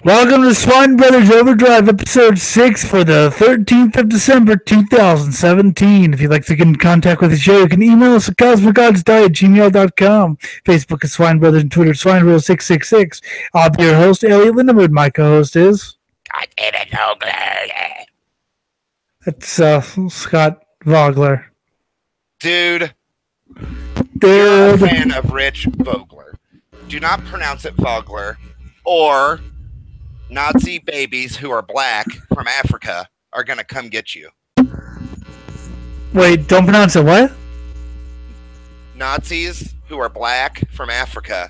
Welcome to Swine Brothers Overdrive, episode 6 for the 13th of December, 2017. If you'd like to get in contact with the show, you can email us at cosmicgodsdie@gmail.com. Facebook is Swine Brothers and Twitter, SwineReal666. I'll be your host, Elliot Lindenwood. My co-host is... It's Scott Vogler. Dude. You're a fan of Rich Vogler. Do not pronounce it Vogler, or Nazi babies who are black from Africa are going to come get you. Wait, don't pronounce it what? Nazis who are black from Africa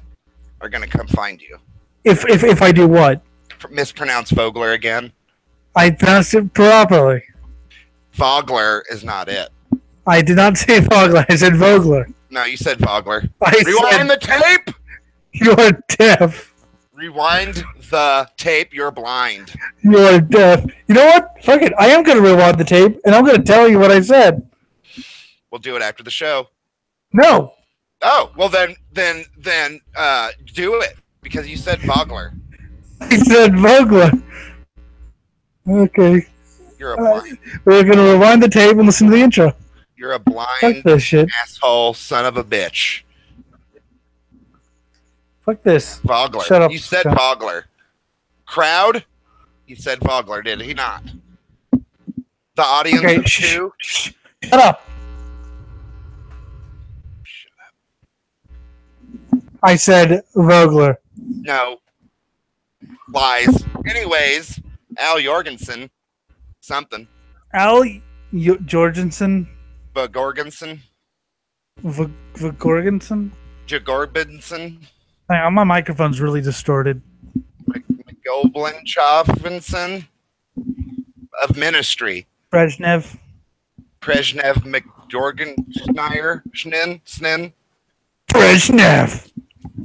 are going to come find you. If I do what? Mispronounce Vogler again. I pronounced it properly. Vogler is not it. I did not say Vogler. I said Vogler. No, you said Vogler. Rewind the tape! You're deaf. Rewind the tape. You're blind. You're deaf. You know what? Fuck it. I am going to rewind the tape, and I'm going to tell you what I said. We'll do it after the show. No. Oh, well then, do it, because you said Vogler. I said Vogler. Okay. You're a blind. We're going to rewind the tape and listen to the intro. You're a blind Fuck this shit. Asshole son of a bitch. Fuck this. Vogler. Shut up. You said Vogler. Crowd? He said Vogler, did he not? The audience okay, of two? Shut up. Shut up. I said Vogler. No. Lies. Anyways, Al Jorgensen. Something. Al Jorgensen? Vagorgensen? Vagorgensen? Jagorbenson? Hang on, my microphone's really distorted. McGoblinchovenson of Ministry. Brezhnev McJorgenschneier Snin Brezhnev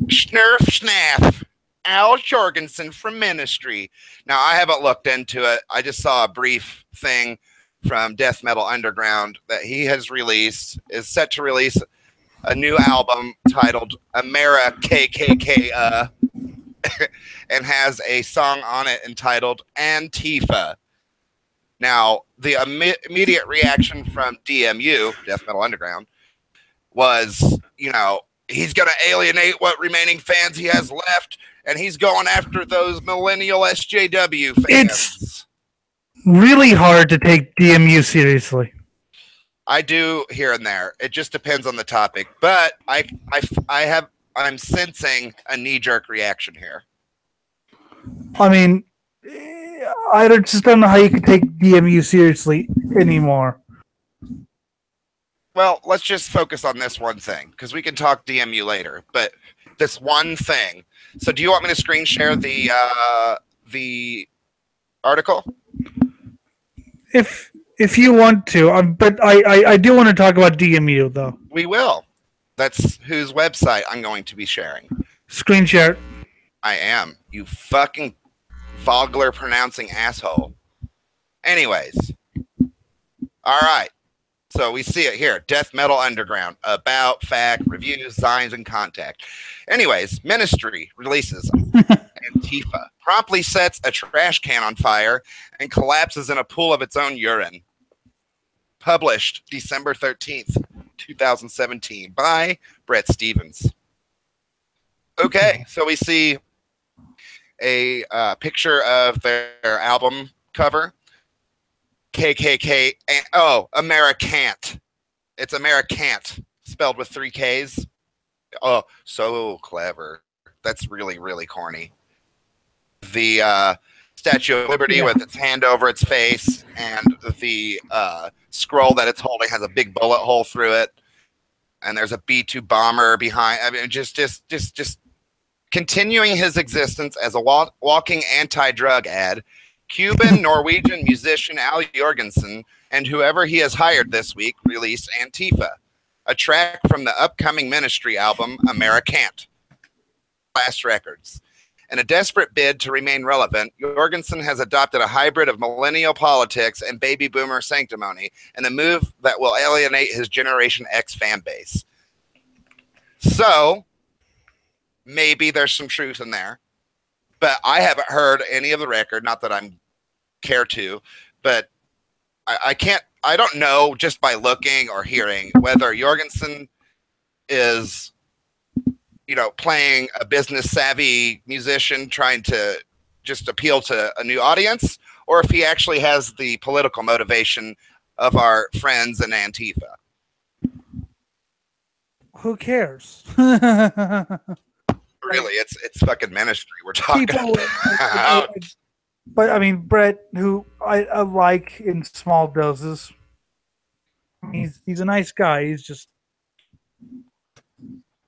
Schnurf Al Jorgensen from Ministry. Now I haven't looked into it. I just saw a brief thing from Death Metal Underground that he has released, is set to release a new album titled Amera KKK and has a song on it entitled Antifa. Now, the immediate reaction from DMU, Death Metal Underground, was, you know, he's going to alienate what remaining fans he has left, and he's going after those millennial SJW fans. It's really hard to take DMU seriously. I do here and there. It just depends on the topic, but I'm sensing a knee-jerk reaction here. I mean, I just don't know how you can take DMU seriously anymore. Well, let's just focus on this one thing, because we can talk DMU later, but this one thing. So do you want me to screen share the article? If you want to, but I do want to talk about DMU, though. We will. That's whose website I'm going to be sharing. Screen share. I am. You fucking Vogler pronouncing asshole. Anyways. All right. So we see it here. Death Metal Underground. About, fact, reviews, signs, and contact. Anyways, Ministry releases Antifa. Promptly sets a trash can on fire and collapses in a pool of its own urine. Published December 13th, 2017 by Brett Stevens. Okay, so we see a picture of their album cover. KKK. Oh, Americant. It's Americant, spelled with 3 Ks. Oh, so clever. That's really, really corny. The Statue of Liberty with its hand over its face, and the scroll that it's holding has a big bullet hole through it, and there's a B-2 bomber behind. I mean, just continuing his existence as a walking anti-drug ad. Cuban Norwegian musician Al Jorgensen and whoever he has hired this week released Antifa, a track from the upcoming Ministry album Americant. Last Records. In a desperate bid to remain relevant, Jorgensen has adopted a hybrid of millennial politics and baby boomer sanctimony, in a move that will alienate his Generation X fan base. So, maybe there's some truth in there. But I haven't heard any of the record, not that I'm care to, but I don't know just by looking or hearing whether Jorgensen is, playing a business savvy musician trying to just appeal to a new audience, or if he actually has the political motivation of our friends in Antifa. Who cares? Really, it's fucking ministry we're talking about. But I mean, Brett, who I like in small doses, he's a nice guy. He's just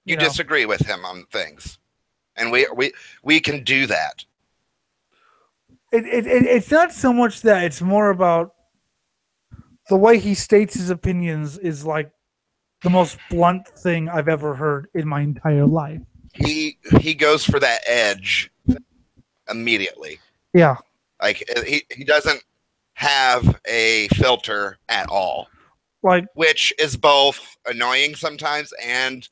you disagree with him on things, and we can do that. It's not so much that, it's more about the way he states his opinions is like the most blunt thing I've ever heard in my entire life. He goes for that edge immediately. Yeah. Like he doesn't have a filter at all. Like, which is both annoying sometimes and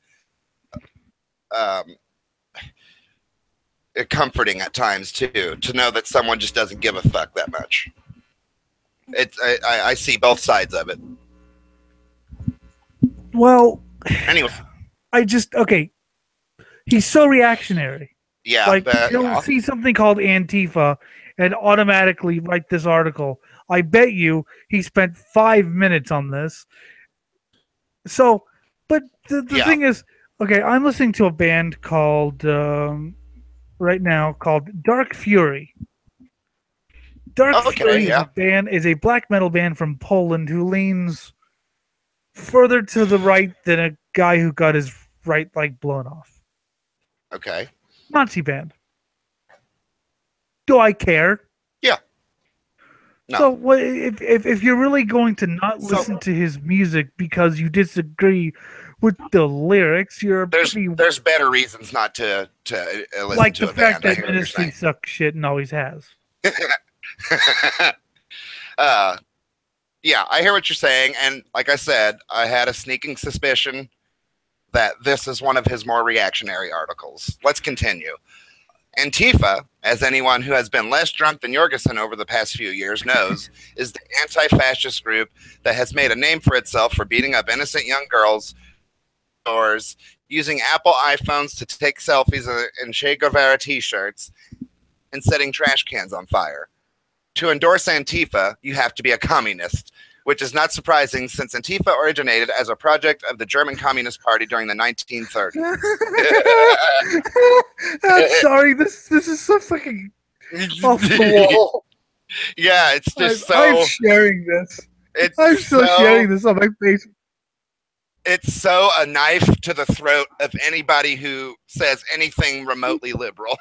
comforting at times too, to know that someone just doesn't give a fuck that much. I see both sides of it. Well, anyway, he's so reactionary. Yeah, like he'll see something called Antifa and automatically write this article. I bet you he spent 5 minutes on this. So, but the thing is, okay, I'm listening to a band called right now called Dark Fury. Dark Fury is a black metal band from Poland who leans further to the right than a guy who got his right leg blown off. Okay. Nazi band. Do I care? Yeah. No. So what if you're really going to not listen to his music because you disagree with the lyrics, there's better reasons not to listen like to the a fact band. that Ministry sucks shit and always has. Yeah, I hear what you're saying, and like I said, I had a sneaking suspicion that this is one of his more reactionary articles. Let's continue. Antifa, as anyone who has been less drunk than Jorgensen over the past few years knows, is the anti-fascist group that has made a name for itself for beating up innocent young girls, using Apple iPhones to take selfies in Che Guevara t-shirts, and setting trash cans on fire. To endorse Antifa, you have to be a communist, which is not surprising since Antifa originated as a project of the German Communist Party during the 1930s. I'm sorry, this is so fucking off the wall. Yeah, it's just I'm sharing this. I'm still sharing this on my Facebook. It's so a knife to the throat of anybody who says anything remotely liberal.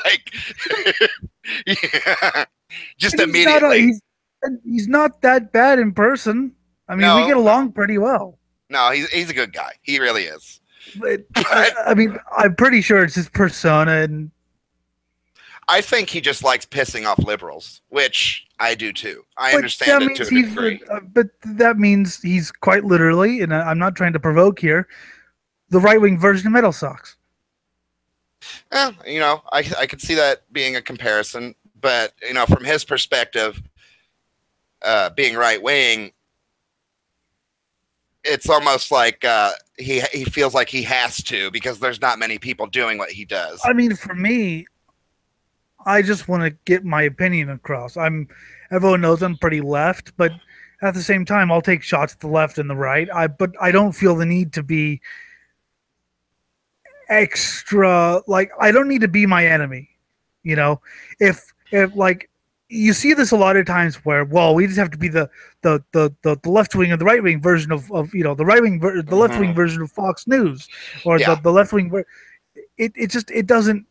Like, yeah, just immediately. He's not that bad in person. I mean, we get along pretty well. No, he's a good guy. He really is. But I mean, I'm pretty sure it's his persona, and I think he just likes pissing off liberals, which I do too. I understand it to a degree. But that means he's quite literally, and I'm not trying to provoke here, the right-wing version of metal sucks. I could see that being a comparison, but from his perspective, being right-wing, it's almost like he feels like he has to because there's not many people doing what he does. I mean, for me, I just want to get my opinion across. Everyone knows I'm pretty left, but at the same time, I'll take shots at the left and the right. But I don't feel the need to be extra. Like, I don't need to be my enemy. If like you see this a lot of times where, we just have to be the left wing or the right wing version of the right wing, the left wing version of Fox News, or the left wing. It doesn't.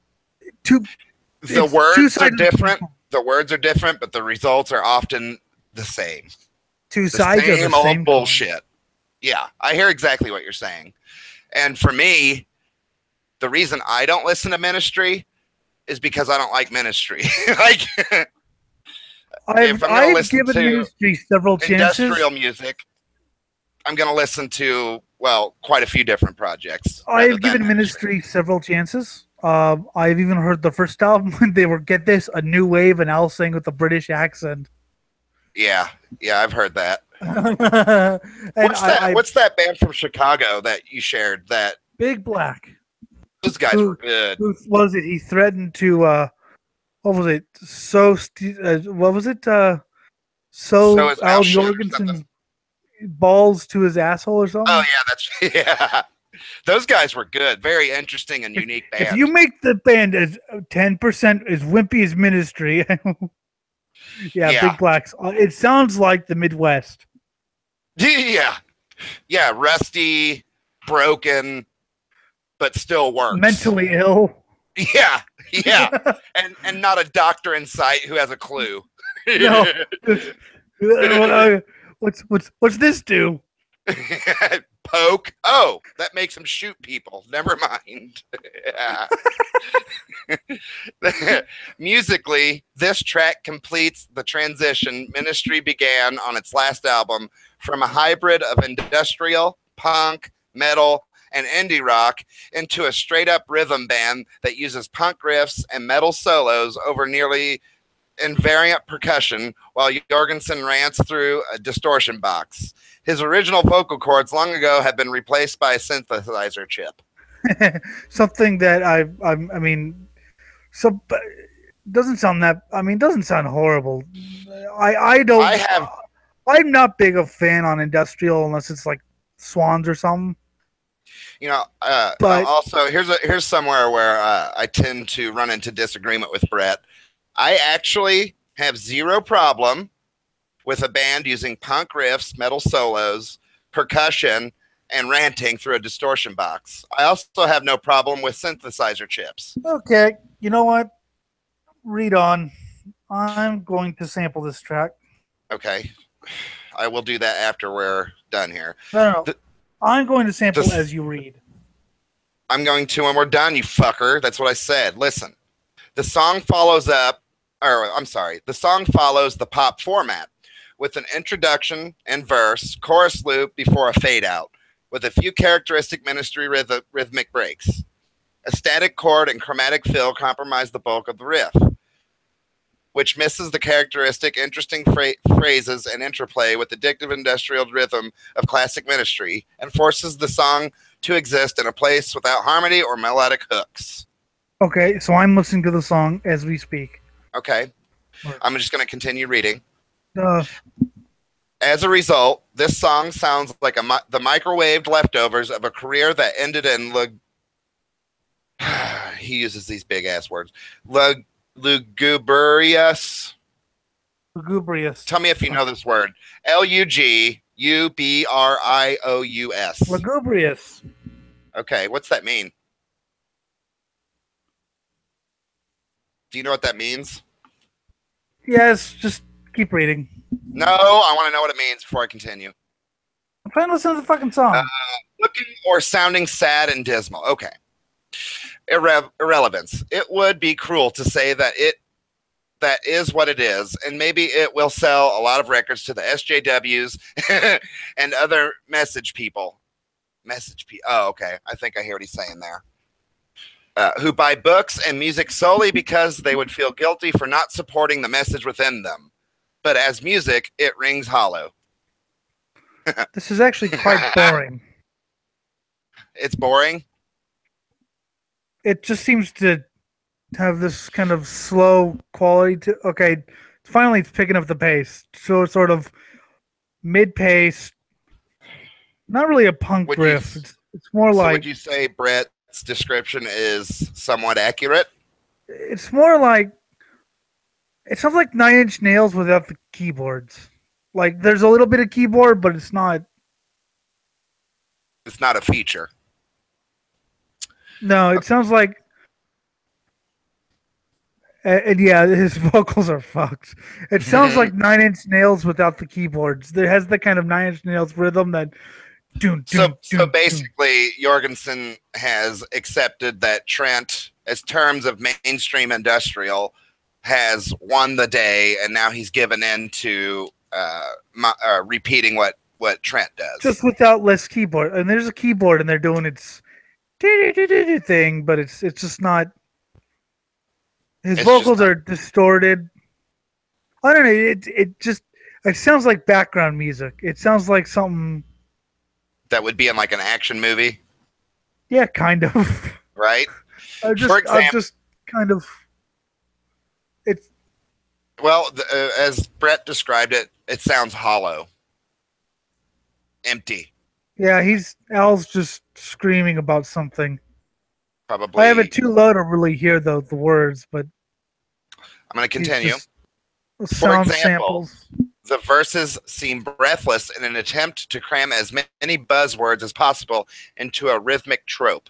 The words are different. The words are different, but the results are often the same. Two sides of the same bullshit. Coin. Yeah, I hear exactly what you're saying. And for me, the reason I don't listen to Ministry is because I don't like Ministry. Like, I've given Ministry several chances. Industrial music, I'm going to listen to quite a few different projects. I've given Ministry several chances. I've even heard the first album when they were, get this, a new wave and Al sang with a British accent. Yeah, I've heard that. And What's that band from Chicago that you shared? That Big Black. those guys were good. Who was it? He threatened to what was it? What was it? So his Al mouth shut or Jorgensen's something. balls to his asshole or something. Oh yeah, yeah. Those guys were good. Very interesting and unique band. If you make the band as 10% as wimpy as Ministry, yeah, Big Blacks. It sounds like the Midwest. Yeah, rusty, broken, but still works. Mentally ill. Yeah, and not a doctor in sight who has a clue. No. What's this do? Poke. Oh, that makes him shoot people. Never mind. Musically, this track completes the transition Ministry began on its last album from a hybrid of industrial, punk, metal, and indie rock into a straight-up rhythm band that uses punk riffs and metal solos over nearly invariant percussion while Jorgensen rants through a distortion box. His original vocal cords long ago have been replaced by a synthesizer chip. Something that doesn't sound that. Doesn't sound horrible. I'm not big a fan on industrial unless it's like Swans or something. But also here's somewhere where I tend to run into disagreement with Brett. I actually have zero problem with a band using punk riffs, metal solos, percussion, and ranting through a distortion box. I also have no problem with synthesizer chips. Okay, you know what? Read on. I'm going to sample this track. Okay. I will do that after we're done here. No. I'm going to sample as you read. I'm going to when we're done, you fucker. That's what I said. Listen. The song follows the pop format with an introduction and verse, chorus loop before a fade out, with a few characteristic Ministry rhythmic breaks. A static chord and chromatic fill comprise the bulk of the riff, which misses the characteristic interesting phrases and interplay with the addictive industrial rhythm of classic Ministry and forces the song to exist in a place without harmony or melodic hooks. Okay, so I'm listening to the song as we speak. Okay. I'm just going to continue reading. As a result, this song sounds like the microwaved leftovers of a career that ended in he uses these big ass words. Lugubrious. Tell me if you know this word. Lugubrious. Lugubrious. Okay, what's that mean? Do you know what that means? Yes, just keep reading. No, I want to know what it means before I continue. I'm trying to listen to the fucking song. Looking or sounding sad and dismal. Okay. Irrelevance. It would be cruel to say that is what it is, and maybe it will sell a lot of records to the SJWs and other message people. Oh, okay. I think I hear what he's saying there. Who buy books and music solely because they would feel guilty for not supporting the message within them. But as music, it rings hollow. This is actually quite boring. It's boring? It just seems to have this kind of slow quality to... Okay, finally it's picking up the pace. So it's sort of mid-pace. Not really a punk riff. It's more like... would you say Brett's description is somewhat accurate? It's more like... It sounds like Nine Inch Nails without the keyboards. Like, there's a little bit of keyboard, but it's not... It's not a feature. No, it sounds like... And yeah, his vocals are fucked. It sounds like Nine Inch Nails without the keyboards. It has the kind of Nine Inch Nails rhythm that... So basically, Jorgensen has accepted that Trent, as terms of mainstream industrial, has won the day, and now he's given in to repeating what Trent does. Just without less keyboard. And there's a keyboard, and they're doing its... thing, but it's just not. His It's just vocals not- are distorted. I don't know. It sounds like background music. It sounds like something. that would be in like an action movie, Yeah, kind of. right? I For example, just kind of. It's well, as Brett described it, it sounds hollow, empty. yeah. Al's just screaming about something. I have Probably. it too low to really hear the words, but I'm going to he's continue. just For sound example, samples. the verses seem breathless in an attempt to cram as many buzzwords as possible into a rhythmic trope.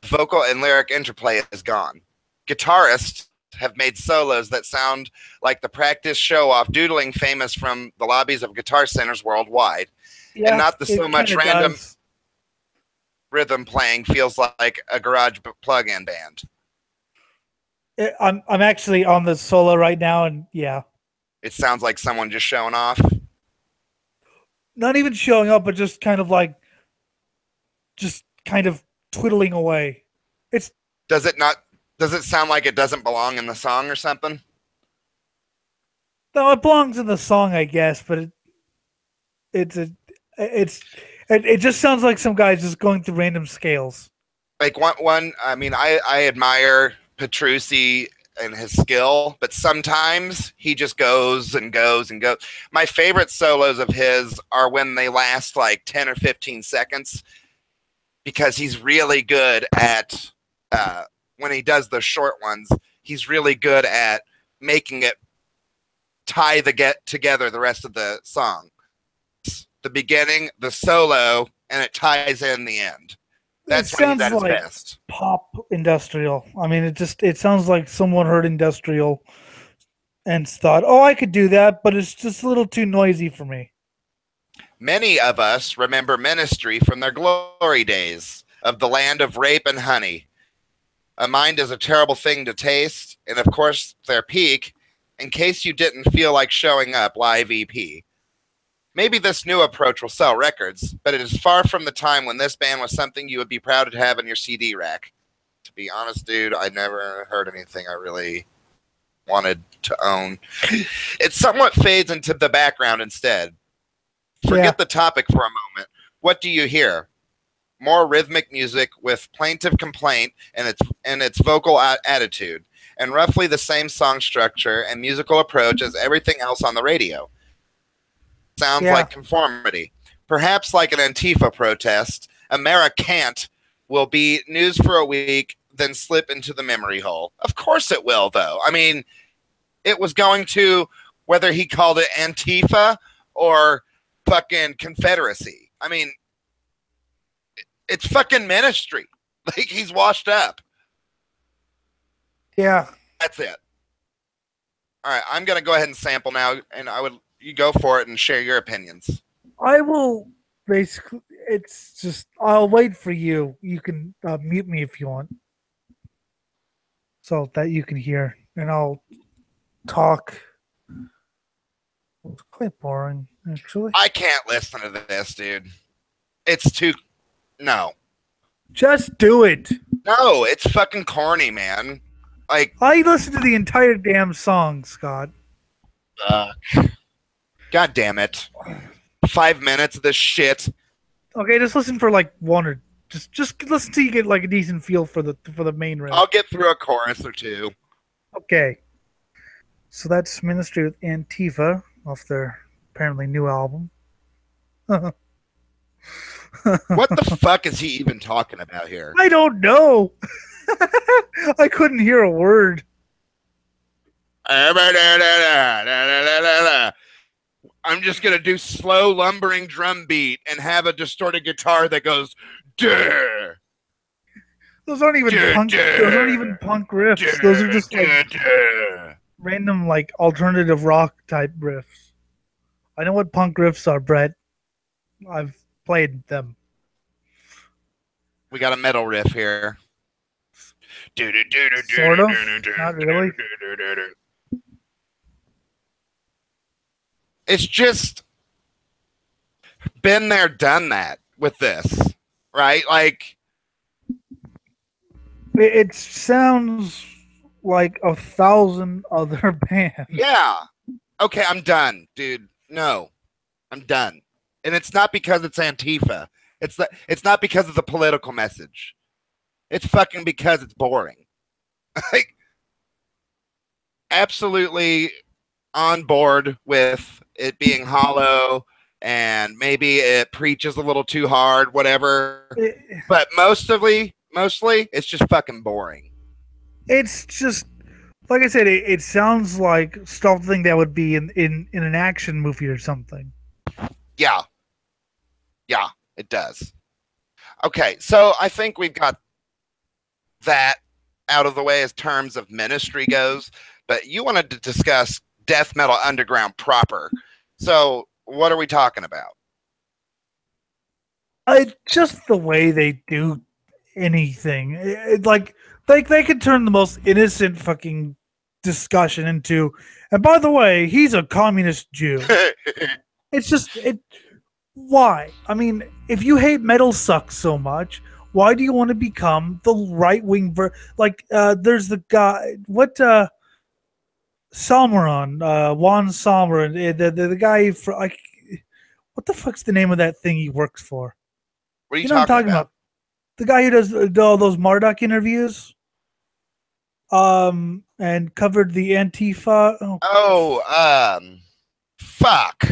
Vocal and lyric interplay is gone. Guitarists have made solos that sound like the practice show-off doodling famous from the lobbies of guitar centers worldwide, Yeah, and not the it so much kinda random does. rhythm playing feels like a garage plug-in band. I'm actually on the solo right now, and yeah, It sounds like someone just showing off. not even showing up, but just kind of twiddling away. It's Does it not? Does it sound like it doesn't belong in the song or something? no, it belongs in the song, I guess, but it just sounds like some guys just going through random scales. Like one. I mean, I admire Petrucci and his skill, but sometimes he just goes and goes and goes. My favorite solos of his are when they last like 10 or 15 seconds, because he's really good at when he does the short ones. He's really good at making it tie together the rest of the song. The beginning, the solo, and it ties in the end. That's It when he's sounds at his like best. pop industrial. I mean, it sounds like someone heard industrial and thought, "Oh, I could do that," but it's just a little too noisy for me. Many of us remember Ministry from their glory days of the land of rape and honey. A mind is a terrible thing to taste, and of course, their peak, in case you didn't feel like showing up, live EP. Maybe this new approach will sell records, but it is far from the time when this band was something you would be proud to have in your CD rack. To be honest, dude, I never heard anything I really wanted to own. It somewhat fades into the background instead. Forget the topic for a moment. What do you hear? More rhythmic music with plaintive complaint and its vocal attitude, and roughly the same song structure and musical approach as everything else on the radio. Sounds like conformity. Perhaps like an Antifa protest, Americant will be news for a week, then slip into the memory hole. Of course it will, though. I mean, it was going to, whether he called it Antifa or fucking Confederacy. I mean, it's fucking Ministry. Like, he's washed up. Yeah. That's it. All right, I'm going to go ahead and sample now, and you go for it and share your opinions. I will basically. It's just I'll wait for you. You can mute me if you want, so that you can hear, and I'll talk. It's quite boring, actually. I can't listen to this, dude. It's too. No. Just do it. No, it's fucking corny, man. Like, I listened to the entire damn song, Scott. God damn it. 5 minutes of this shit. Okay, just listen for like one or just listen till you get like a decent feel for the main riff. I'll get through a chorus or two. Okay. So that's Ministry with Antifa off their apparently new album. What the fuck is he even talking about here? I don't know. I couldn't hear a word. I'm just going to do slow lumbering drum beat and have a distorted guitar that goes, duh. Those aren't even punk. Those aren't even punk riffs. Those are just like random, like alternative rock type riffs. I know what punk riffs are, Brett. I've played them. We got a metal riff here. Sort of. Not really. It's just been there, done that with this, right? Like, It sounds like 1,000 other bands. Yeah. Okay, I'm done, dude. No, I'm done. And it's not because it's Antifa. It's not because of the political message. It's fucking because it's boring. Like, absolutely on board with it being hollow and maybe it preaches a little too hard, whatever. But mostly it's just fucking boring. It's just like I said. It sounds like something that would be in an action movie or something. Yeah, it does. Okay, so I think we've got that out of the way as terms of ministry goes. But you wanted to discuss death metal underground proper. So what are we talking about? Just the way they do anything. Like they could turn the most innocent fucking discussion into. And by the way, he's a communist Jew. It's just it. Why? I mean, if you hate metal sucks so much, why do you want to become the right wing? There's the guy. What? Salmeron, Juan Salmeron, the guy for like, what the fuck's the name of that thing he works for? What are you know what I'm talking about? The guy who does all those Marduk interviews, and covered the Antifa. Fuck.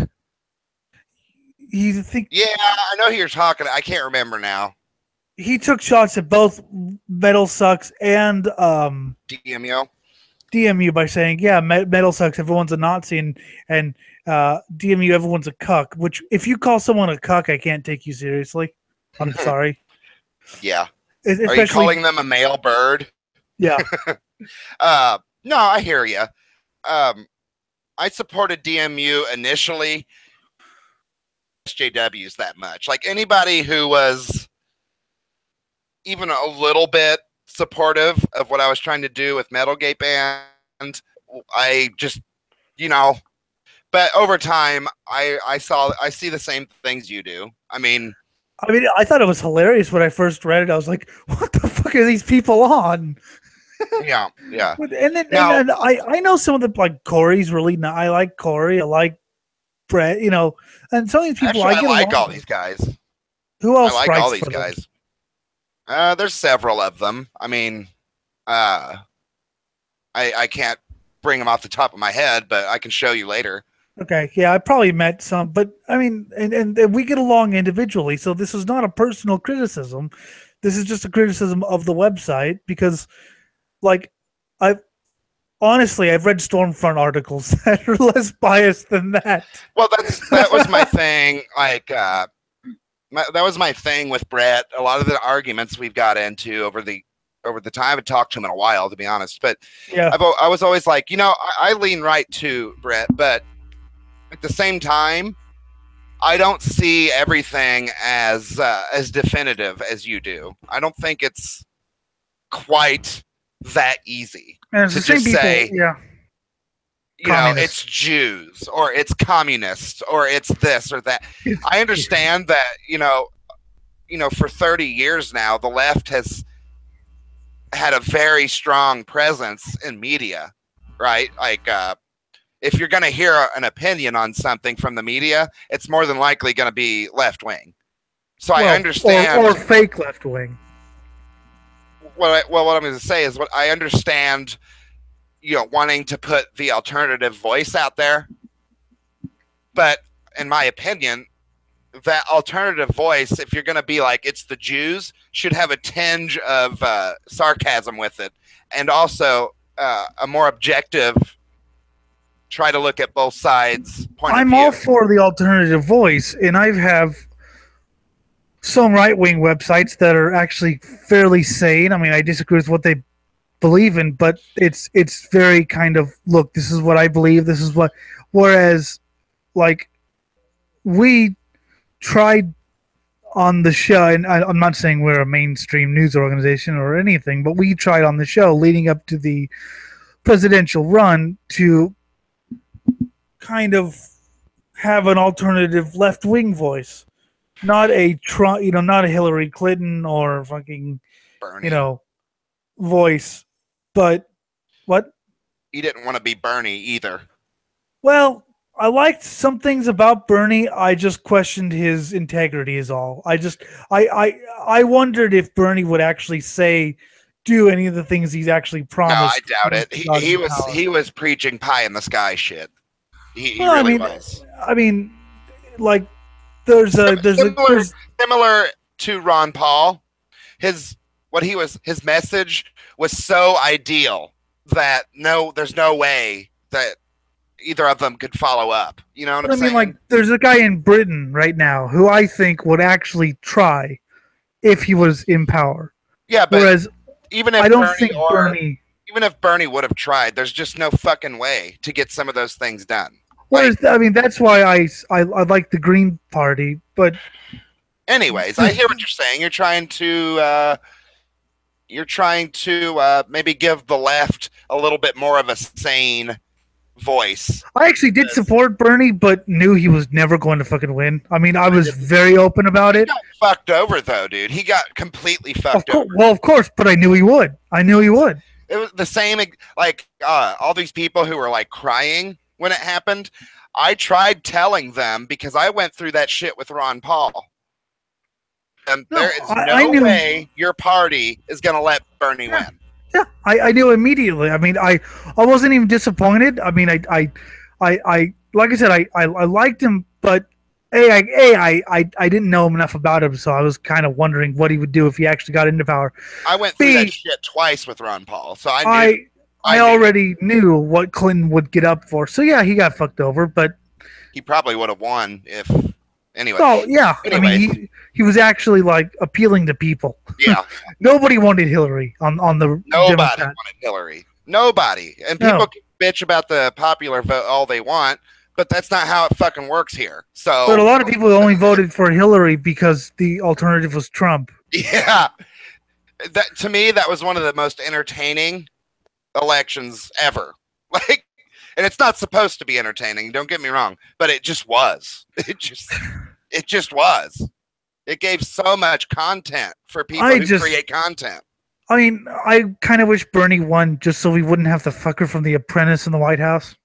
You think? Yeah, I know who you're talking. I can't remember now. He took shots at both Metal Sucks and DMU by saying, yeah, metal sucks, everyone's a Nazi, and DMU, everyone's a cuck. Which, if you call someone a cuck, I can't take you seriously. I'm sorry. Yeah. Are you calling them a male bird? Yeah. No, I hear you. I supported DMU initially. SJWs that much. Like anybody who was even a little bit supportive of what I was trying to do with Metal Gate Band, I just, but over time I see the same things you do. I mean, I thought it was hilarious when I first read it. I was like, what the fuck are these people on? Yeah. And then I know some of the, like, Corey's really not. I like Corey. I like Brett, and some of these people actually, I like all these guys. Who else? I like all these guys. There's several of them. I mean, I can't bring them off the top of my head, but I can show you later. Okay, yeah, I probably met some, but I mean, and we get along individually, so this is not a personal criticism. This is just a criticism of the website because, like, I've read Stormfront articles that are less biased than that. Well, that was my thing. Like, that was my thing with Brett. A lot of the arguments we've got into over the time, I haven't talked to him in a while, to be honest. But yeah, I was always like, I lean right to Brett, but at the same time, I don't see everything as definitive as you do. I don't think it's quite that easy to just say, it's Jews or it's communists or it's this or that. I understand that, for 30 years now, the left has had a very strong presence in media, right? Like, if you're going to hear an opinion on something from the media, it's more than likely going to be left wing. So I understand, or fake left wing. What I'm going to say is, what I understand, wanting to put the alternative voice out there, but in my opinion, that alternative voice, if you're going to be like, it's the Jews, should have a tinge of sarcasm with it, and also a more objective, try to look at both sides point of view. I'm all for the alternative voice, and I have some right-wing websites that are actually fairly sane. I mean, I disagree with what they believe in, but it's very kind of, look, this is what I believe, this is what, whereas, like, we tried on the show, and I'm not saying we're a mainstream news organization or anything, but we tried on the show leading up to the presidential run to kind of have an alternative left-wing voice, not a Trump, not a Hillary Clinton or fucking, Bernie. voice, but what? You didn't want to be Bernie either. Well, I liked some things about Bernie. I just questioned his integrity. Is all. I wondered if Bernie would actually do any of the things he's actually No, I promised. doubt it. He was preaching pie in the sky shit. He really was. I mean, like there's similar to Ron Paul. His message was so ideal that there's no way that either of them could follow up. You know what I'm saying? Like there's a guy in Britain right now who I think would actually try if he was in power. Yeah, but whereas even if Bernie even if Bernie would have tried, there's just no fucking way to get some of those things done. Whereas, that's why I like the Green Party. But anyways, I hear what you're saying. You're trying to maybe give the left a little bit more of a sane voice. I actually did support Bernie, but knew he was never going to fucking win. I mean, I was very open about it. He got fucked over, though, dude. He got completely fucked over. Well, of course, but I knew he would. It was the same, like all these people who were like crying when it happened. I tried telling them because I went through that shit with Ron Paul. And there is no way your party is going to let Bernie win. Yeah, I knew immediately. I mean, I wasn't even disappointed. I mean, I like I said, I liked him, but I didn't know enough about him, so I was kind of wondering what he would do if he actually got into power. I went through that shit twice with Ron Paul, so I already knew what Clinton would get up for. So yeah, he got fucked over, but he probably would have won if. Anyway. Oh yeah, anyways. I mean, he was actually like appealing to people. Yeah. Nobody wanted Hillary on the. Nobody wanted Hillary. Nobody, and people can bitch about the popular vote all they want, but that's not how it fucking works here. So. But a lot of people only voted for Hillary because the alternative was Trump. Yeah. That to me, that was one of the most entertaining elections ever. Like. And it's not supposed to be entertaining, don't get me wrong, but it just was. It just was. It gave so much content for people who create content. I mean, I kind of wish Bernie won just so we wouldn't have the fucker from The Apprentice in the White House.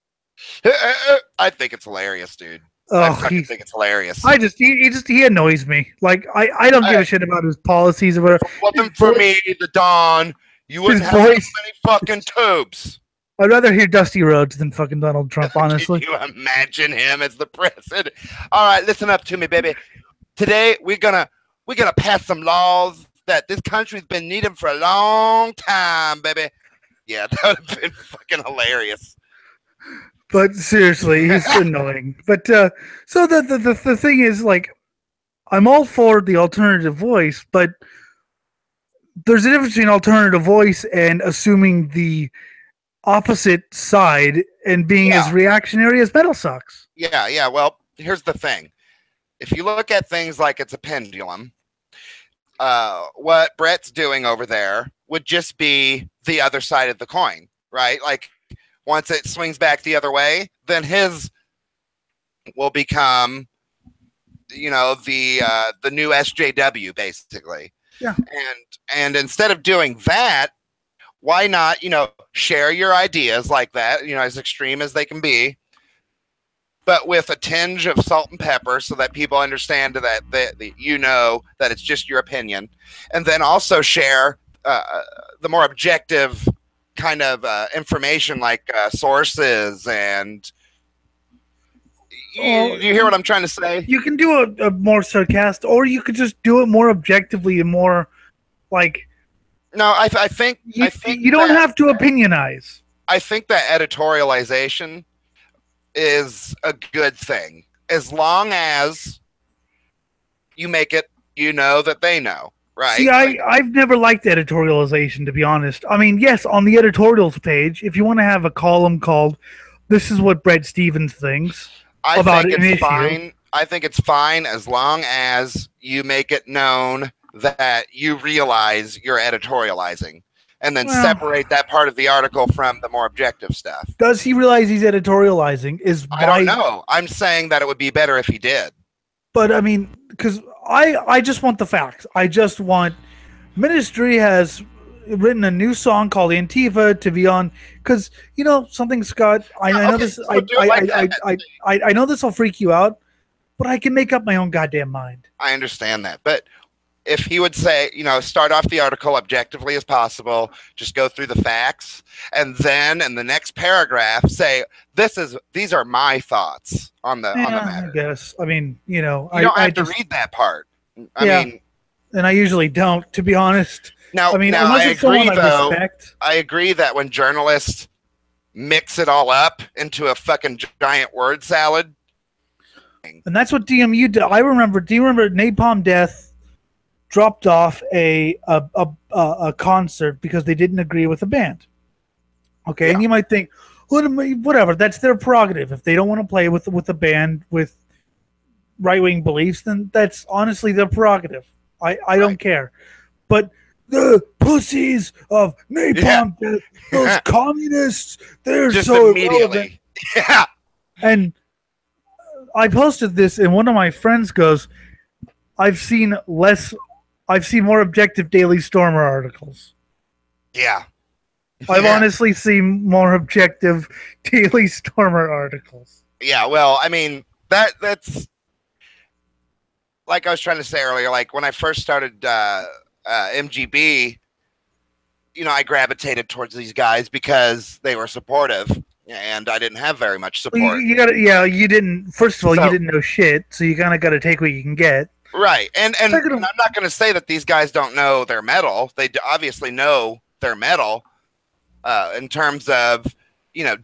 I think it's hilarious, dude. I think it's hilarious. He annoys me. Like I don't give a shit about his policies or whatever. Wasn't for me, the Don. You wouldn't have so many fucking tubes. I'd rather hear Dusty Rhodes than fucking Donald Trump, honestly. Can you imagine him as the president? All right, listen up to me, baby. Today we're gonna pass some laws that this country's been needing for a long time, baby. Yeah, that would have been fucking hilarious. But seriously, he's annoying. But so the thing is, like, I'm all for the alternative voice, but there's a difference between alternative voice and assuming the opposite side and being as reactionary as metal sucks. Yeah. Well, here's the thing. If you look at things like it's a pendulum, what Brett's doing over there would just be the other side of the coin, right? Like once it swings back the other way, then his will become, the new SJW basically. Yeah. And instead of doing that, why not, share your ideas like that, as extreme as they can be, but with a tinge of salt and pepper so that people understand that that it's just your opinion. And then also share the more objective kind of information like sources and you hear what I'm trying to say? You can do a more sarcastic, or you could just do it more objectively and more like. No, I think you don't have to opinionize. I think that editorialization is a good thing as long as you make it, that they know, right? See, I've never liked editorialization, to be honest. I mean, yes, on the editorials page, if you want to have a column called "This is what Brett Stevens thinks about an issue," fine. I think it's fine as long as you make it known that you realize you're editorializing and then separate that part of the article from the more objective stuff. Does he realize he's editorializing? I don't know. I'm saying that it would be better if he did. But I mean, because I just want the facts. I just want Ministry has, written a new song called Antifa to be on because something, Scott. I know Okay, this. so do it like that. I know this will freak you out, but I can make up my own goddamn mind. I understand that, but if he would say, start off the article objectively as possible, just go through the facts, and then in the next paragraph say, these are my thoughts on the matter. I guess. I mean, you don't have to read that part. I mean, and I usually don't, to be honest. Now, I mean, unless it's someone I respect. I agree that when journalists mix it all up into a fucking giant word salad, and that's what DMU did. I remember. Do you remember Napalm Death dropped off a concert because they didn't agree with the band? Okay, yeah. And you might think, whatever, that's their prerogative. If they don't want to play with the band with right-wing beliefs, then that's honestly their prerogative. I don't care. But the pussies of Napalm Death, those communists, they're just so irrelevant. Yeah. And I posted this, and one of my friends goes, I've seen more objective Daily Stormer articles. Yeah. I've honestly seen more objective Daily Stormer articles. Yeah, well, I mean, that's like I was trying to say earlier, like when I first started MGB, I gravitated towards these guys because they were supportive, and I didn't have very much support. You didn't. First of all, you didn't know shit, so you kind of got to take what you can get. Right, and I'm not going to say that these guys don't know their metal. They obviously know their metal in terms of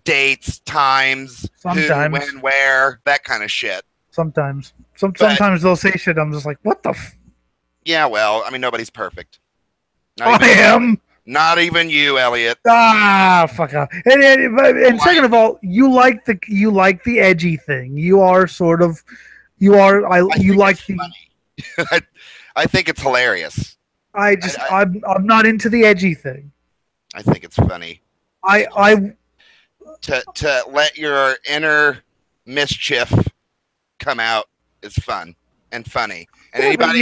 dates, times, sometimes. Who, when, where, that kind of shit. Sometimes they'll say shit. I'm just like, what the? Yeah, well, I mean, nobody's perfect. I am. Not even you, Elliot. Fuck off. And second of all, you like the edgy thing. You are sort of, you like the. I think it's hilarious. I'm not into the edgy thing. I think it's funny. To let your inner mischief come out is fun and funny. And anybody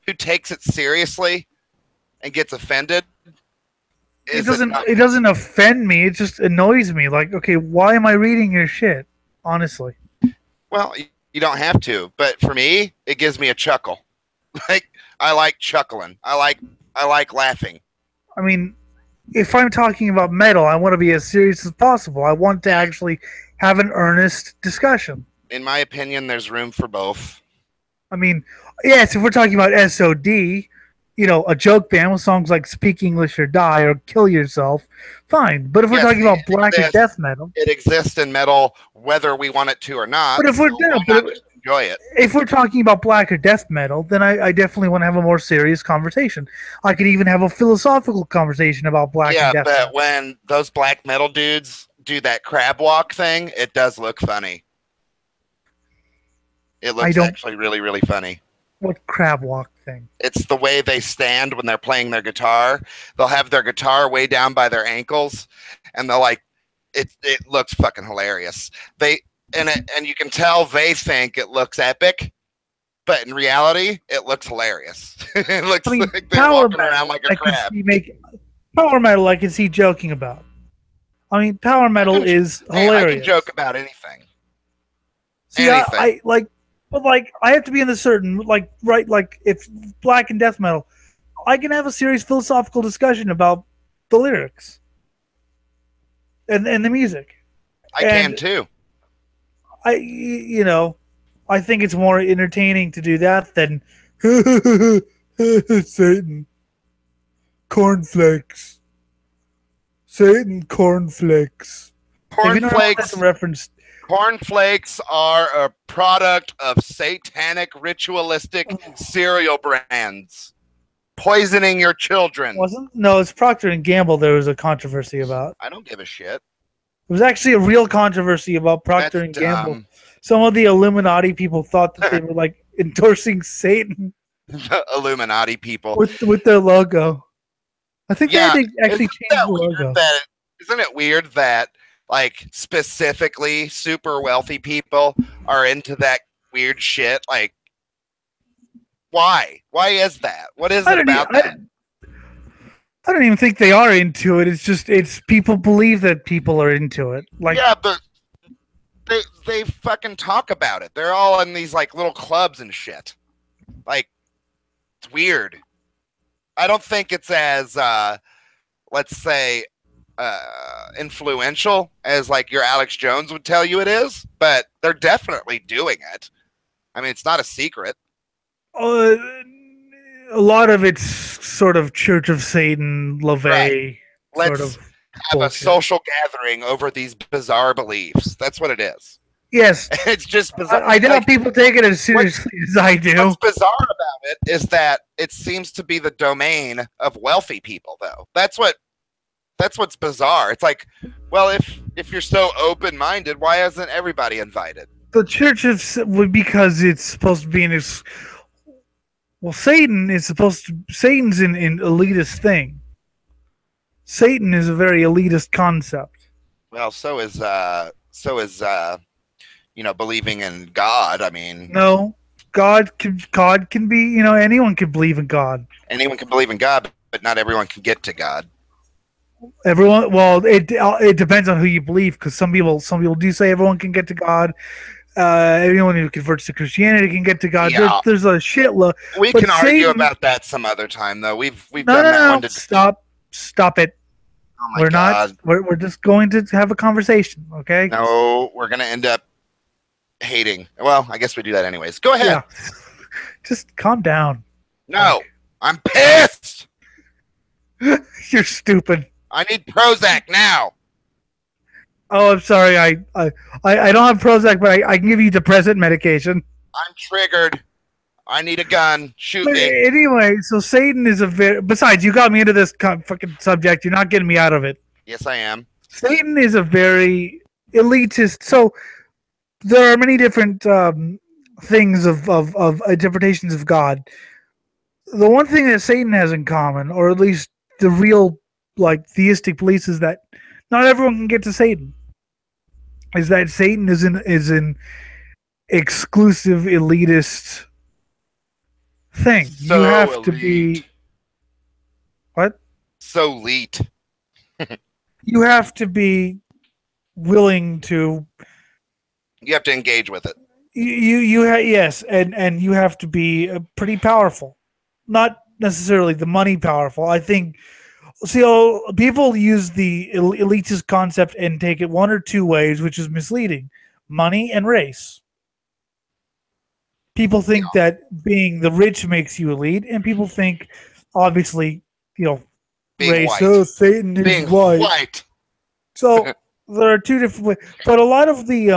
who takes it seriously and gets offended, it doesn't offend me. It just annoys me. Like, okay, why am I reading your shit? Honestly. Well, you don't have to, but for me, it gives me a chuckle. Like, I like chuckling. I like laughing. I mean, if I'm talking about metal, I want to be as serious as possible. I want to actually have an earnest discussion. In my opinion, there's room for both. I mean, yes, if we're talking about SOD, a joke band with songs like Speak English or Die or Kill Yourself, fine. But if we're talking about black or death metal... It exists in metal whether we want it to or not. But if we're enjoy it. If we're talking about black or death metal, then I definitely want to have a more serious conversation. I could even have a philosophical conversation about black and death metal. Yeah, but when those black metal dudes do that crab walk thing, it does look funny. It looks actually really, really funny. What crab walk thing? It's the way they stand when they're playing their guitar. They'll have their guitar way down by their ankles, and they'll it looks fucking hilarious. And you can tell they think it looks epic, but in reality, it looks hilarious. It looks like they're walking around like a crab. Power metal, I can see joking about. I mean, power metal is hilarious. I can joke about anything. See, anything. But I have to be in the certain, if black and death metal, I can have a serious philosophical discussion about the lyrics and the music. I can too. I think it's more entertaining to do that than Satan cornflakes. Satan cornflakes. Cornflakes reference. Cornflakes are a product of satanic ritualistic cereal brands poisoning your children. No, it's Procter and Gamble. There was a controversy about. I don't give a shit. It was actually a real controversy about Procter and Gamble. Some of the Illuminati people thought that they were endorsing Satan. The Illuminati people with their logo. I think they actually changed the logo. Isn't it weird that specifically super wealthy people are into that weird shit? Why? Why is that? What is it about that? I don't even think they are into it. It's just people believe that people are into it. Like, Yeah, but they fucking talk about it. They're all in these like little clubs and shit. Like, it's weird. I don't think it's as let's say influential as like your Alex Jones would tell you it is, but they're definitely doing it. I mean, it's not a secret. uh, a lot of it's sort of Church of Satan, Right. LaVey sort Let's of have a bullshit. social gathering over these bizarre beliefs. That's what it is. Yes, It's just bizarre. I doubt Like, people take it as seriously as I do. what's bizarre about it is that it seems to be the domain of wealthy people, though. That's what's bizarre. It's like, well, if you're so open-minded, why isn't everybody invited? The Church of because it's supposed to be in this. Well, Satan's an elitist thing. Satan is a very elitist concept. Well, so is believing in God. I mean, No, God can be, anyone can believe in God. anyone can believe in God, but not everyone can get to God. Everyone, well, it depends on who you believe, because some people do say everyone can get to God. Anyone who converts to Christianity can get to God. Yeah. There's a shitload. We But can argue Satan- about that some other time, though. We've No, done that one. Stop it. Oh my God. We're just going to have a conversation, okay? No, we're gonna end up hating. Well, I guess we do that anyways. Go ahead. Yeah. Just calm down. No, I'm pissed. You're stupid. I need Prozac now. Oh, I'm sorry. I don't have Prozac, but I can give you depressant medication. I'm triggered. I need a gun. Shoot But me. anyway, so Satan is a very. Besides, you got me into this fucking subject. You're not getting me out of it. Yes, I am. Satan is a very elitist. So there are many different things of interpretations of God. The one thing that Satan has in common, or at least the real like theistic beliefs, is that not everyone can get to Satan. Is that Satan is an exclusive elitist thing. So you have to elite. be what? So elite. You have to be willing to. You have to engage with it. Yes, and you have to be pretty powerful, not necessarily the money powerful. I think. See, people use the elitist concept and take it one or two ways, which is misleading: money and race. People think that being the rich makes you elite, and people think, obviously, Being race. white. Oh, Satan is Being white. white. So there are two different ways, but a lot of the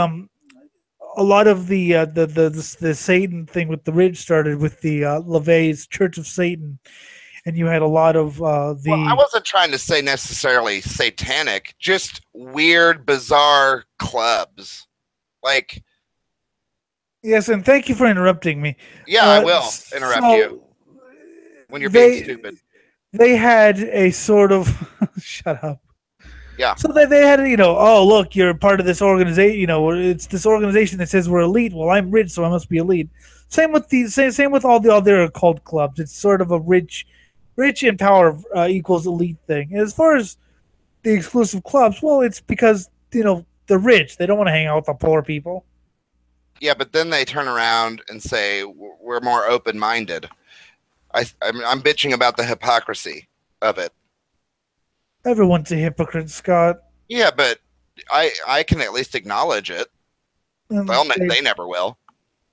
Satan thing with the rich started with the LaVey's Church of Satan, and you had a lot of the. Well, I wasn't trying to say necessarily satanic, just weird, bizarre clubs. Like, Yes, and thank you for interrupting me. yeah, I will interrupt you when you're being stupid. They had a sort of shut up. Yeah. So they had, oh look, you're part of this organization. It's this organization that says we're elite. Well, I'm rich, so I must be elite. Same with same with all the other occult clubs. It's sort of a rich and power equals elite thing. And as far as the exclusive clubs, well, it's because they're rich. They don't want to hang out with the poor people. Yeah, but then they turn around and say we're more open-minded. I'm bitching about the hypocrisy of it. Everyone's a hypocrite, Scott. Yeah, but I can at least acknowledge it. They never will.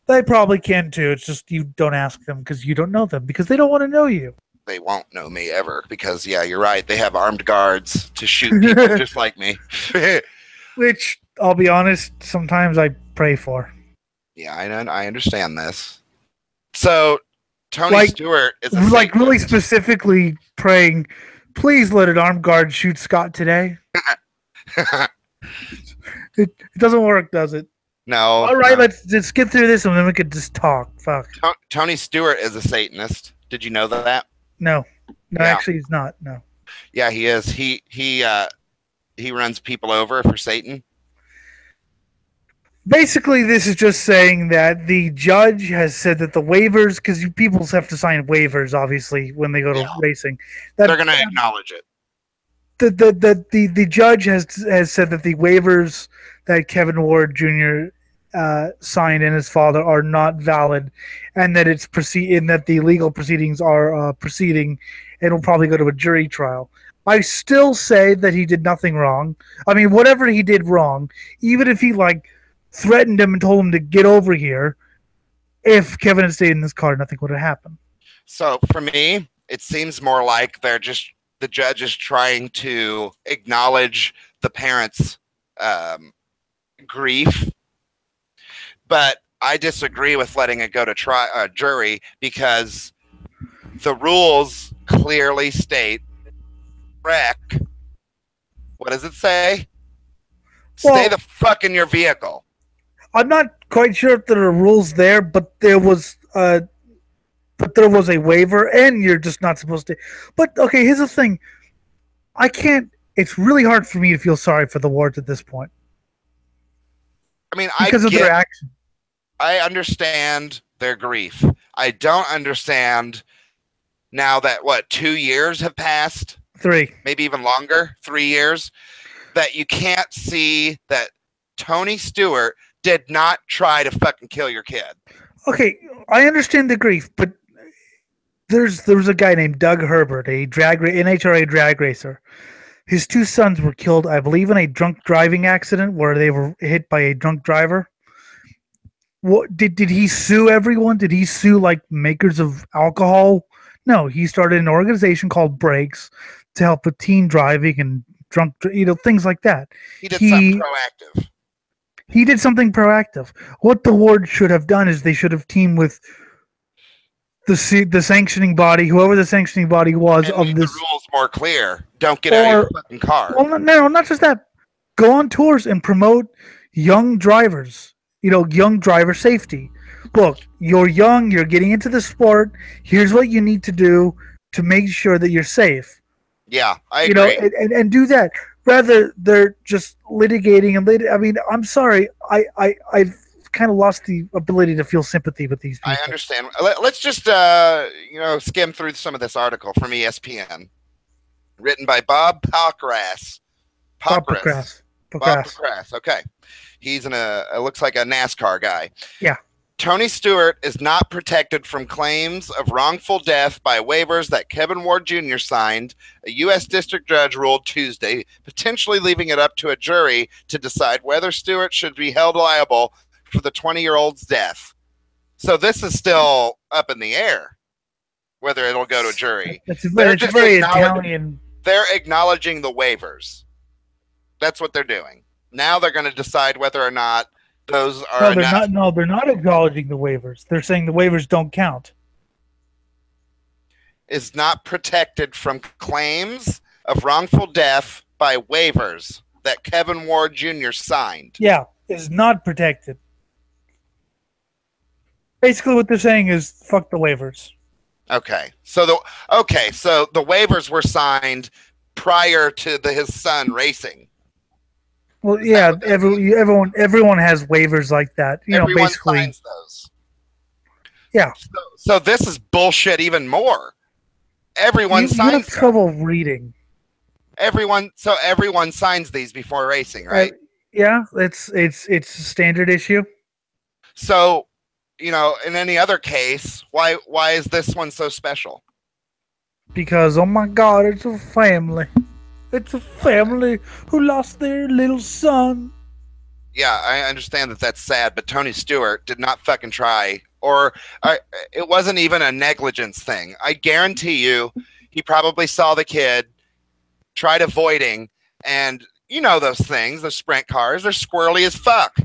They probably can too. It's just you don't ask them because you don't know them because they don't want to know you. They won't know me ever because, yeah, you're right. They have armed guards to shoot people just like me. Which, I'll be honest, sometimes I pray for. Yeah, I understand this. So, Tony Stewart is a like really specifically praying, please let an armed guard shoot Scott today. It doesn't work, does it? No. All right, let's get through this and then we could just talk. Fuck. Tony Stewart is a Satanist. Did you know that? No, Yeah. actually, he's not. No. Yeah, he is. He runs people over for Satan. Basically, this is just saying that the judge has said that the waivers, because people have to sign waivers, obviously, when they go to racing. That They're going to acknowledge it. The judge has said that the waivers that Kevin Ward Jr. Signed and his father are not valid, and that that the legal proceedings are proceeding, and will probably go to a jury trial. I still say that he did nothing wrong. I mean, whatever he did wrong, even if he threatened him and told him to get over here, if Kevin had stayed in this car, nothing would have happened. So for me, it seems more like the judge is trying to acknowledge the parents' grief, but I disagree with letting it go to jury, because the rules clearly state, wreck. What does it say? Stay the fuck in your vehicle. I'm not quite sure if there are rules there, but there was a waiver, and you're just not supposed to. But okay, here's the thing: I can't. It's really hard for me to feel sorry for the Wards at this point. I mean, because of their action. I understand their grief. I don't understand now that 2 years have passed. 3, maybe even longer. 3 years. That you can't see that Tony Stewart did not try to fucking kill your kid. Okay, I understand the grief, but there was a guy named Doug Herbert, a NHRA drag racer. His 2 sons were killed, I believe, in a drunk driving accident where they were hit by a drunk driver. What did he sue everyone? Did he sue makers of alcohol? No, he started an organization called Brakes to help with teen driving and drunk, things like that. He did something proactive. He did something proactive. What the Ward should have done is they should have teamed with the sanctioning body, whoever the sanctioning body was, and of this. The rules more clear. Don't get out of your fucking car. Well, no, not just that. Go on tours and promote young drivers. Young driver safety. Look, you're young. You're getting into the sport. Here's what you need to do to make sure that you're safe. Yeah, I agree. And do that. Rather, they're just litigating and I mean, I'm sorry. I've kind of lost the ability to feel sympathy with these people. I understand. Let's just skim through some of this article from ESPN, written by Bob Pockrass. Bob Pockrass. Okay, he's it looks like a NASCAR guy. Yeah. Tony Stewart is not protected from claims of wrongful death by waivers that Kevin Ward Jr. signed, a U.S. district judge ruled Tuesday, potentially leaving it up to a jury to decide whether Stewart should be held liable for the 20-year-old's death. So this is still up in the air, whether it'll go to a jury. It's very Italian. They're acknowledging the waivers. That's what they're doing. Now they're going to decide whether or not those are enough. They're not acknowledging the waivers. They're saying the waivers don't count. Is not protected from claims of wrongful death by waivers that Kevin Ward Jr. signed. Yeah, is not protected. Basically, what they're saying is fuck the waivers. Okay, so the waivers were signed prior to his son racing. Well, yeah, everyone has waivers like that. Everyone basically signs those. Yeah. So this is bullshit even more. Everyone signs. You have trouble reading. Everyone signs these before racing, right? Yeah, it's a standard issue. So, in any other case, why is this one so special? Because, oh my God, it's a family. It's a family who lost their little son. Yeah, I understand that that's sad, but Tony Stewart did not fucking try. Or it wasn't even a negligence thing. I guarantee you he probably saw the kid, tried avoiding, and those things, those sprint cars, they're squirrely as fuck.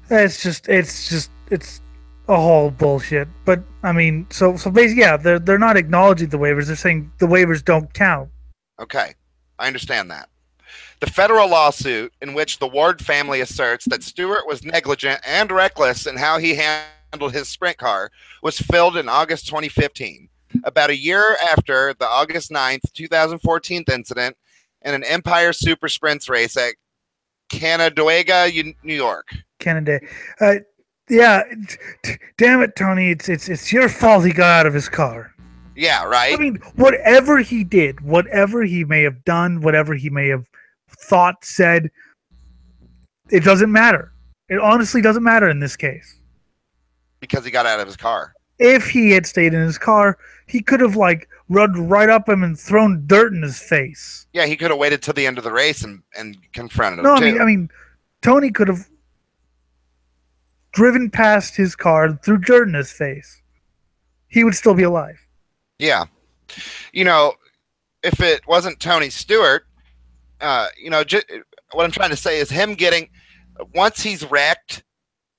It's a whole bullshit. But, I mean, so basically, yeah, they're not acknowledging the waivers. They're saying the waivers don't count. Okay. I understand that. The federal lawsuit, in which the Ward family asserts that Stewart was negligent and reckless in how he handled his sprint car, was filed in August 2015, about a year after the August 9th, 2014 incident in an Empire Super Sprints race at Canandaigua, New York. Kennedy. Yeah, damn it, Tony. It's your fault he got out of his car. Yeah, right. I mean, whatever he did, whatever he may have done, whatever he may have thought, said, it doesn't matter. It honestly doesn't matter in this case. Because he got out of his car. If he had stayed in his car, he could have like run right up him and thrown dirt in his face. Yeah, he could have waited till the end of the race and confronted him. No, too. I mean, Tony could have driven past his car and threw dirt in his face. He would still be alive. Yeah. You know, if it wasn't Tony Stewart, what I'm trying to say is him getting, once he's wrecked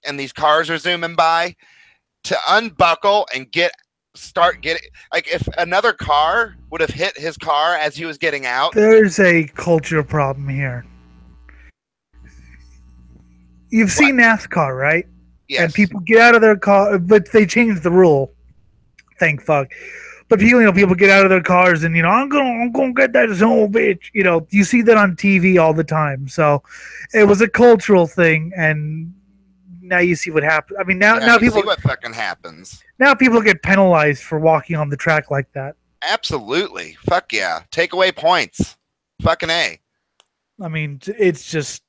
and these cars are zooming by, to unbuckle and start getting, like if another car would have hit his car as he was getting out. There's a culture problem here. You've seen NASCAR, right? Yes. And people get out of their car, but they changed the rule. Thank fuck. But people get out of their cars and I'm gonna get that son of a bitch. You see that on TV all the time. So it was a cultural thing, and now you see what happens. I mean, now people see what fucking happens. Now people get penalized for walking on the track like that. Absolutely, fuck yeah, take away points. Fucking A. I mean, it's just,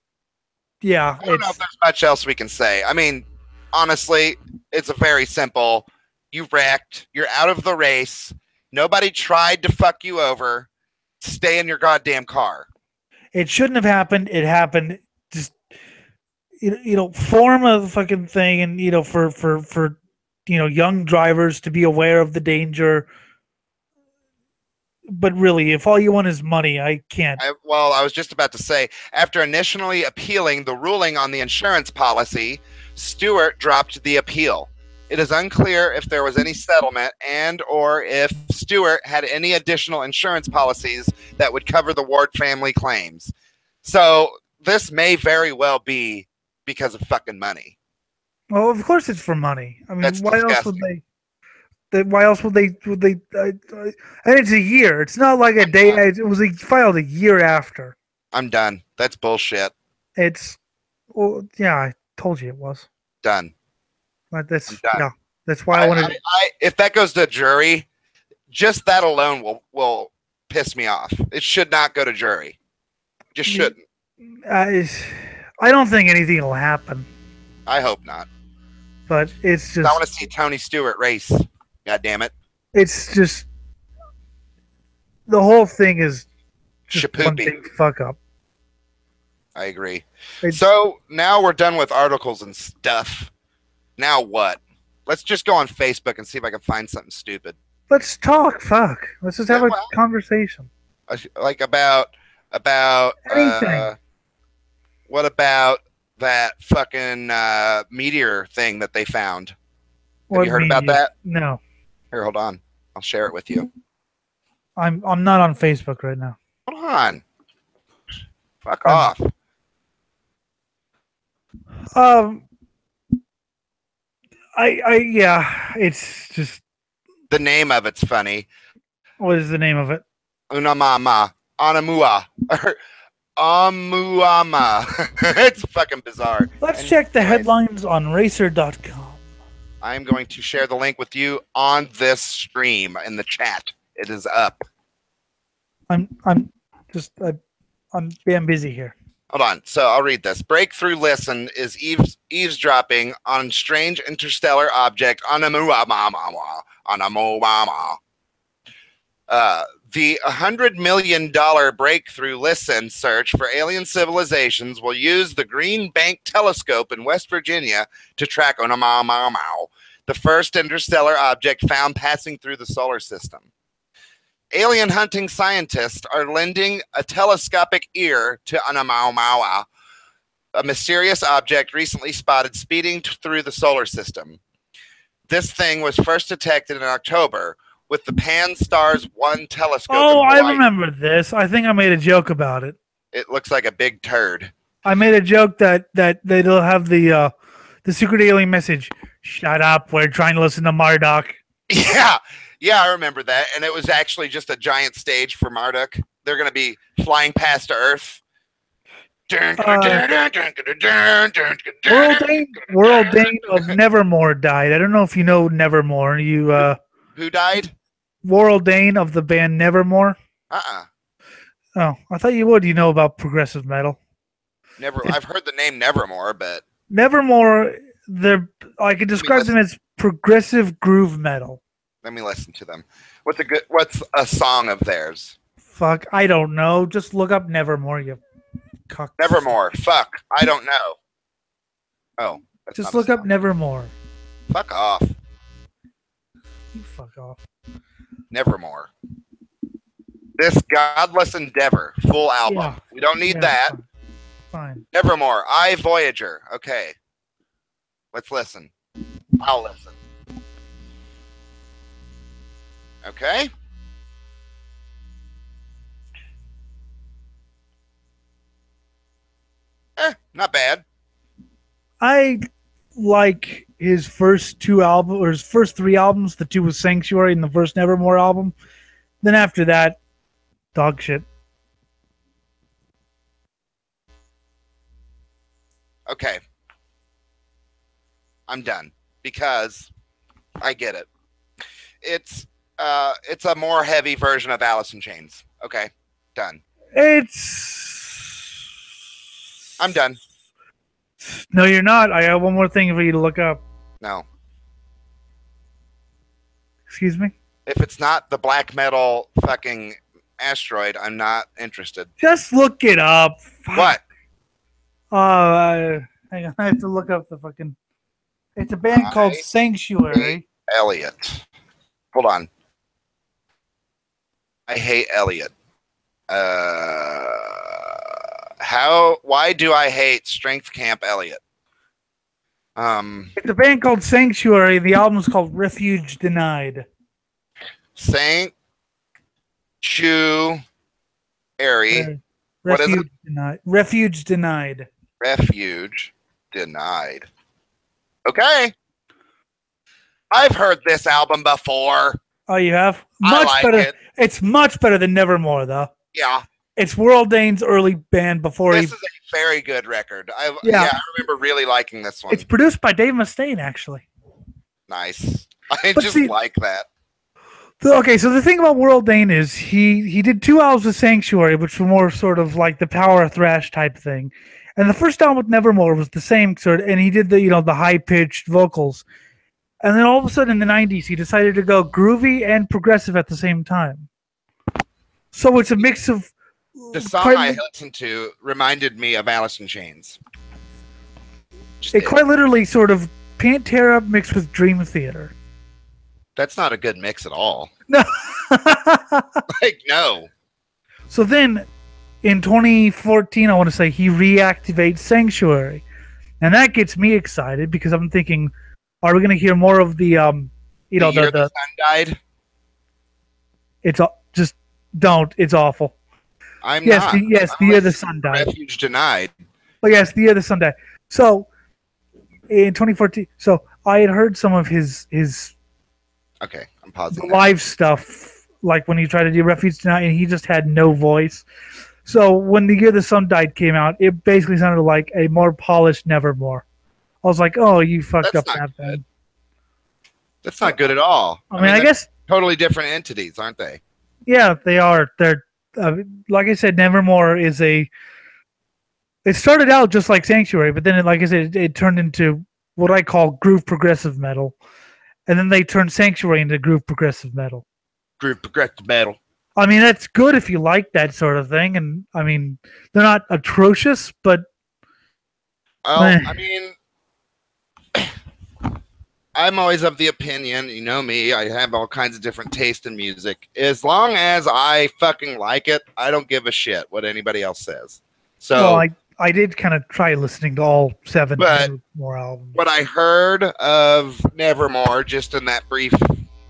yeah. I don't know if there's much else we can say. I mean, honestly, it's a very simple. You wrecked. You're out of the race. Nobody tried to fuck you over. Stay in your goddamn car. It shouldn't have happened. It happened. Just form a fucking thing, and for young drivers to be aware of the danger. But really, if all you want is money, I can't. I was just about to say, after initially appealing the ruling on the insurance policy, Stewart dropped the appeal. It is unclear if there was any settlement and or if Stewart had any additional insurance policies that would cover the Ward family claims. So this may very well be because of fucking money. Well, of course it's for money. I mean, That's why disgusting. else would they? Why else would they? And it's a year. It's not like a day. It was filed a year after. I'm done. That's bullshit. Yeah, I told you it was. Done. But that's why I wanted. If that goes to jury, just that alone will piss me off. It should not go to jury. Just shouldn't. I don't think anything will happen. I hope not. But it's just. I want to see Tony Stewart race. God damn it. It's just. The whole thing is just one big fuck up. I agree. So now we're done with articles and stuff. Now what? Let's just go on Facebook and see if I can find something stupid. Let's talk. Fuck. Let's just have a conversation. Like about anything. What about that fucking meteor thing that they found? Have you heard about that? No. Here, hold on. I'll share it with you. I'm not on Facebook right now. Hold on. Fuck off. Yeah, it's just the name of it's funny. What is the name of it? Unamama. Anamua. Amuama. It's fucking bizarre. Let's check the headlines on racer.com. I'm going to share the link with you on this stream in the chat. It is up. I'm busy here. Hold on. So I'll read this. Breakthrough listen is eavesdropping on strange interstellar object Oumuamua. The $100 million breakthrough listen search for alien civilizations will use the Green Bank Telescope in West Virginia to track Oumuamua, the first interstellar object found passing through the solar system. Alien hunting scientists are lending a telescopic ear to Oumuamua, a mysterious object recently spotted speeding through the solar system. This thing was first detected in October with the Pan-STARRS 1 telescope. Oh, I remember this. I think I made a joke about it. It looks like a big turd. I made a joke that they'll have the secret alien message. Shut up, we're trying to listen to Marduk. Yeah, I remember that. And it was actually just a giant stage for Marduk. They're going to be flying past Earth. World Dane of Nevermore died. I don't know if you know Nevermore. Who died? World Dane of the band Nevermore. Uh-uh. Oh, I thought you would. You know about progressive metal. I've heard the name Nevermore, but Nevermore, I could describe them as progressive groove metal. Let me listen to them. What's a song of theirs? Fuck, I don't know. Just look up Nevermore, you cucks. Nevermore. Fuck, I don't know. Oh. Just look up Nevermore. Fuck off. You fuck off. Nevermore. This Godless Endeavor, full album. Yeah. We don't need that. Fine. Nevermore, I Voyager. Okay. Let's listen. I'll listen. Okay. Not bad. I like his first two albums, or his first three albums. The two was Sanctuary and the first Nevermore album. Then after that, dog shit. Okay. I'm done because I get it. It's a more heavy version of Alice in Chains. Okay. Done. I'm done. No, you're not. I have one more thing for you to look up. No. Excuse me? If it's not the black metal fucking asteroid, I'm not interested. Just look it up. What? Hang on. I have to look up the fucking... It's a band called Sanctuary. Elliot. Hold on. I hate Elliot. Why do I hate Strength Camp Elliot? It's a band called Sanctuary. The album's called Refuge Denied. Sanctuary. What is it? Denied. Refuge Denied. Refuge Denied. Okay. I've heard this album before. Oh, you have? Much better. It's much better than Nevermore, though. Yeah. It's World Dane's early band before This is a very good record. I remember really liking this one. It's produced by Dave Mustaine, actually. Nice. I like that. Okay, so the thing about World Dane is he did two albums with Sanctuary, which were more sort of like the power thrash type thing. And the first album with Nevermore was the same sort of, and he did the high-pitched vocals. And then all of a sudden in the 90s, he decided to go groovy and progressive at the same time. So it's a mix of... The song I listened to reminded me of Alice in Chains. Quite literally sort of Pantera mixed with Dream Theater. That's not a good mix at all. No. No. So then, in 2014, I want to say, he reactivates Sanctuary. And that gets me excited because I'm thinking, are we going to hear more of the sun died? It's just don't. It's awful. I'm not. The year the sun died. Refuge Denied. Oh yes, the year the sun died. So in 2014, so I had heard some of his okay, I'm pausing live stuff, like when he tried to do Refuge Denied, and he just had no voice. So when the year the sun died came out, it basically sounded like a more polished Nevermore. I was like, oh, you fucked up that bad. That's not good at all. I mean, I guess totally different entities, aren't they? Yeah, they are. They're like I said, Nevermore is it started out just like Sanctuary, but then, like I said, it turned into what I call groove progressive metal. And then they turned Sanctuary into groove progressive metal. Groove progressive metal. I mean, that's good if you like that sort of thing. And, I mean, they're not atrocious, but... I mean, I'm always of the opinion, you know me, I have all kinds of different taste in music. As long as I fucking like it, I don't give a shit what anybody else says. So... Well, I did kind of try listening to all 7 more albums. What I heard of Nevermore, just in that brief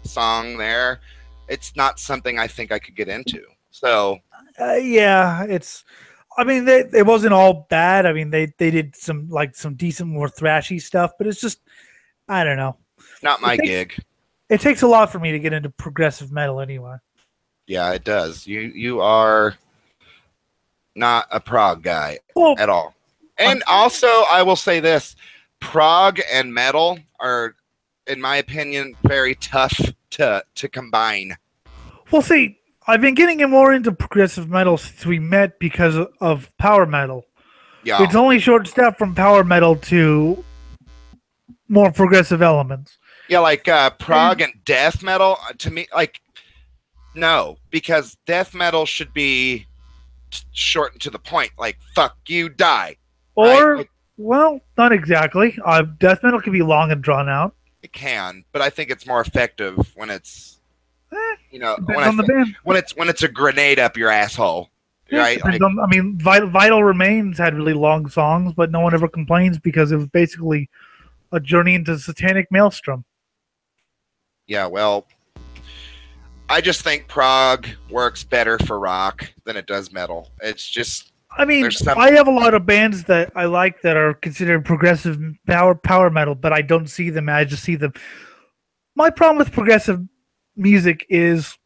song there, it's not something I think I could get into. So, yeah, it's. I mean, it wasn't all bad. I mean, they did some decent, more thrashy stuff, but it's just, I don't know. Not my gig. It takes a lot for me to get into progressive metal, anyway. Yeah, it does. You are not a prog guy Well, at all. And also, I will say this: prog and metal are, in my opinion, very tough to combine. well, see, I've been getting more into progressive metal since we met because of power metal. Yeah, It's only short step from power metal to more progressive elements. yeah, like prog and death metal. To me, like, no, because death metal should be short and to the point. Like, fuck you, die. Or, right? well, not exactly. Death metal can be long and drawn out. It can, but I think it's more effective when it's, you know, Depends on the band. when it's a grenade up your asshole, right? Like, I mean, Vital Remains had really long songs, but no one ever complains because it was basically a journey into satanic maelstrom. yeah, well, I just think prog works better for rock than it does metal. It's just, I mean, I have a lot of bands that I like that are considered progressive power metal, but I don't see them. I just see them. My problem with progressive music is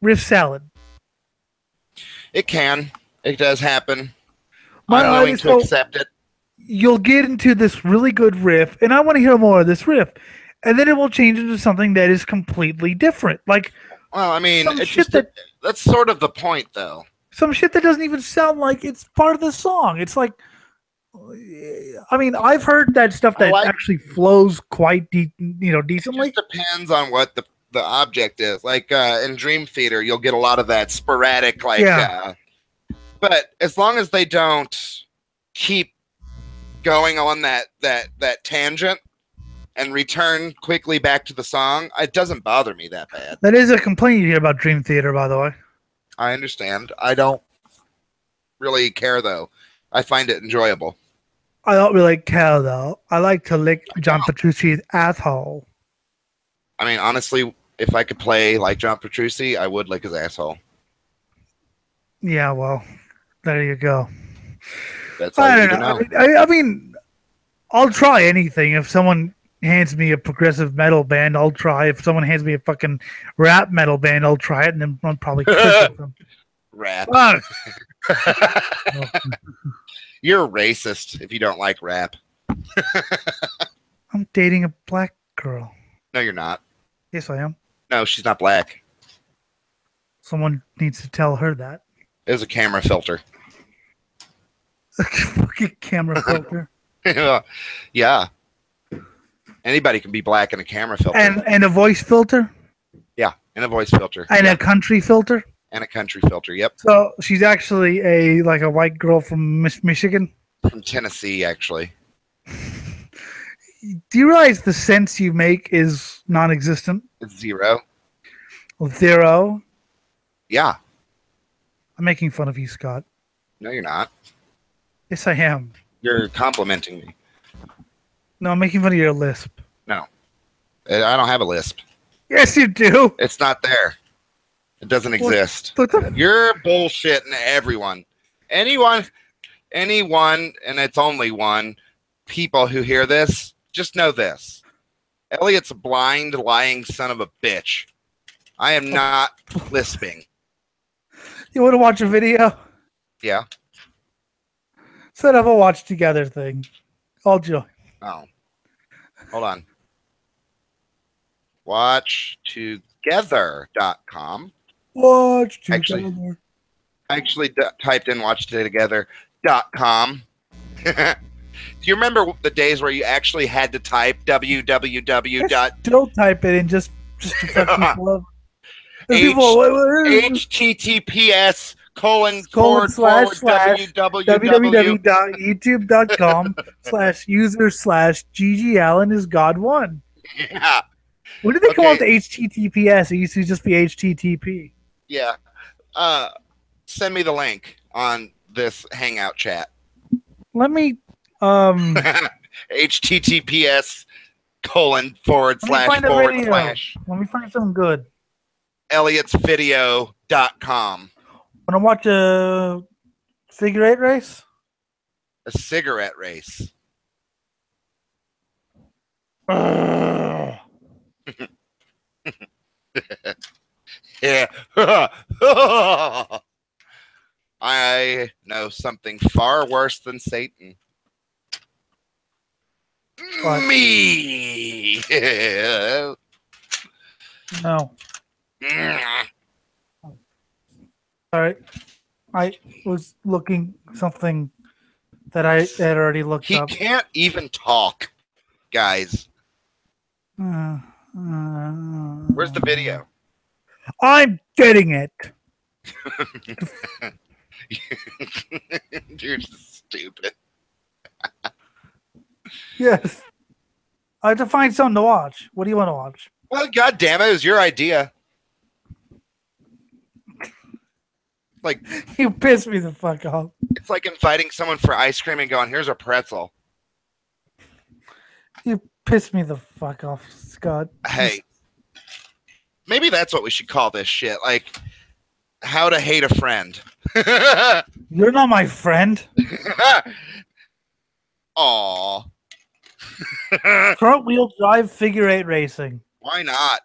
riff salad. it does happen. I'm willing to accept it. You'll get into this really good riff, and I want to hear more of this riff, and then it will change into something that is completely different. Like, well, I mean, that's sort of the point, though. Some shit that doesn't even sound like it's part of the song. It's like, I mean, I've heard that stuff that actually flows quite decently. It just depends on what the object is. Like in Dream Theater, you'll get a lot of that sporadic, like. Yeah. But as long as they don't keep going on that tangent and return quickly back to the song, it doesn't bother me that bad. That is a complaint you hear about Dream Theater, by the way. I understand. I don't really care, though. I find it enjoyable. I don't really care, though. I like to lick John Petrucci's asshole. I mean, honestly, if I could play like John Petrucci, I would lick his asshole. Yeah, well, there you go. That's all I don't know. I mean, I'll try anything. If someone hands me a progressive metal band, I'll try. If someone hands me a fucking rap metal band, I'll try it, and then I'll probably kick them. Rap. You're a racist if you don't like rap. I'm dating a black girl. No, you're not. Yes, I am. No, she's not black. Someone needs to tell her that. It was a camera filter. A fucking camera filter. Yeah. Anybody can be black in a camera filter. And a voice filter? Yeah, and a voice filter. And a country filter? And a country filter, yep. So she's actually a white girl from Michigan? From Tennessee, actually. Do you realize the sense you make is non-existent? It's zero. Zero? Yeah. I'm making fun of you, Scott. No, you're not. Yes, I am. You're complimenting me. No, I'm making fun of your lisp. No. I don't have a lisp. Yes, you do. It's not there. It doesn't exist. You're bullshitting everyone. Anyone, and it's only one, people who hear this, just know this. Elliot's a blind, lying son of a bitch. I am not lisping. You want to watch a video? Yeah. Set up a watch together thing. I'll join. Oh. Hold on. Watchtogether.com. Watch together. Actually typed in watchtogether.com. Do you remember the days where you actually had to type www. Still type it in just to fuck people up. HTTPS www.youtube.com/user/GG Allen is God one. Yeah. When did they come out to HTTPS? It used to just be HTTP. Yeah. Send me the link on this Hangout chat. Let me HTTPS://. Let me find something good. ElliotsVideo.com. Want to watch a cigarette race? A cigarette race. Yeah. I know something far worse than Satan. What? Me. No. Sorry. I was looking something that I had already looked He up. can't even talk, guys. Where's the video? I'm getting it. You're stupid. Yes. I have to find something to watch. What do you want to watch? Well, God damn it, it was your idea. Like, You pissed me the fuck off. it's like inviting someone for ice cream and going, here's a pretzel. You pissed me the fuck off, Scott. Hey, maybe that's what we should call this shit. Like, how to hate a friend. You're not my friend. Aw. Front wheel drive figure eight racing. Why not?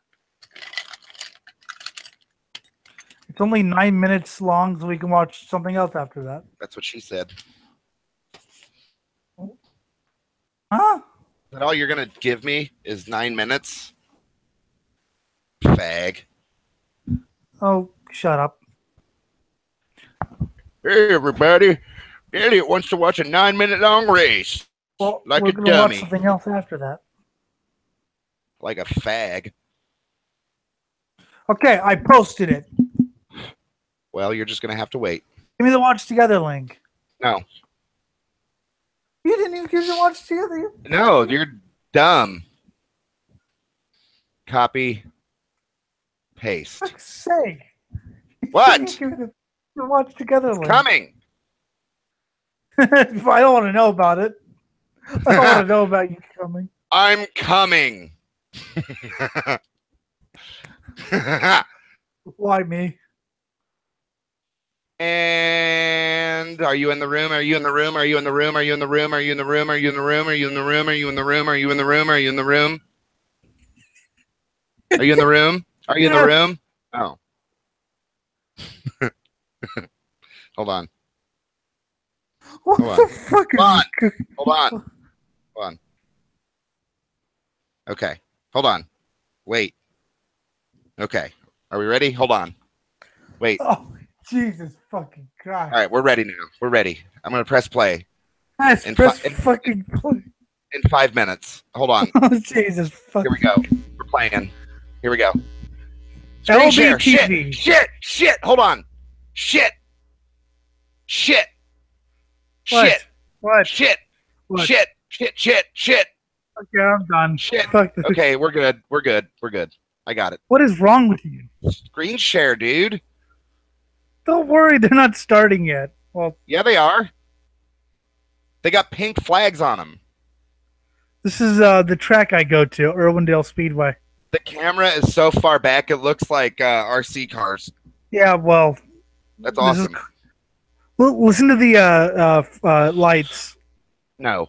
It's only 9 minutes long, so we can watch something else after that. That's what she said. Huh? Is that all you're going to give me is 9 minutes? Fag. Oh, shut up. Hey, everybody. Elliot wants to watch a 9-minute long race. Well, Like we're a going to watch dummy. something else after that. Like a fag. Okay, I posted it. Well, you're just going to have to wait. Give me the watch together link. No. You didn't even give the watch together. No, you're dumb. Copy. Paste. For fuck's sake. What? You didn't give me the watch together link. Coming. I don't want to know about it. I don't want to know about you coming. I'm coming. Why me? And are you in the room? Are you in the room? Are you in the room? Are you in the room? Are you in the room? Are you in the room? Are you in the room? Are you in the room? Are you in the room? Are you in the room? Are you in the room? Are you in the room? Oh. Hold on. What Hold the on. fuck is Hold on. this? Hold on. Hold on. Okay. Hold on. Wait. Okay. Are we ready? Hold on. Wait. Oh, Jesus fucking Christ. All right. We're ready now. We're ready. I'm going to press play Yes, in press fi- in- fucking play. in 5 minutes. Hold on. Oh, Jesus fucking. Here we go. We're playing. Here we go. Screen share. LBTV. Shit. Hold on. Shit. What? What? Shit. What? Shit. Okay, I'm done. Shit. Fuck this. Okay, we're good. I got it. What is wrong with you? Screen share, dude. Don't worry, they're not starting yet. Well, Yeah, they are. They got pink flags on them. this is the track I go to, Irwindale Speedway. The camera is so far back, it looks like RC cars. Yeah, well, That's this is- awesome. listen to the lights. No,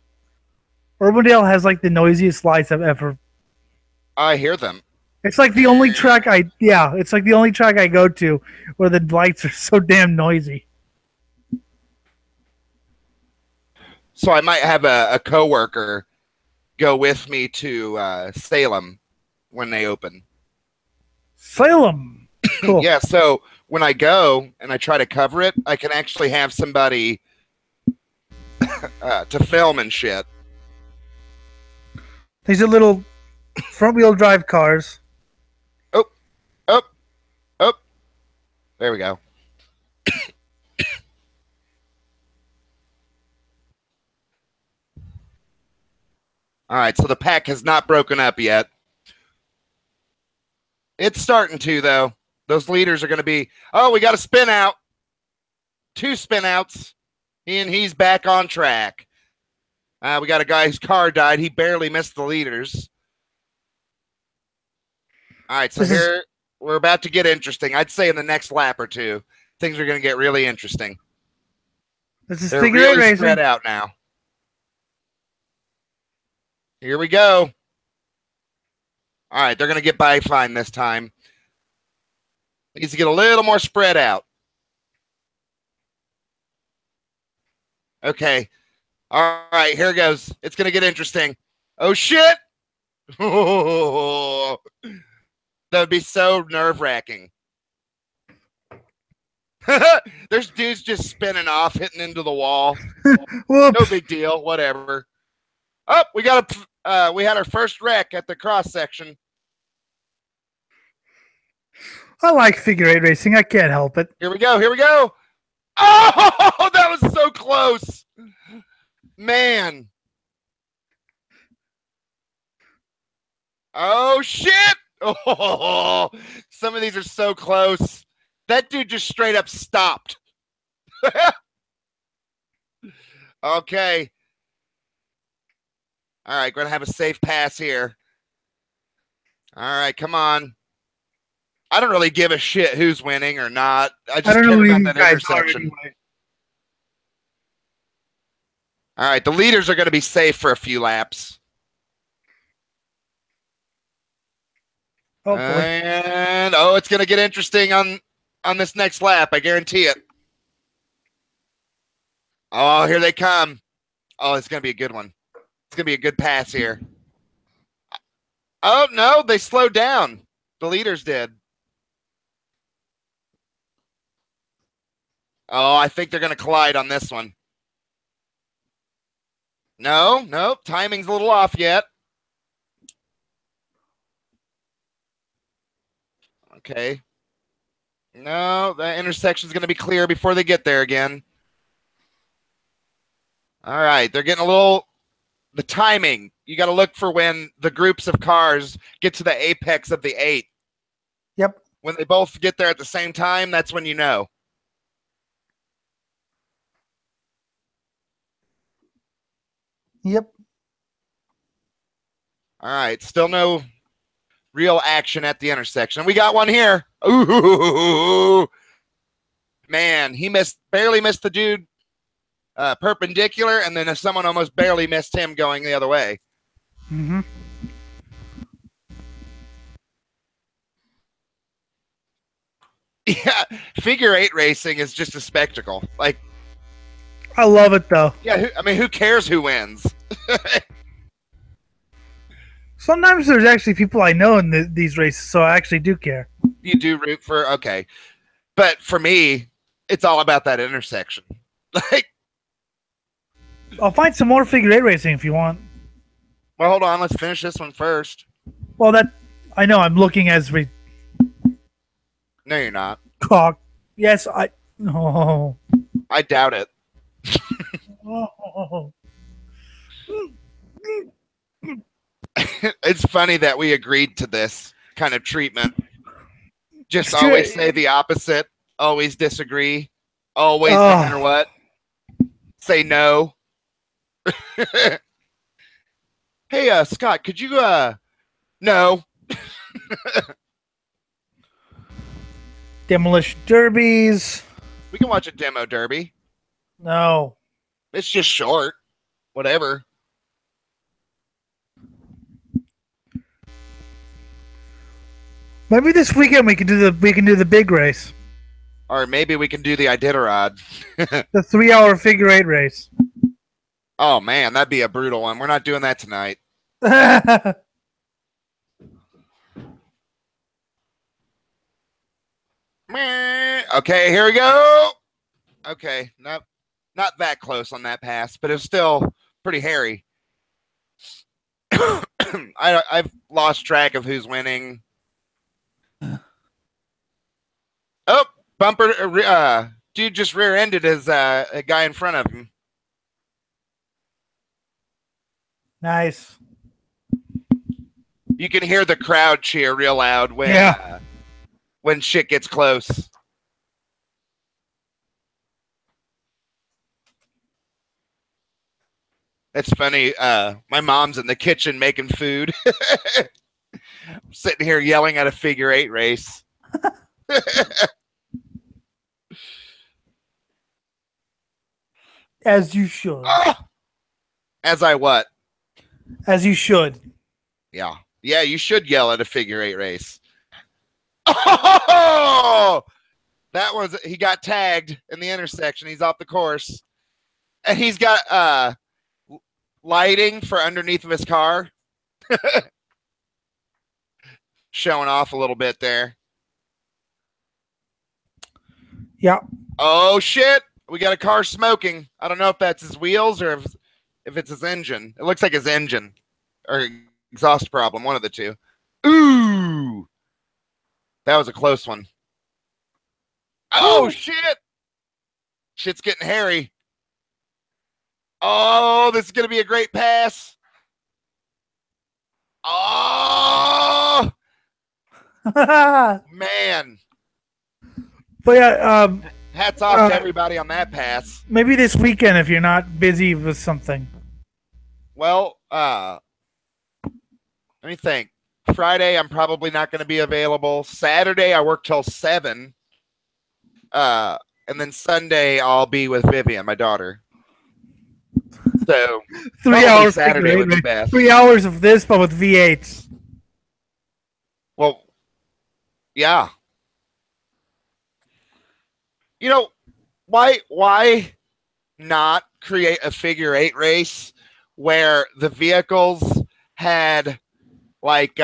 Irwindale has like the noisiest lights I've ever. I hear them. It's like the only track it's like the only track I go to where the lights are so damn noisy. So I might have a coworker go with me to Salem when they open. Salem. Cool. Yeah, so when I go and I try to cover it, I can actually have somebody to film and shit. These are little front wheel drive cars. Oh, there we go. All right, so the pack has not broken up yet. It's starting to, though. Those leaders are going to be, we got a spin out. 2 spin outs. And he's back on track. We got a guy whose car died. He barely missed the leaders. All right, so here we're about to get interesting. I'd say in the next lap or two, things are going to get really interesting. This is They're figure eight really racing. spread out now. Here we go. All right, they're going to get by fine this time. Needs to get a little more spread out. Okay. All right, here it goes. It's going to get interesting. Oh, shit. That would be so nerve-wracking. There's dudes just spinning off, hitting into the wall. Whoops. No big deal. Whatever. Oh, we had our first wreck at the cross section. I like figure eight racing. I can't help it. Here we go. Here we go. Oh, that was so close. Man. Oh, shit. Oh, some of these are so close. That dude just straight up stopped. Okay. All right, going to have a safe pass here. All right, come on. I don't really give a shit who's winning or not. I just don't know care who about you that guys intersection. are anyway. All right, the leaders are going to be safe for a few laps. Hopefully. And it's going to get interesting on this next lap. I guarantee it. Oh, here they come. Oh, it's going to be a good one. It's going to be a good pass here. Oh, no, they slowed down. The leaders did. Oh, I think they're going to collide on this one. No, timing's a little off yet. Okay. No, the intersection's going to be clear before they get there again. All right, they're getting a little... The timing. You got to look for when the groups of cars get to the apex of the 8. Yep. When they both get there at the same time, that's when you know. Yep. All right, still no real action at the intersection. We got one here. Ooh, man, he barely missed the dude perpendicular, and then someone almost barely missed him going the other way. Mm-hmm. Yeah, figure eight racing is just a spectacle. Like, I love it though. yeah, who cares who wins? Sometimes there's actually people I know in these races, so I actually do care. You do root for, okay. But for me, it's all about that intersection. Like, I'll find some more figure eight racing if you want. well, hold on. Let's finish this one first. Well, I know I'm looking as we No, you're not. talk. Yes, I. Oh. I doubt it. Oh. It's funny that we agreed to this kind of treatment. Just Stewart. always say the opposite. Always disagree. Always, no matter what. Say no. Hey, Scott, could you, no. Demolition derbies. We can watch a demo derby. No. It's just short. Whatever. Maybe this weekend we can do the big race. Or maybe we can do the Iditarod. The 3-hour figure eight race. Oh, man, that'd be a brutal one. We're not doing that tonight. Okay, here we go. Okay, not that close on that pass, but it's still pretty hairy. I've lost track of who's winning. Oh, bumper! Dude just rear-ended his a guy in front of him. Nice. You can hear the crowd cheer real loud when shit gets close. It's funny. My mom's in the kitchen making food. I'm sitting here yelling at a figure eight race. As you should. Oh! As I what? As you should. Yeah. Yeah, you should yell at a figure eight race. Oh! He got tagged in the intersection. He's off the course. And he's got lighting for underneath of his car. Showing off a little bit there. Yeah. Oh, shit. We got a car smoking. I don't know if that's his wheels or if it's his engine. It looks like his engine or exhaust problem, one of the two. Ooh. That was a close one. Oh, shit. Shit's getting hairy. Oh, this is going to be a great pass. Oh, man. But yeah, hats off to everybody on that pass. Maybe this weekend if you're not busy with something. Well, let me think. Friday, I'm probably not going to be available. Saturday, I work till 7. And then Sunday, I'll be with Vivian, my daughter. So 3 hours Saturday would be best. 3 hours of this, but with V8s. Well, yeah. You know, why not create a figure 8 race where the vehicles had like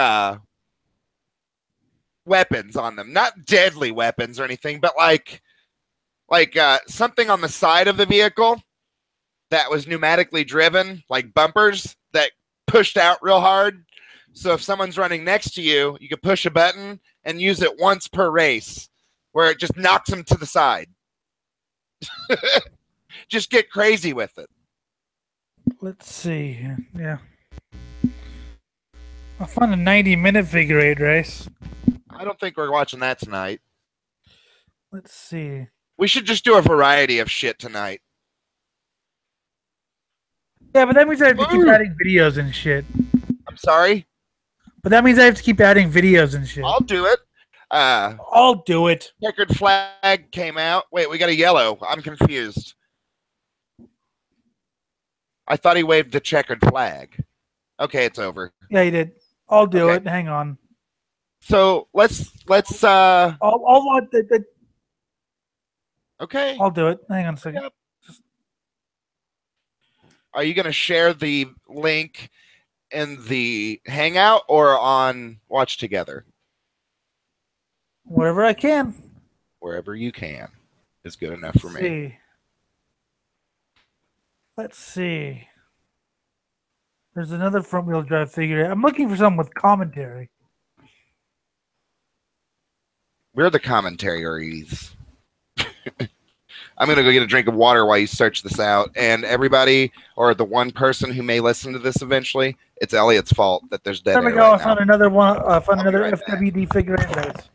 weapons on them, not deadly weapons or anything, but like something on the side of the vehicle that was pneumatically driven, like bumpers that pushed out real hard. So if someone's running next to you, you could push a button and use it once per race where it just knocks them to the side. Just get crazy with it. Let's see. Yeah. I'll find a 90-minute figure 8 race. I don't think we're watching that tonight. Let's see. We should just do a variety of shit tonight. Yeah, but that means I have to keep adding videos and shit. I'm sorry? But that means I have to keep adding videos and shit. I'll do it. I'll do it. Checkered flag came out. Wait, we got a yellow. I'm confused. I thought he waved the checkered flag. Okay, it's over. Yeah, he did. I'll do it. Hang on. So let's Okay. I'll do it. Hang on a second. Yep. Are you going to share the link in the Hangout or on Watch Together? Wherever I can. Wherever you can is good enough for me. Let's see. There's another front-wheel drive figure. I'm looking for something with commentary. We're the commentaries. I'm going to go get a drink of water while you search this out. And everybody, or the one person who may listen to this eventually, it's Elliot's fault that there's dead air right now. I found another one. Found another FWD figure 8 race.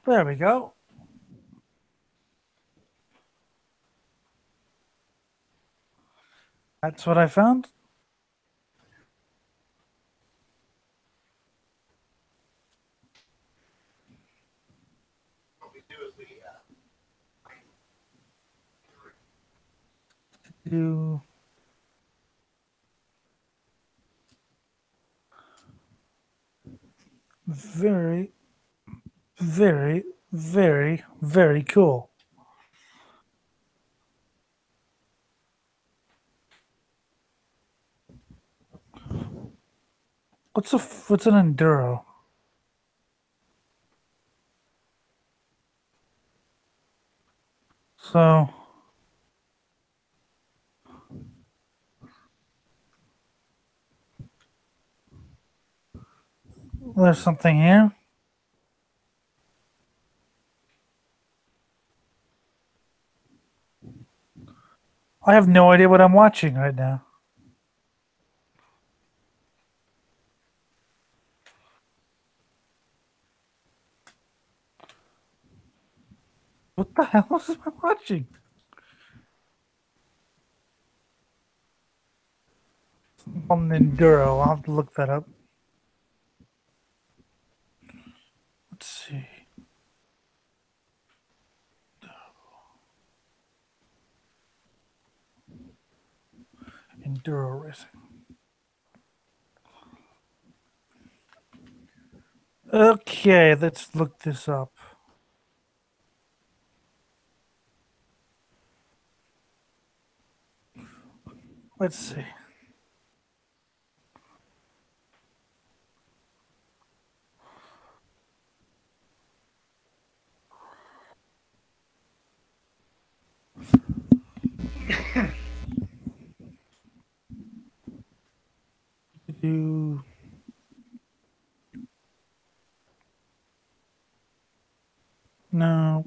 There we go. That's what I found. Do very, very, very, very cool. What's an enduro? So there's something here. I have no idea what I'm watching right now. What the hell is I watching? On enduro, I'll have to look that up. Let's see. Enduro racing. Okay, let's look this up. Let's see. Do no.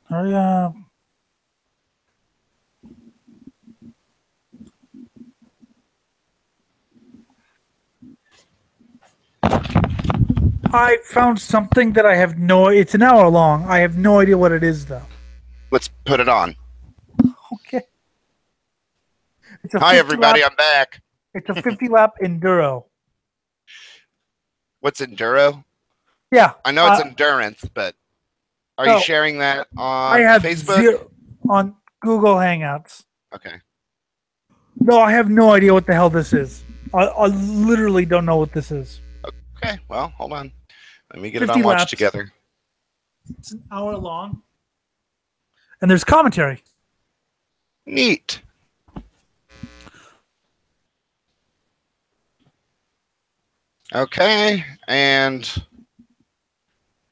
Hurry up. I found something that I have no. It's an hour long. I have no idea what it is though. Let's put it on. Okay. It's a Hi, 50 everybody. lap, I'm back. it's a 50 lap enduro. What's enduro? Yeah. I know it's endurance, but are you no, sharing that I on have Facebook? zero on Google Hangouts. Okay. No, I have no idea what the hell this is. I literally don't know what this is. Okay. Well, hold on. Let me get it 50 on Watch laps. Together. It's an hour long. And there's commentary. Neat. Okay. And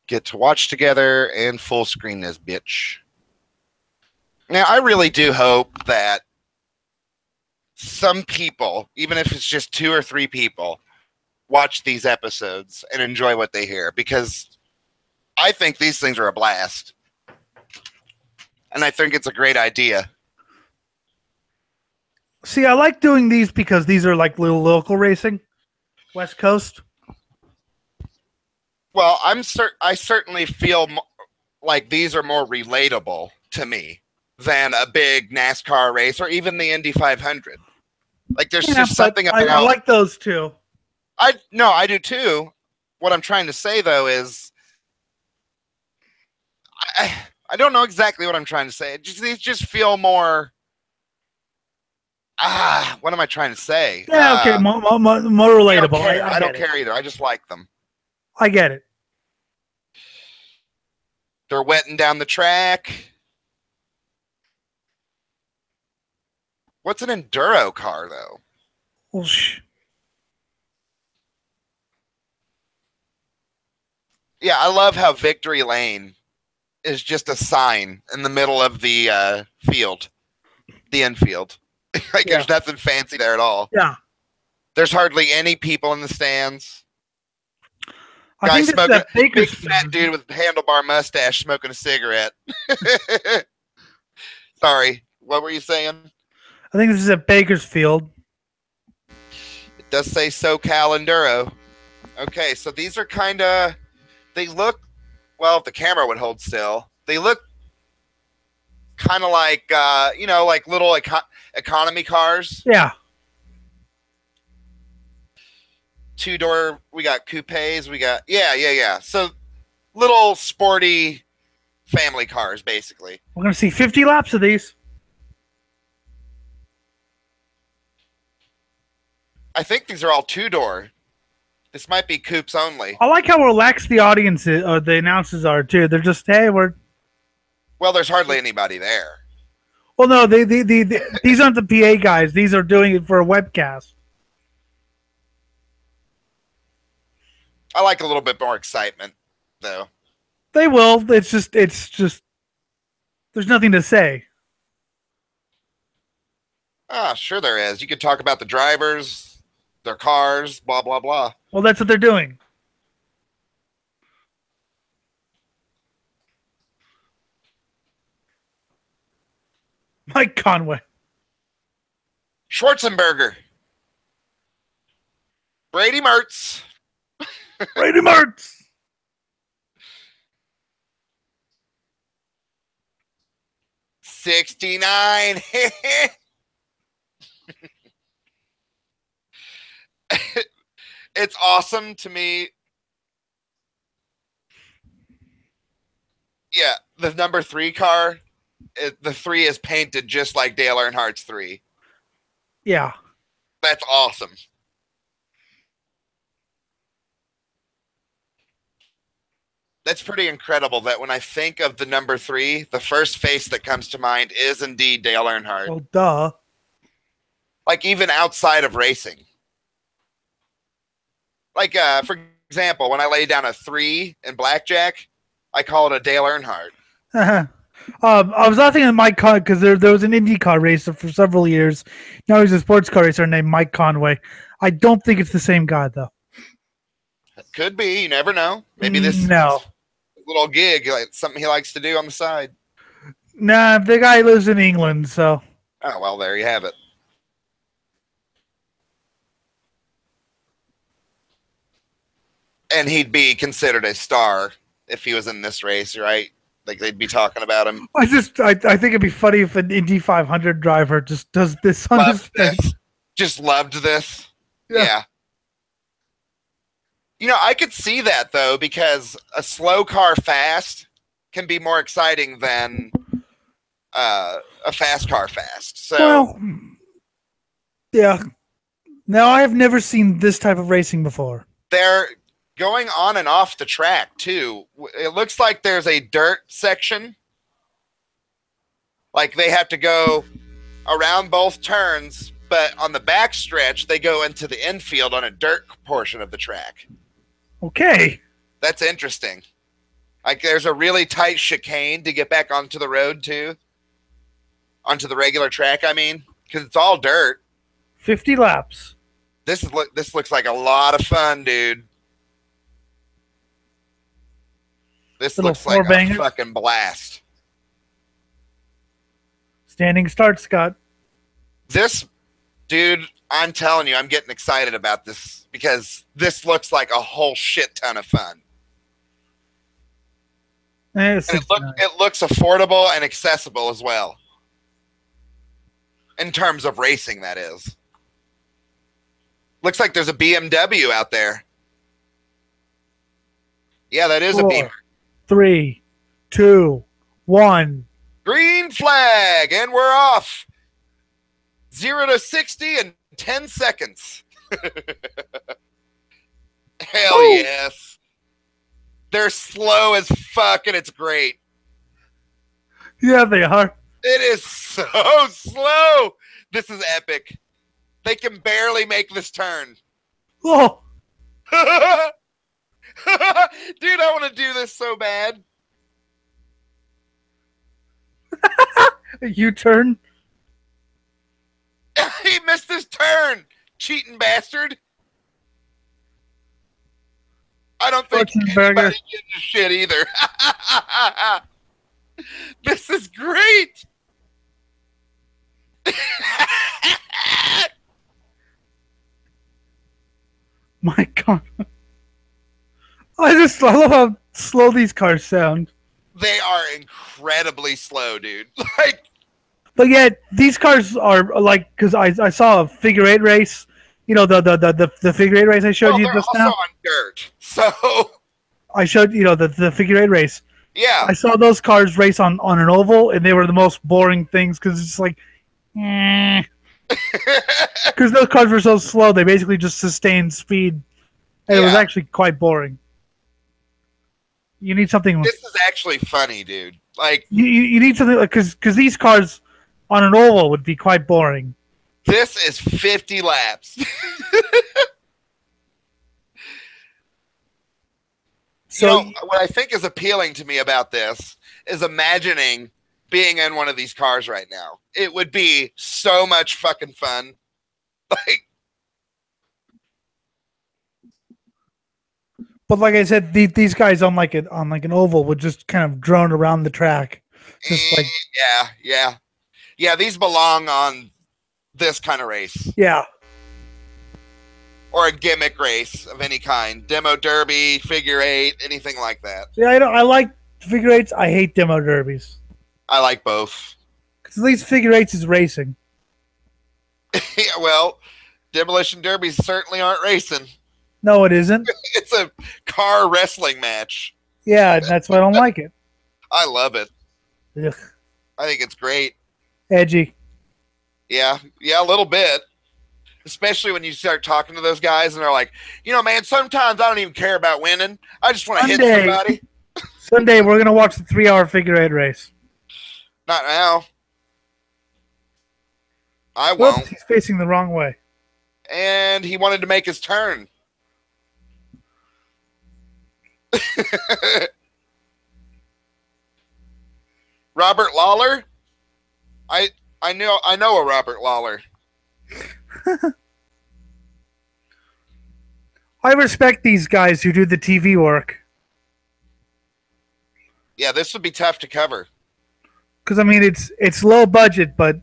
get to Watch Together and full screen this bitch. Now, I really do hope that some people, even if it's just 2 or 3 people, watch these episodes and enjoy what they hear, because I think these things are a blast. And I think it's a great idea. See, I like doing these because these are like little local racing, West Coast. Well, I certainly feel like these are more relatable to me than a big NASCAR race or even the Indy 500. Like, there's just something about. I like those too. I do too. What I'm trying to say though is, I don't know exactly what I'm trying to say. These just feel more. What am I trying to say? Yeah, okay, more relatable. I don't care either. I just like them. I get it. They're wetting down the track. What's an enduro car though? Well, Yeah, I love how Victory Lane is just a sign in the middle of the field, the infield. Like, there's nothing fancy there at all. Yeah. There's hardly any people in the stands. I think smoking, big fat dude with handlebar mustache smoking a cigarette. Sorry, what were you saying? I think this is at Bakersfield. It does say SoCal Enduro. Okay, so these are kind of, they look, well, if the camera would hold still, they look kind of like, like little economy cars. Yeah. 2-door, we got coupes, we got, yeah. So little sporty family cars, basically. We're going to see 50 laps of these. I think these are all 2-door. This might be coupes only. I like how relaxed the audience is, or the announcers are too. They're just, hey, we're. Well, there's hardly anybody there. Well, no, these aren't the PA guys. These are doing it for a webcast. I like a little bit more excitement, though. They will. It's just. There's nothing to say. Sure there is. You could talk about the drivers, their cars, blah, blah, blah. Well, that's what they're doing. Mike Conway. Schwarzenberger. Brady Mertz. Brady Mertz. '69. It's awesome to me. Yeah, the number 3 car the 3 is painted just like Dale Earnhardt's 3. Yeah. That's awesome. That's pretty incredible that when I think of the number 3, the first face that comes to mind is indeed Dale Earnhardt. Oh, duh. Like, even outside of racing. Like, for example, when I lay down a 3 in blackjack, I call it a Dale Earnhardt. I was not thinking of Mike Conway because there was an IndyCar racer for several years. Now he's a sports car racer named Mike Conway. I don't think it's the same guy, though. Could be. You never know. Maybe this little gig, like something he likes to do on the side. Nah, the guy lives in England, so. Oh, well, there you have it. And he'd be considered a star if he was in this race, right? Like, they'd be talking about him. I think it'd be funny if an Indy 500 driver just does this on his face. Just loved this. Yeah. You know, I could see that, though, because a slow car fast can be more exciting than a fast car fast. So, well, yeah. Now, I have never seen this type of racing before. They're going on and off the track, too. It looks like there's a dirt section. Like, they have to go around both turns, but on the back stretch, they go into the infield on a dirt portion of the track. Okay. That's interesting. Like, there's a really tight chicane to get back onto the road, too. Onto the regular track, I mean. Because it's all dirt. 50 laps. This looks like a lot of fun, dude. This looks like a fucking blast. Standing start, Scott. This, dude, I'm telling you, I'm getting excited about this because this looks like a whole shit ton of fun. It looks affordable and accessible as well. In terms of racing, that is. Looks like there's a BMW out there. Yeah, that is 4, a Beamer. 3, 2, 1. Green flag, and we're off. 0 to 60 in 10 seconds. Hell Ooh. Yes. They're slow as fuck, and it's great. Yeah, they are. It is so slow. This is epic. They can barely make this turn. Oh. Dude, I want to do this so bad. A U-turn. He missed his turn, cheating bastard. I don't think anybody gives a shit either. This is great. My God. I love how slow these cars sound. They are incredibly slow, dude. Like, but yet these cars are like, because I saw a figure 8 race. You know, the figure 8 race I showed you just now. Also on dirt, so I showed the figure 8 race. Yeah, I saw those cars race on an oval, and they were the most boring things because it's just like, because those cars were so slow, they basically just sustained speed, and it was actually quite boring. You need something. This is actually funny, dude. Like, you need something like because these cars on an oval would be quite boring. This is 50 laps. So, you know, what I think is appealing to me about this is imagining being in one of these cars right now. It would be so much fucking fun. Like, but like I said, these guys on like an oval would just kind of drone around the track, just like yeah. These belong on this kind of race. Yeah. Or a gimmick race of any kind. Demo derby, figure 8, anything like that. Yeah, I like figure 8s. I hate demo derbies. I like both. Because at least figure 8s is racing. Yeah, well, demolition derbies certainly aren't racing. No, it isn't. It's a car wrestling match. Yeah, that's why I don't like it. I love it. Ugh. I think it's great. Edgy. Yeah, a little bit. Especially when you start talking to those guys and they're like, man, sometimes I don't even care about winning. I just want to hit somebody. Sunday, we're going to watch the 3-hour figure eight race. Not now. I won't. Oops, he's facing the wrong way. And he wanted to make his turn. Robert Lawler? I know a Robert Lawler. I respect these guys who do the TV work. Yeah, this would be tough to cover. Because, I mean, it's low budget, but...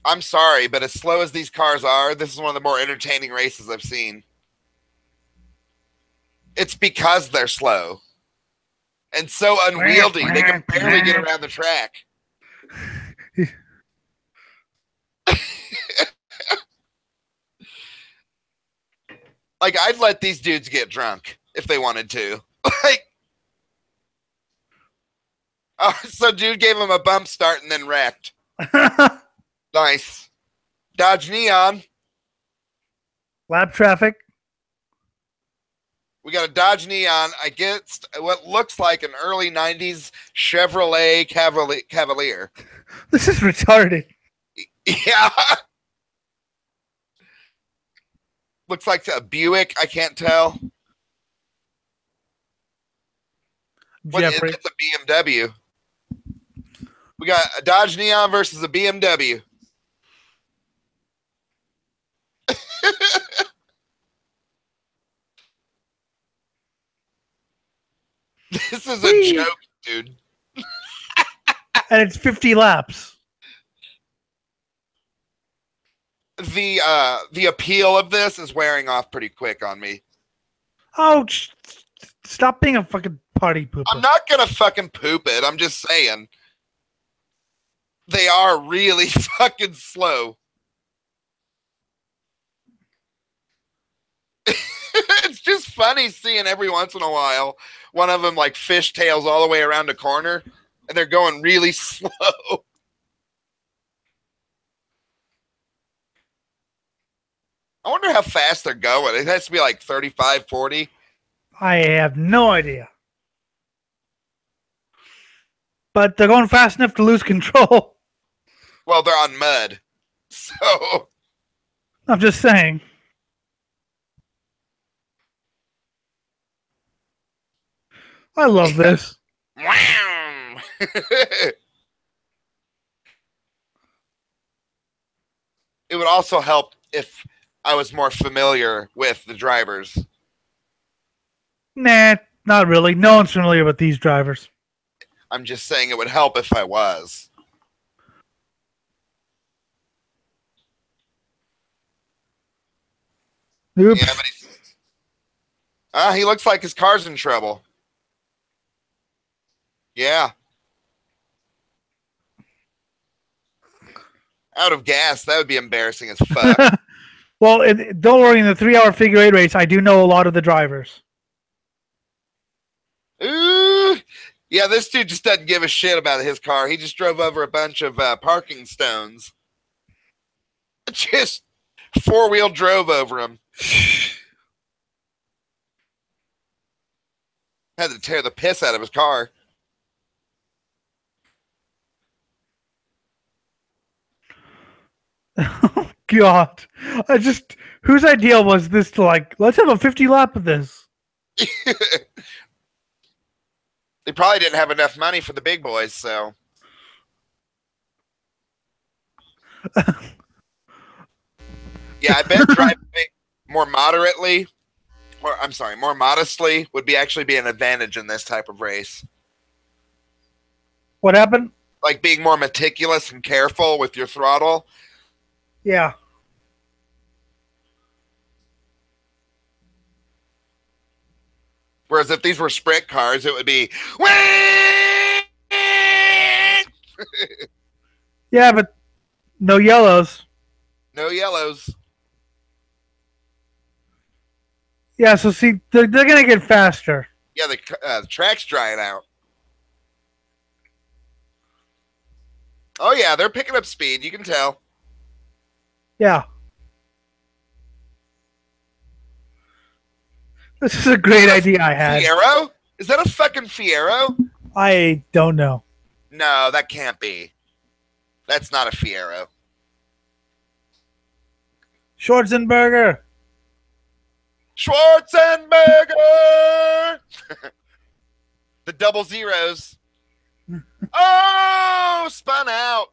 I'm sorry, but as slow as these cars are, this is one of the more entertaining races I've seen. It's because they're slow. And so unwieldy, they can barely get around the track. Like, I'd let these dudes get drunk if they wanted to. Like, oh, so dude gave him a bump start and then wrecked. Nice. Dodge Neon. Lap traffic. We got a Dodge Neon against what looks like an early 90s Chevrolet Cavalier. This is retarded. Yeah. Looks like a Buick. I can't tell. Jeffrey. It's a BMW. We got a Dodge Neon versus a BMW. This is a joke, dude. And it's 50 laps. The appeal of this is wearing off pretty quick on me. Oh, stop being a fucking party pooper. I'm not gonna fucking poop it. I'm just saying. They are really fucking slow. It's just funny seeing every once in a while one of them like fishtails all the way around a corner and they're going really slow. I wonder how fast they're going. It has to be like 35, 40. I have no idea. But they're going fast enough to lose control. Well, they're on mud. So I'm just saying. I love this. Wow. It would also help if I was more familiar with the drivers. Nah, not really. No one's familiar with these drivers. I'm just saying it would help if I was. Oops. Yeah, but he looks like his car's in trouble. Yeah. Out of gas, that would be embarrassing as fuck. Well, don't worry. In the 3-hour figure eight race, I do know a lot of the drivers. Ooh. Yeah, this dude just doesn't give a shit about his car. He just drove over a bunch of parking stones. Just four-wheel drove over him. Had to tear the piss out of his car. Oh, God. Whose idea was this to, like, let's have a 50 lap of this? They probably didn't have enough money for the big boys, so. Yeah, I bet driving more moderately, or I'm sorry, more modestly would actually be an advantage in this type of race. What happened? Like being more meticulous and careful with your throttle. Yeah. Whereas if these were sprint cars, it would be. Yeah, but no yellows. No yellows. Yeah, so see, they're going to get faster. Yeah, the track's drying out. Oh yeah, they're picking up speed. You can tell. Yeah. This is a great idea I had. Fiero? Is that a fucking Fiero? I don't know. No, that can't be. That's not a Fiero. Schwarzenberger. Schwarzenberger! The double zeros. Oh, spun out.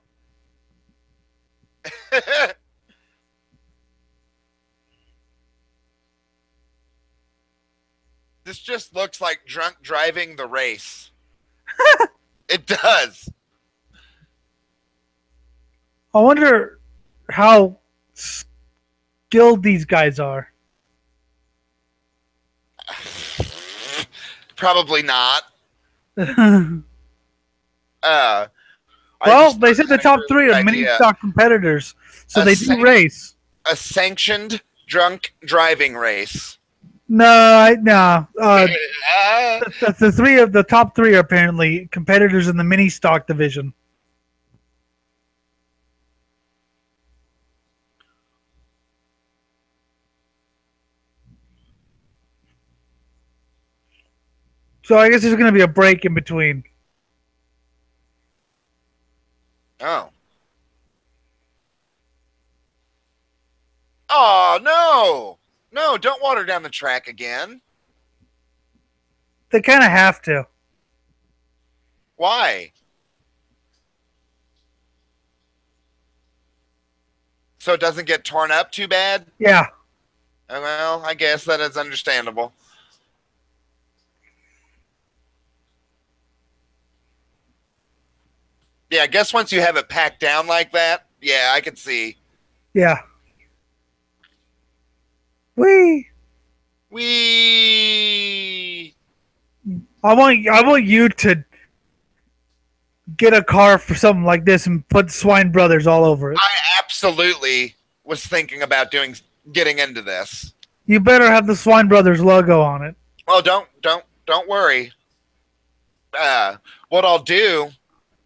This just looks like drunk driving the race. It does. I wonder how skilled these guys are. Probably not. Well, they said the top three are mini stock competitors, so they do race. A sanctioned drunk driving race. No. The top three are apparently competitors in the mini stock division. So I guess there's going to be a break in between. Oh. Oh, no. No, don't water down the track again. They kind of have to. Why? So it doesn't get torn up too bad? Yeah. Well, I guess that is understandable. Yeah, I guess once you have it packed down like that, yeah, I could see. Yeah. Wee. I want you to get a car for something like this and put Swine Brothers all over it. I absolutely was thinking about getting into this. You better have the Swine Brothers logo on it. Well, don't worry. What I'll do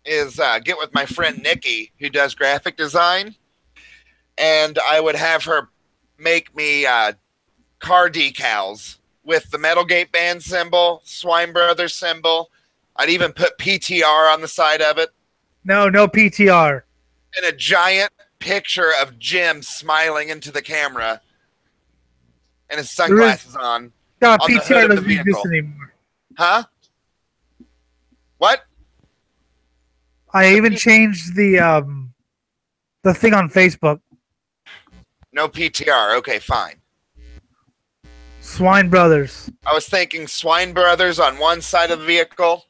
is get with my friend Nikki, who does graphic design, and I would have her make me car decals with the Metal Gate Band symbol, Swine Brothers symbol. I'd even put PTR on the side of it. No PTR. And a giant picture of Jim smiling into the camera and his sunglasses on. No, PTR doesn't exist anymore. Huh? What? I even changed the thing on Facebook. No PTR. Okay, fine. Swine Brothers. I was thinking Swine Brothers on one side of the vehicle,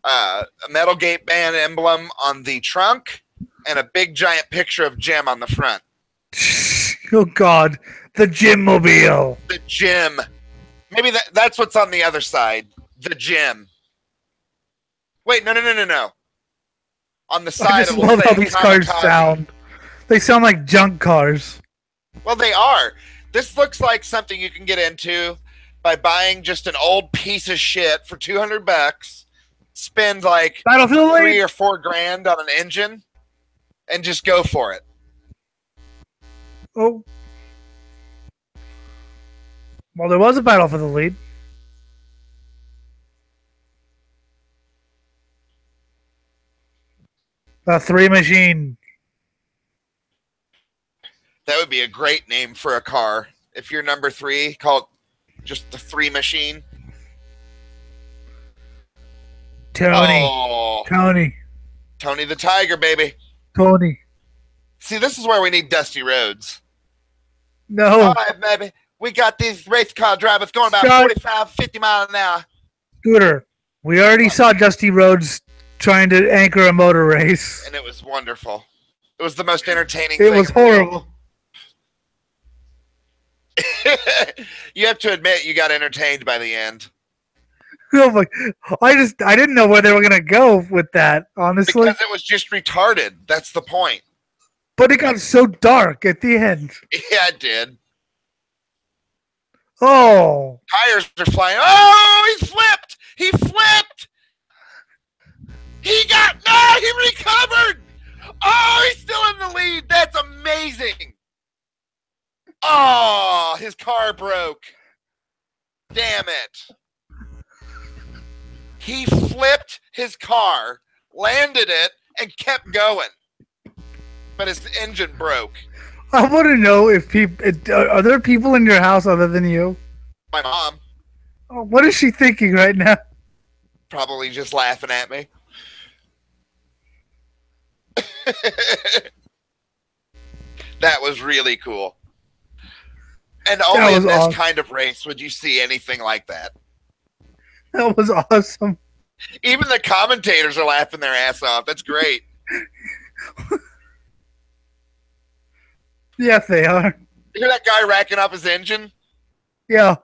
a Metal Gate Band emblem on the trunk, and a big giant picture of Jim on the front. Oh God, the Jim mobile. The Jim. Maybe that's what's on the other side. The Jim. Wait, no. On the side, I just love how these cars sound. They sound like junk cars. Well, they are. This looks like something you can get into by buying just an old piece of shit for $200, spend like $3 or $4 grand on an engine, and just go for it. Oh. Well, there was a battle for the lead. The Three Machine. That would be a great name for a car. If you're number 3, call it just the Three Machine. Tony. Oh. Tony the Tiger, baby. Tony. See, this is where we need dusty roads. No. All right, baby. We got these race car drivers going about 45, 50 miles an hour. Scooter, we already saw Dusty Rhodes trying to anchor a motor race. And it was wonderful. It was the most entertaining thing. It was horrible. You have to admit you got entertained by the end. Oh my, I didn't know where they were gonna go with that, honestly. Because it was just retarded. That's the point. But it got so dark at the end. Yeah, it did. Oh. Tires are flying. Oh, he flipped! He flipped! He recovered. Oh, he's still in the lead. That's amazing. Oh, his car broke. Damn it. He flipped his car, landed it, and kept going. But his engine broke. I want to know if are there people in your house other than you? My mom. Oh, what is she thinking right now? Probably just laughing at me. That was really cool. And only in this kind of race would you see anything like that. That was awesome. Even the commentators are laughing their ass off. That's great. Yes, they are. You hear that guy racking up his engine? Yeah.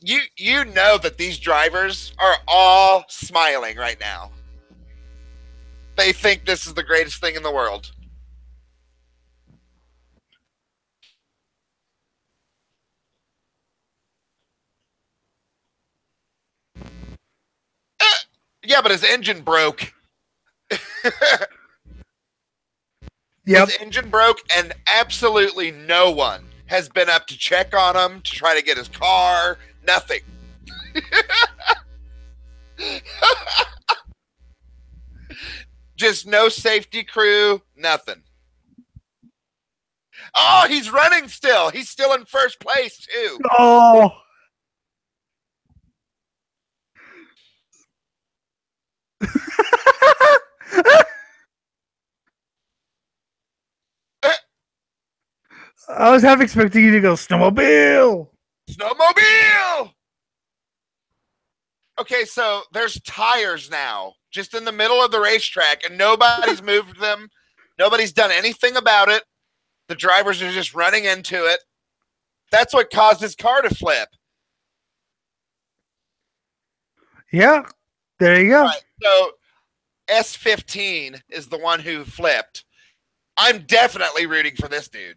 You know that these drivers are all smiling right now. They think this is the greatest thing in the world. Yeah, but his engine broke. Yep. His engine broke, and absolutely no one has been up to check on him, to try to get his car. Nothing. Just no safety crew, nothing. Oh, he's running still. He's still in first place, too. Oh. I was half expecting you to go snowmobile. Snowmobile! Okay, so there's tires now, just in the middle of the racetrack, and nobody's moved them. Nobody's done anything about it. The drivers are just running into it. That's what caused his car to flip. Yeah, there you go. Right, so S15 is the one who flipped. I'm definitely rooting for this dude.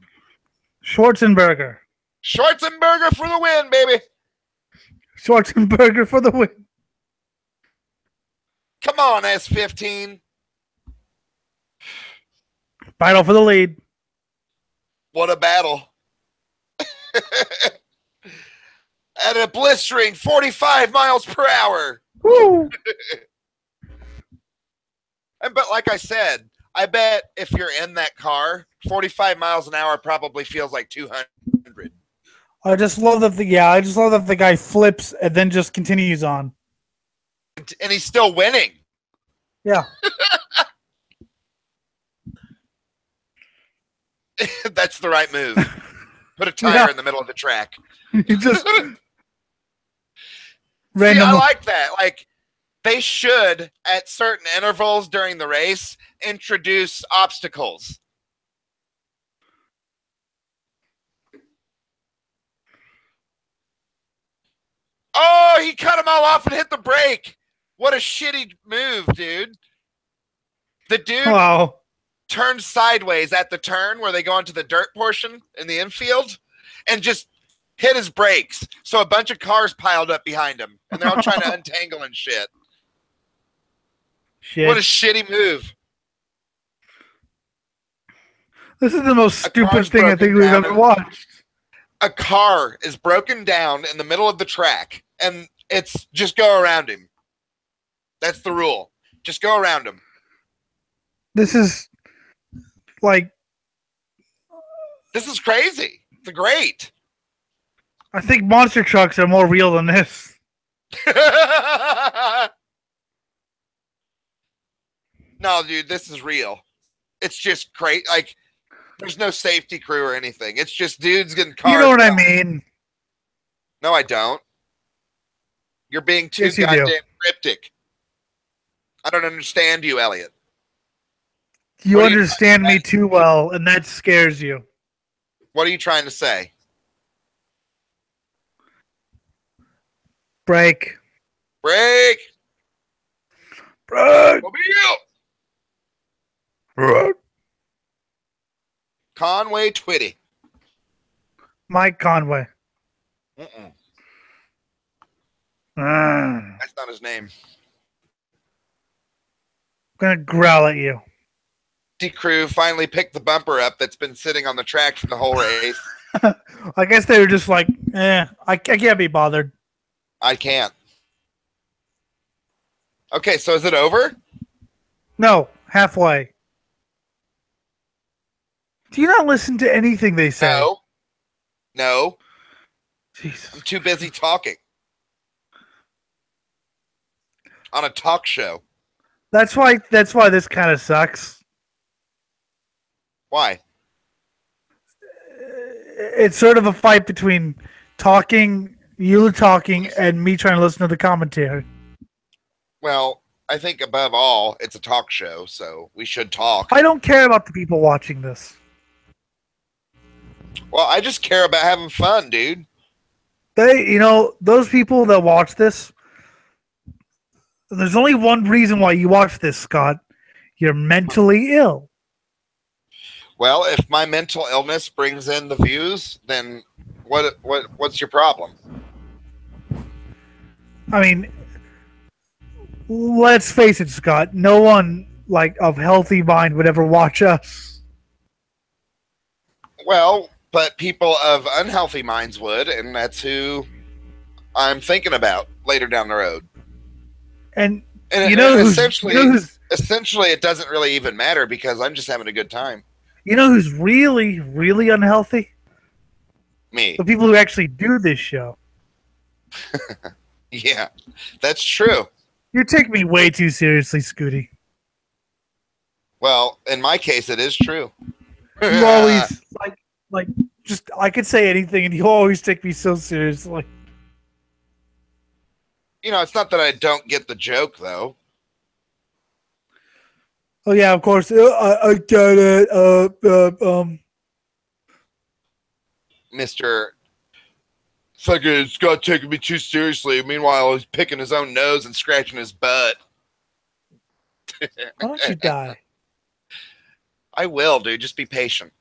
Schwarzenberger for the win, baby. Schwarzenberger for the win. Come on, S15. Battle for the lead. What a battle. At a blistering 45 miles per hour. Woo! But like I said, I bet if you're in that car, 45 miles an hour probably feels like 200. I just love that the guy flips and then just continues on. And he's still winning. Yeah. That's the right move. Put a tire in the middle of the track. You just See, I like that. Like, they should, at certain intervals during the race, introduce obstacles. Oh, he cut them all off and hit the brake. What a shitty move, dude. The dude turned sideways at the turn where they go onto the dirt portion in the infield and just hit his brakes. So a bunch of cars piled up behind him, and they're all trying to untangle and shit. What a shitty move. This is the most stupid thing I think we've ever watched. A car is broken down in the middle of the track, and it's just go around him. That's the rule. Just go around him. This is crazy. It's great. I think monster trucks are more real than this. No, dude, this is real. It's just great. Like, there's no safety crew or anything. It's just dudes getting cars. You know what I mean? No, I don't. You're being too goddamn cryptic. I don't understand you, Elliot. You understand me too well, and that scares you. What are you trying to say? Break. Break. Break. Break. Conway Twitty. Mike Conway. That's not his name. gonna growl at you. Crew finally picked the bumper up that's been sitting on the track for the whole race. I guess they were just like, I can't be bothered. I can't. Okay, so is it over? No, halfway. Do you not listen to anything they say? No. Jesus. I'm too busy talking. On a talk show. That's why this kind of sucks. Why? It's sort of a fight between you talking, and me trying to listen to the commentary. Well, I think above all, it's a talk show, so we should talk. I don't care about the people watching this. Well, I just care about having fun, dude. Those people that watch this, there's only one reason why you watch this, Scott. You're mentally ill. Well, if my mental illness brings in the views, then what's your problem? I mean, let's face it, Scott. No one of healthy mind would ever watch us. Well, but people of unhealthy minds would, and that's who I'm thinking about later down the road. And essentially, it doesn't really even matter because I'm just having a good time. You know who's really, really unhealthy? Me. The people who actually do this show. Yeah, that's true. You take me way too seriously, Scooty. Well, in my case, it is true. You always just I could say anything, and you always take me so seriously. It's not that I don't get the joke, though. Oh yeah, of course. I get it. Mr. Fucking Scott taking me too seriously. Meanwhile, he's picking his own nose and scratching his butt. Why don't you die? I will, dude. Just be patient.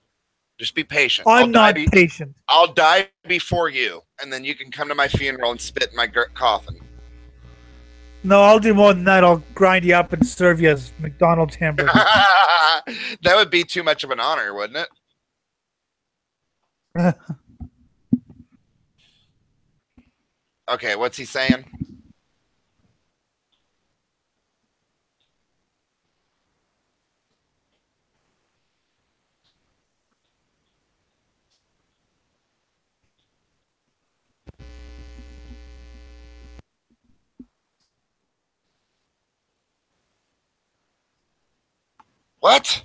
Just be patient. I'm not patient. I'll die before you, and then you can come to my funeral and spit in my coffin. No, I'll do more than that. I'll grind you up and serve you as McDonald's hamburger. That would be too much of an honor, wouldn't it? Okay, what's he saying? What?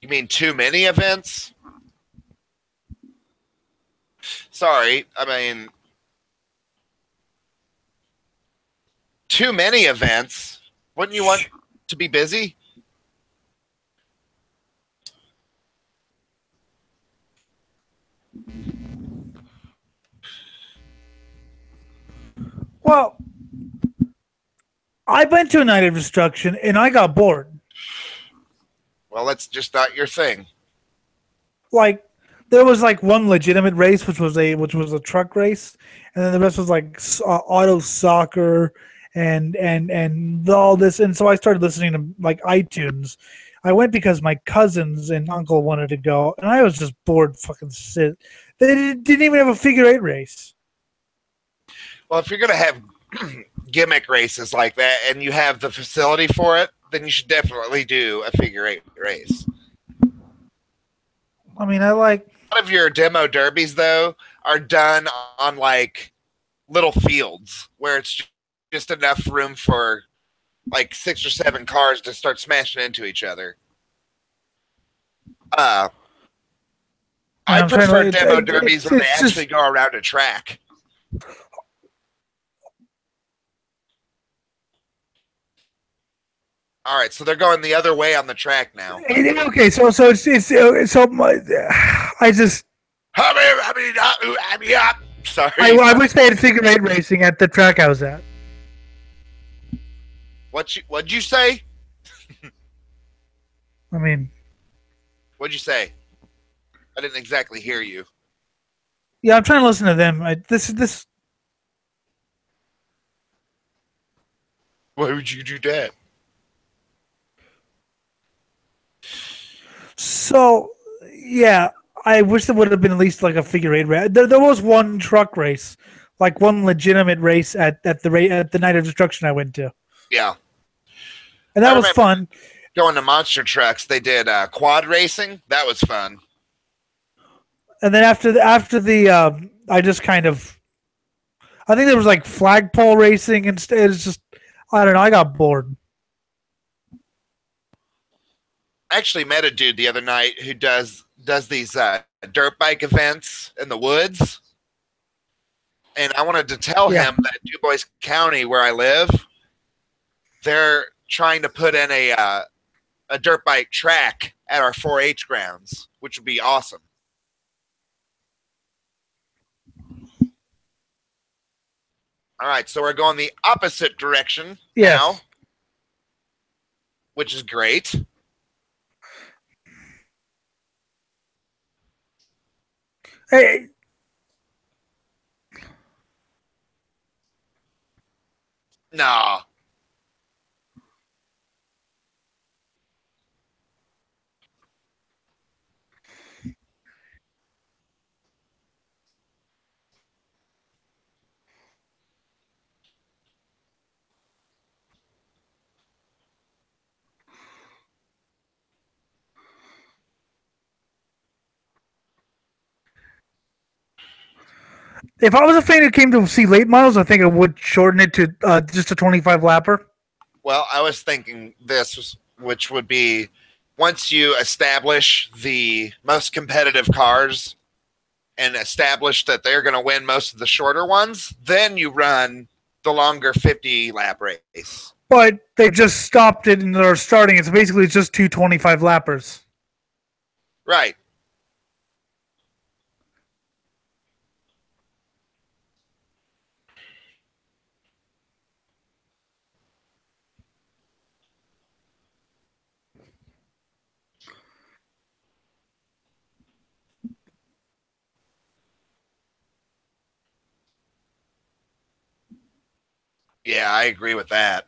You mean too many events? Sorry, I mean too many events. Wouldn't you want to be busy? Well, I went to a night of destruction and I got bored. Well, that's just not your thing. There was one legitimate race, which was a truck race, and then the rest was auto soccer and all this. And so I started listening to iTunes. I went because my cousins and uncle wanted to go, and I was just bored. Fucking shit. They didn't even have a figure 8 race. Well, if you're gonna have gimmick races like that, and you have the facility for it, then you should definitely do a figure 8 race. I mean, a lot of your demo derbies, though, are done on little fields where it's just enough room for 6 or 7 cars to start smashing into each other. I prefer demo derbies when they actually go around a track. All right, so they're going the other way on the track now. Okay, so I just. Sorry. I wish they had figure 8 racing at the track I was at. What'd you say? I mean, what'd you say? I didn't exactly hear you. Yeah, I'm trying to listen to them. This. Why would you do that? So, yeah, I wish there would have been at least like a figure eight race. There was one truck race, like one legitimate race at the Night of Destruction I went to, Yeah. and that was fun. Going to monster trucks, they did quad racing. That was fun. And then after the I just kind of, I think there was like flagpole racing instead. It's just, I don't know. I got bored. I actually met a dude the other night who does these dirt bike events in the woods, and I wanted to tell him that DuBois County, where I live, they're trying to put in a dirt bike track at our 4-H grounds, which would be awesome. All right, so we're going the opposite direction now, which is great. Hey. No. If I was a fan who came to see late models, I think I would shorten it to just a 25 lapper. Well, I was thinking this, which would be once you establish the most competitive cars and establish that they're going to win most of the shorter ones, then you run the longer 50-lap race. But they just stopped it and they're starting. It's basically just two 25 lappers. Right. Yeah, I agree with that.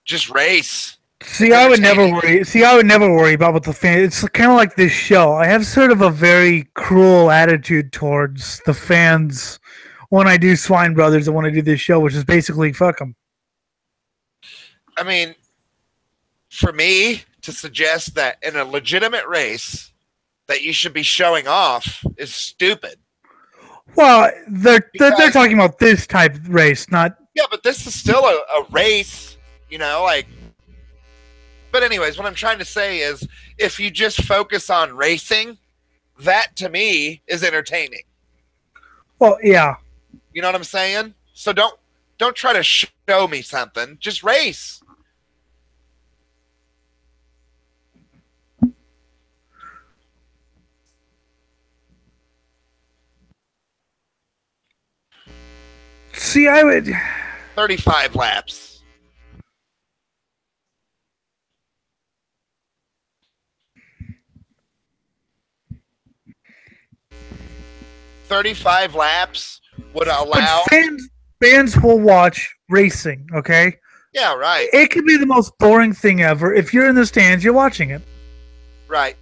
Just race. See, I would never worry. I would never worry about what the fans. It's kind of like this show. I have sort of a very cruel attitude towards the fans when I do Swine Brothers and when I do this show, which is basically fuck them. I mean, for me to suggest that in a legitimate race that you should be showing off is stupid. Well, they're talking about this type of race, not. Yeah, but this is still a race, you know, like. But anyways, what I'm trying to say is if you just focus on racing, that to me is entertaining. Well, yeah. You know what I'm saying? So don't try to show me something. Just race. See, I would 35 laps. $35 laps would allow. But fans will watch racing, okay? Yeah, right. It could be the most boring thing ever. If you're in the stands, you're watching it. Right.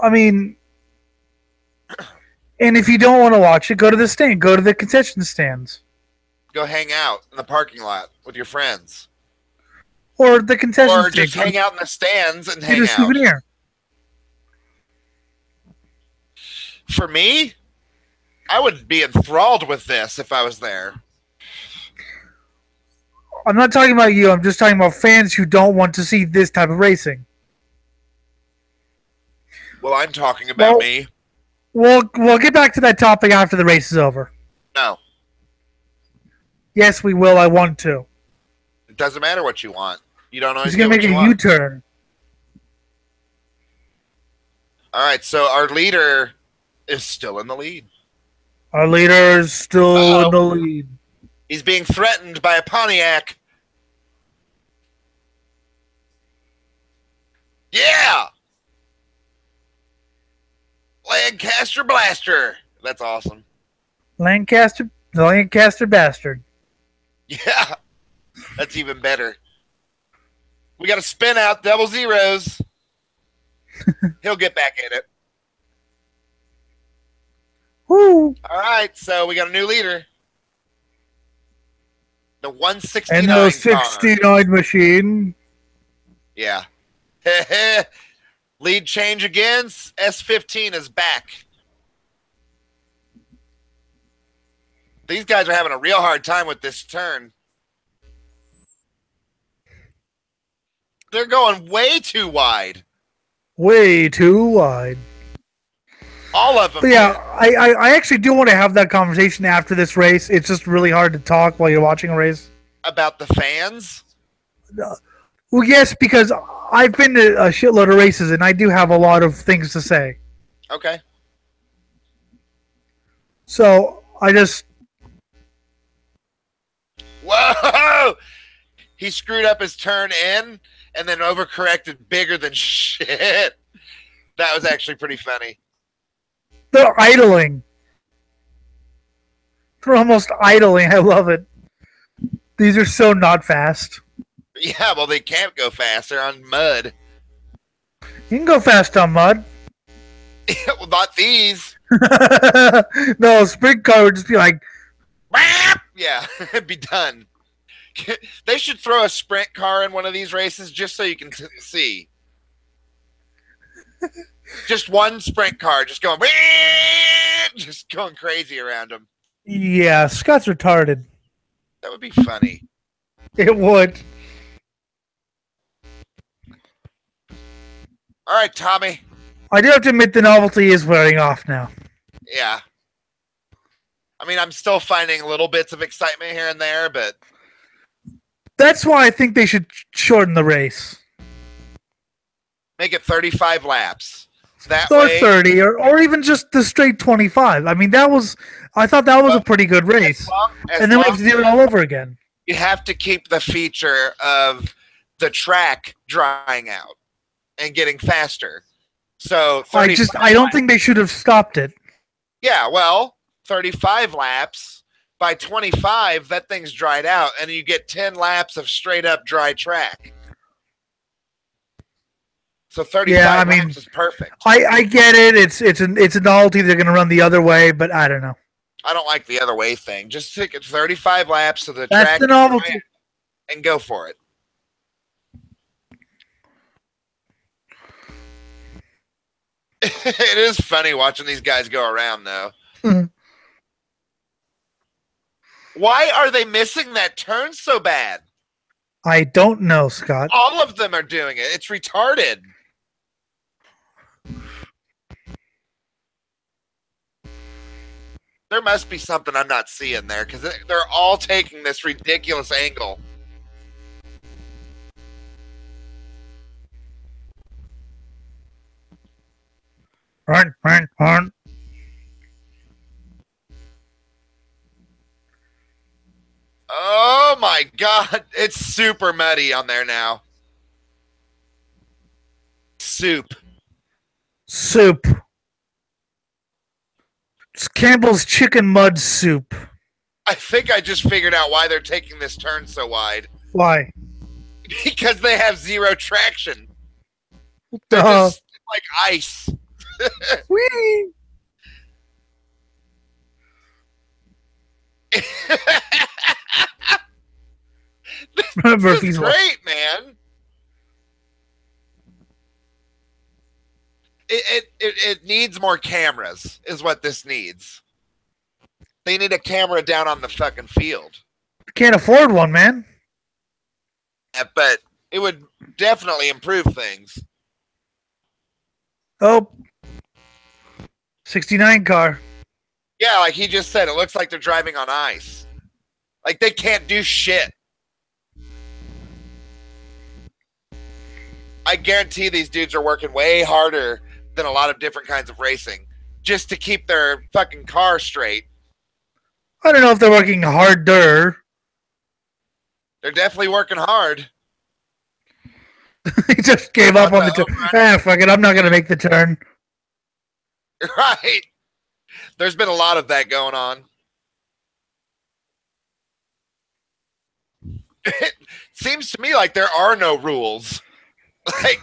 I mean, and if you don't want to watch it, go to the stand. Go to the concession stands. Go hang out in the parking lot with your friends. Or the concession stands. Or stand. just hang out in the stands and hang out. Get a souvenir. For me, I would be enthralled with this if I was there. I'm not talking about you. I'm just talking about fans who don't want to see this type of racing. Well, I'm talking about me. We'll get back to that topic after the race is over. No. Yes, we will. I want to. It doesn't matter what you want. You don't always. He's gonna make a U-turn. All right, so our leader is still in the lead. Our leader is still in the lead. He's being threatened by a Pontiac. Yeah! Lancaster Blaster. That's awesome. The Lancaster bastard. Yeah, that's even better. We got to spin out double zeros. He'll get back in it. Woo! All right, so we got a new leader. The 169 And the 69 machine. Yeah. Lead change again. S15 is back. These guys are having a real hard time with this turn. They're going way too wide. Way too wide. All of them. But yeah, I actually do want to have that conversation after this race. It's just really hard to talk while you're watching a race. About the fans? Well, yes, because I've been to a shitload of races, and I do have a lot of things to say. Okay. So, I just... Whoa! He screwed up his turn in and then overcorrected bigger than shit. That was actually pretty funny. They're idling. They're almost idling. I love it. These are so not fast. Yeah, well, they can't go fast. They're on mud. You can go fast on mud. Well, not these. No, a sprint car would just be like... Yeah, it'd be done. They should throw a sprint car in one of these races just so you can see. Just one sprint car just going crazy around them. Yeah, Scott's retarded. That would be funny. It would. All right, Tommy. I do have to admit the novelty is wearing off now. Yeah. I mean, I'm still finding little bits of excitement here and there, but... That's why I think they should shorten the race. Make it 35 laps. That or way, 30, or even just the straight 25. I mean, I thought that was a pretty good race. And then we have to do it all over again. You have to keep the feature of the track drying out and getting faster. So I don't think they should have stopped it. Yeah, well, 35 laps. By 25, that thing's dried out, and you get 10 laps of straight up dry track. So 35 laps is perfect. I get it. It's a novelty. They're going to run the other way, but I don't know. I don't like the other way thing. Just take it 35 laps to the That's track the novelty. And go for it. It is funny watching these guys go around, though. Why are they missing that turn so bad? I don't know, Scott. All of them are doing it. It's retarded. There must be something I'm not seeing there because they're all taking this ridiculous angle. Run. Oh my God. It's super muddy on there now. Soup. It's Campbell's chicken mud soup. I think I just figured out why they're taking this turn so wide. Why? Because they have zero traction. They're just like ice. Whee! This is great, man. It needs more cameras, is what this needs. They need a camera down on the fucking field. Can't afford one, man. Yeah, but it would definitely improve things. Oh. 69 car. Yeah, like he just said, it looks like they're driving on ice. Like they can't do shit. I guarantee these dudes are working way harder than a lot of different kinds of racing just to keep their fucking car straight I don't know if they're working harder. They're definitely working hard. He just gave up on the turn. Fuck it. I'm not going to make the turn. Right. There's been a lot of that going on. It seems to me like there are no rules. Like,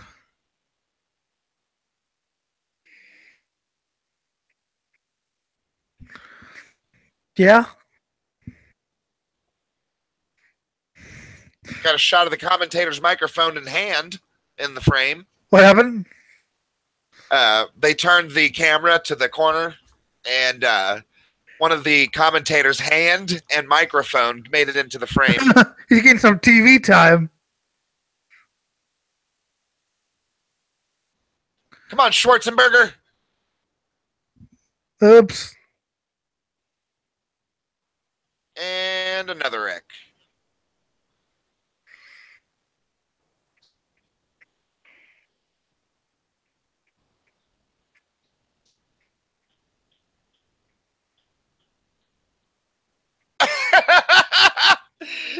yeah. Got a shot of the commentator's microphone in hand in the frame. What happened? They turned the camera to the corner, and one of the commentators' hand and microphone made it into the frame. He's getting some TV time. Come on, Schwarzenberger. Oops. And another wreck.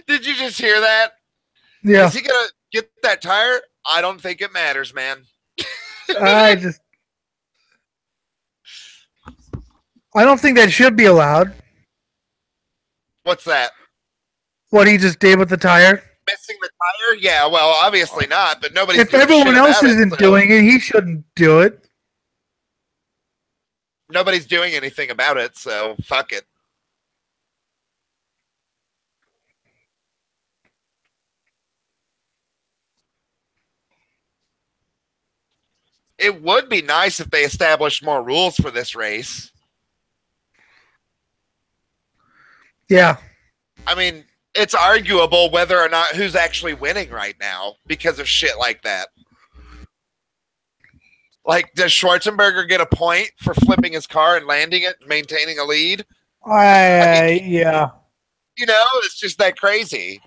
Did you just hear that? Yeah. Is he gonna get that tire? I don't think it matters, man. I don't think that should be allowed. What's that? What he just did with the tire? Missing the tire? Yeah, well, obviously not, but nobody's If doing everyone shit else about isn't it, so doing it, he shouldn't do it. nobody's doing anything about it, so fuck it. It would be nice if they established more rules for this race. Yeah. I mean, it's arguable whether or not who's actually winning right now because of shit like that. Like, does Schwarzenberger get a point for flipping his car and landing it, maintaining a lead? Yeah. You know, it's just that crazy.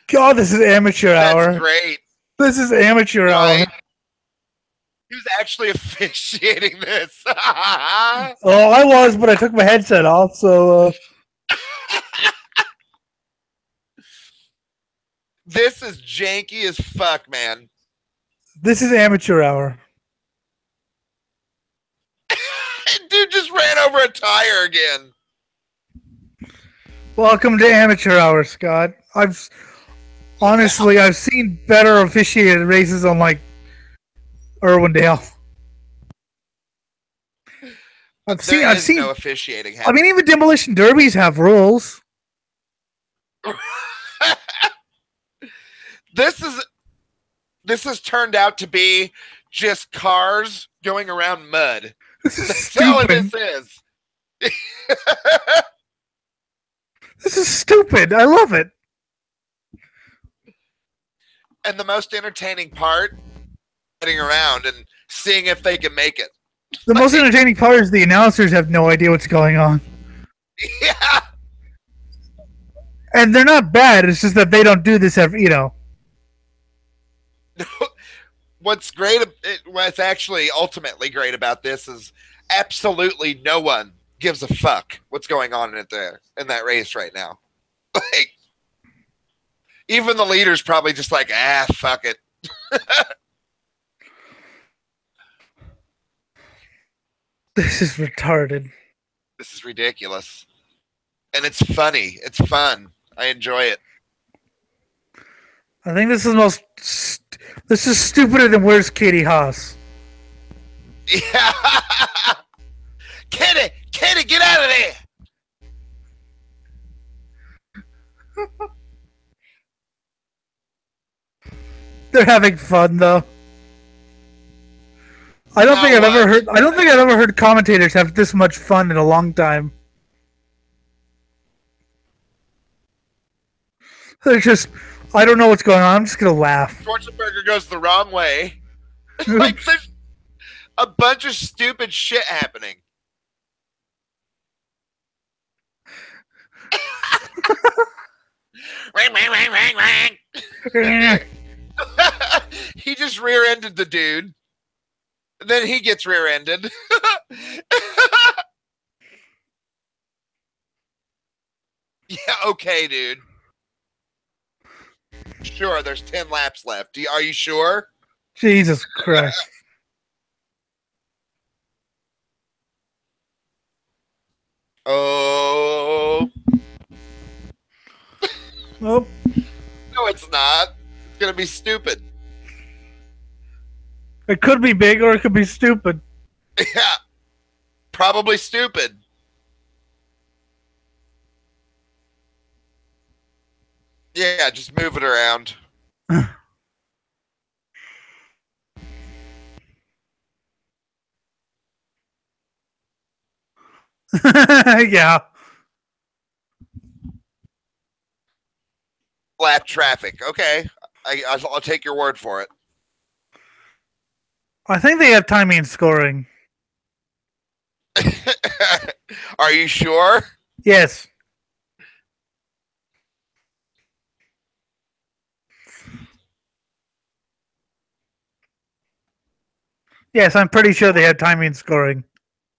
God, this is amateur hour. That's great. This is amateur hour. Who's actually officiating this? Oh, I was, but I took my headset off, so... This is janky as fuck, man. This is amateur hour. Dude just ran over a tire again. Welcome to amateur hour, Scott. I've seen better officiated races on like Irwindale. I've seen no officiating happening. I mean, even demolition derbies have rules. This has turned out to be just cars going around mud. This is That's stupid. all this is. This is stupid. I love it. And the most entertaining part, getting around and seeing if they can make it. The most entertaining part is the announcers have no idea what's going on. Yeah. And they're not bad. It's just that they don't do this every, What's actually ultimately great about this is absolutely no one gives a fuck what's going on in that race right now. Like, even the leader's probably just like, fuck it. This is retarded. This is ridiculous. And it's funny. It's fun. I enjoy it. I think this is this is stupider than Where's Katie Haas. Yeah. Kitty, get out of there. They're having fun though. I don't think I've ever heard commentators have this much fun in a long time. They're just, I don't know what's going on. I'm just gonna laugh. Schwarzenberger goes the wrong way. Like, there's a bunch of stupid shit happening. He just rear-ended the dude. Then he gets rear-ended. Yeah, okay, dude. Sure, there's 10 laps left. Are you sure? Jesus Christ. Oh. Nope. No, it's not. It's going to be stupid. It could be big or it could be stupid. Yeah. Probably stupid. Yeah, just move it around. Yeah. Lap traffic. Okay. I'll take your word for it. I think they have timing and scoring. Are you sure? Yes. Yes, I'm pretty sure they have timing and scoring.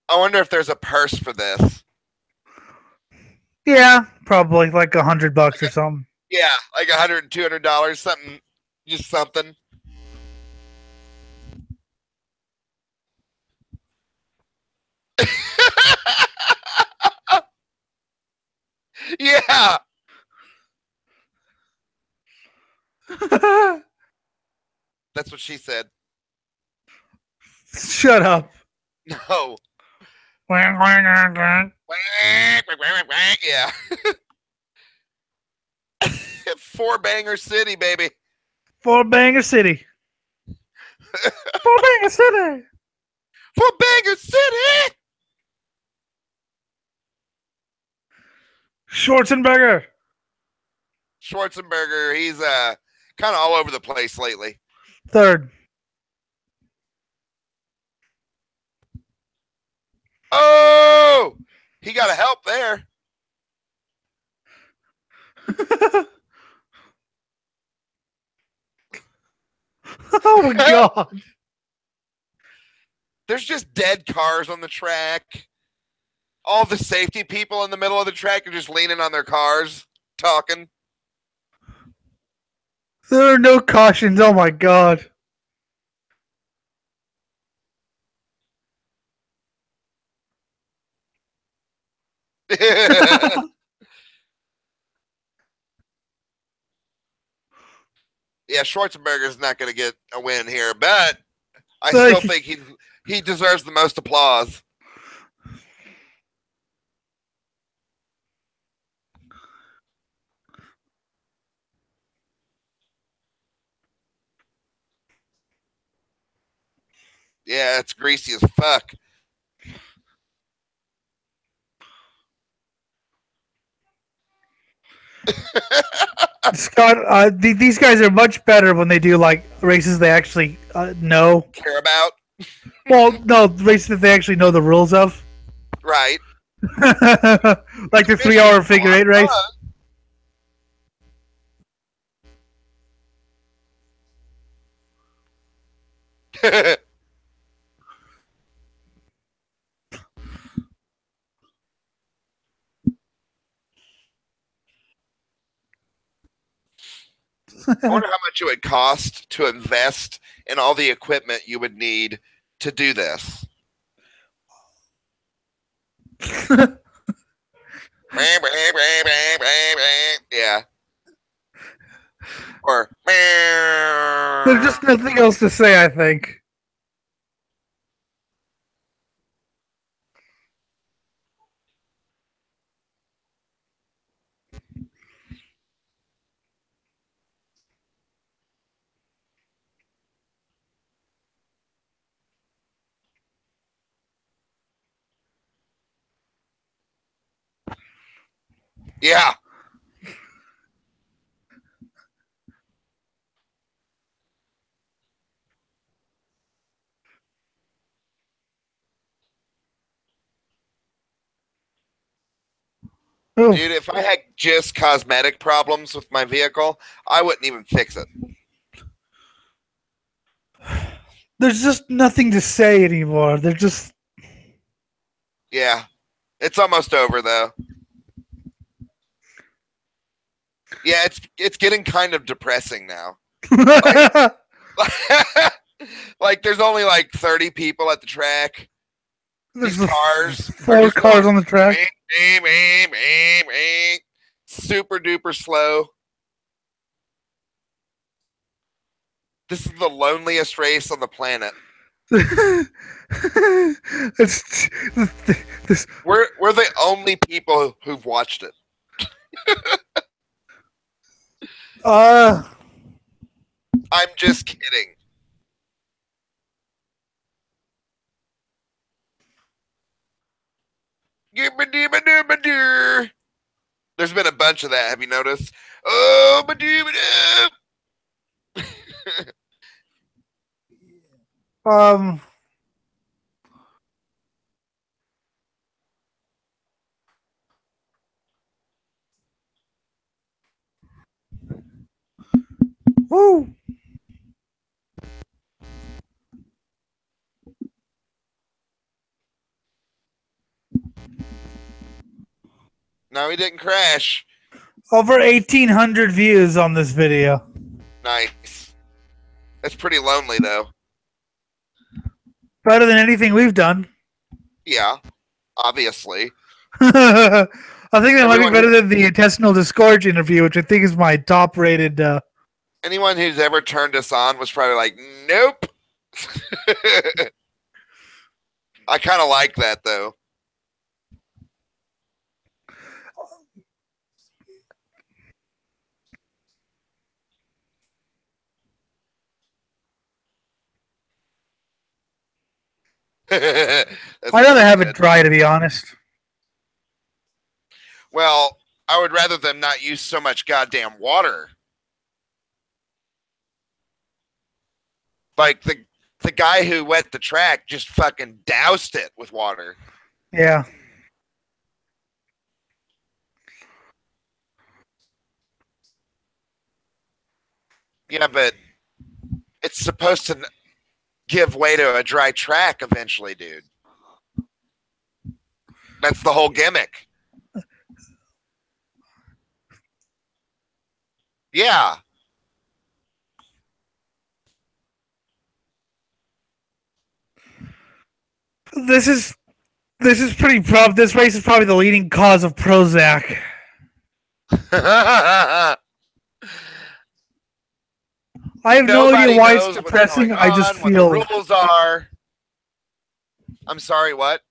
I wonder if there's a purse for this. Yeah, probably like $100 or something. Yeah, like $100, $200, something, just something. Yeah. That's what she said. Shut up. No. Yeah. Four Banger City, baby. Four Banger City. Four Banger City. Four Banger City. Schwarzenegger. Schwarzenegger, he's kind of all over the place lately. Third. Oh, he got a help there. Oh my God. There's just dead cars on the track. All the safety people in the middle of the track are just leaning on their cars, talking. There are no cautions. Oh my God. Yeah, Schwarzenegger's not going to get a win here, but I still think he deserves the most applause. Yeah, it's greasy as fuck. Scott, these guys are much better when they do like races they actually know. Care about? Well, no, races that they actually know the rules of. Right. Like the 3-hour figure eight race. I wonder how much it would cost to invest in all the equipment you would need to do this. Yeah. Or There's just nothing else to say, I think. yeah. Oh. Dude, if I had just cosmetic problems with my vehicle, I wouldn't even fix it. There's just nothing to say anymore. They're just... Yeah. It's almost over, though. Yeah, it's getting kind of depressing now. Like there's only like 30 people at the track. There's These cars, 4 cars on the track. Super duper slow. This is the loneliest race on the planet. We're the only people who've watched it. I'm just kidding. There's been a bunch of that. Have you noticed? Oh, Woo! No, he didn't crash. Over 1,800 views on this video. Nice. That's pretty lonely, though. Better than anything we've done. Yeah, obviously. I think that might be better than the intestinal disgorge interview, which I think is my top-rated. Anyone who's ever turned us on was probably like, nope. I kind of like that, though. I'd rather have it dry, to be honest. Well, I would rather them not use so much goddamn water. Like the guy who wet the track just fucking doused it with water. Yeah. Yeah, but it's supposed to give way to a dry track eventually, dude. That's the whole gimmick. Yeah. This is pretty prob. This race is probably the leading cause of Prozac. I have no idea why it's depressing. I just feel what the rules are. I'm sorry, what?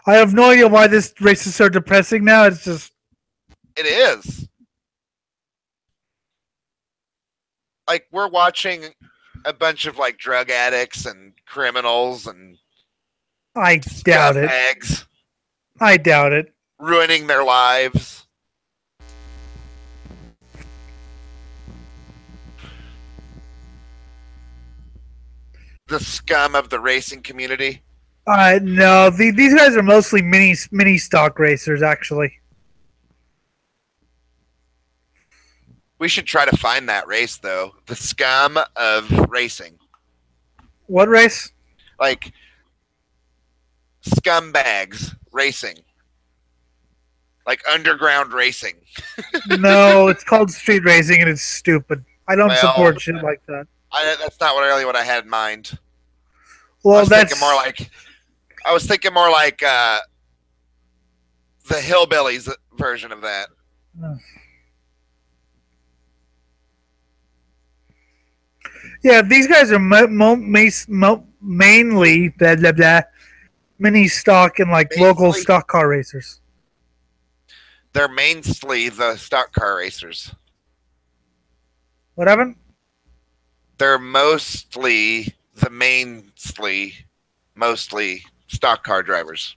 I have no idea why this race is so depressing now. It's just... It is. Like, we're watching a bunch of, like, drug addicts and criminals and... I doubt it. Scumbags. I doubt it. Ruining their lives. The scum of the racing community. No, these guys are mostly mini stock racers, actually. We should try to find that race, though. The scum of racing. What race? Like, scumbags racing. Like underground racing. No, it's called street racing, and it's stupid. I don't support shit like that. That's not really what I had in mind. Well, I was thinking more like the hillbillies version of that. Yeah, these guys are mainly blah blah blah mini stock and like local stock car racers. They're mainly the stock car racers. What happened? They're mostly stock car drivers.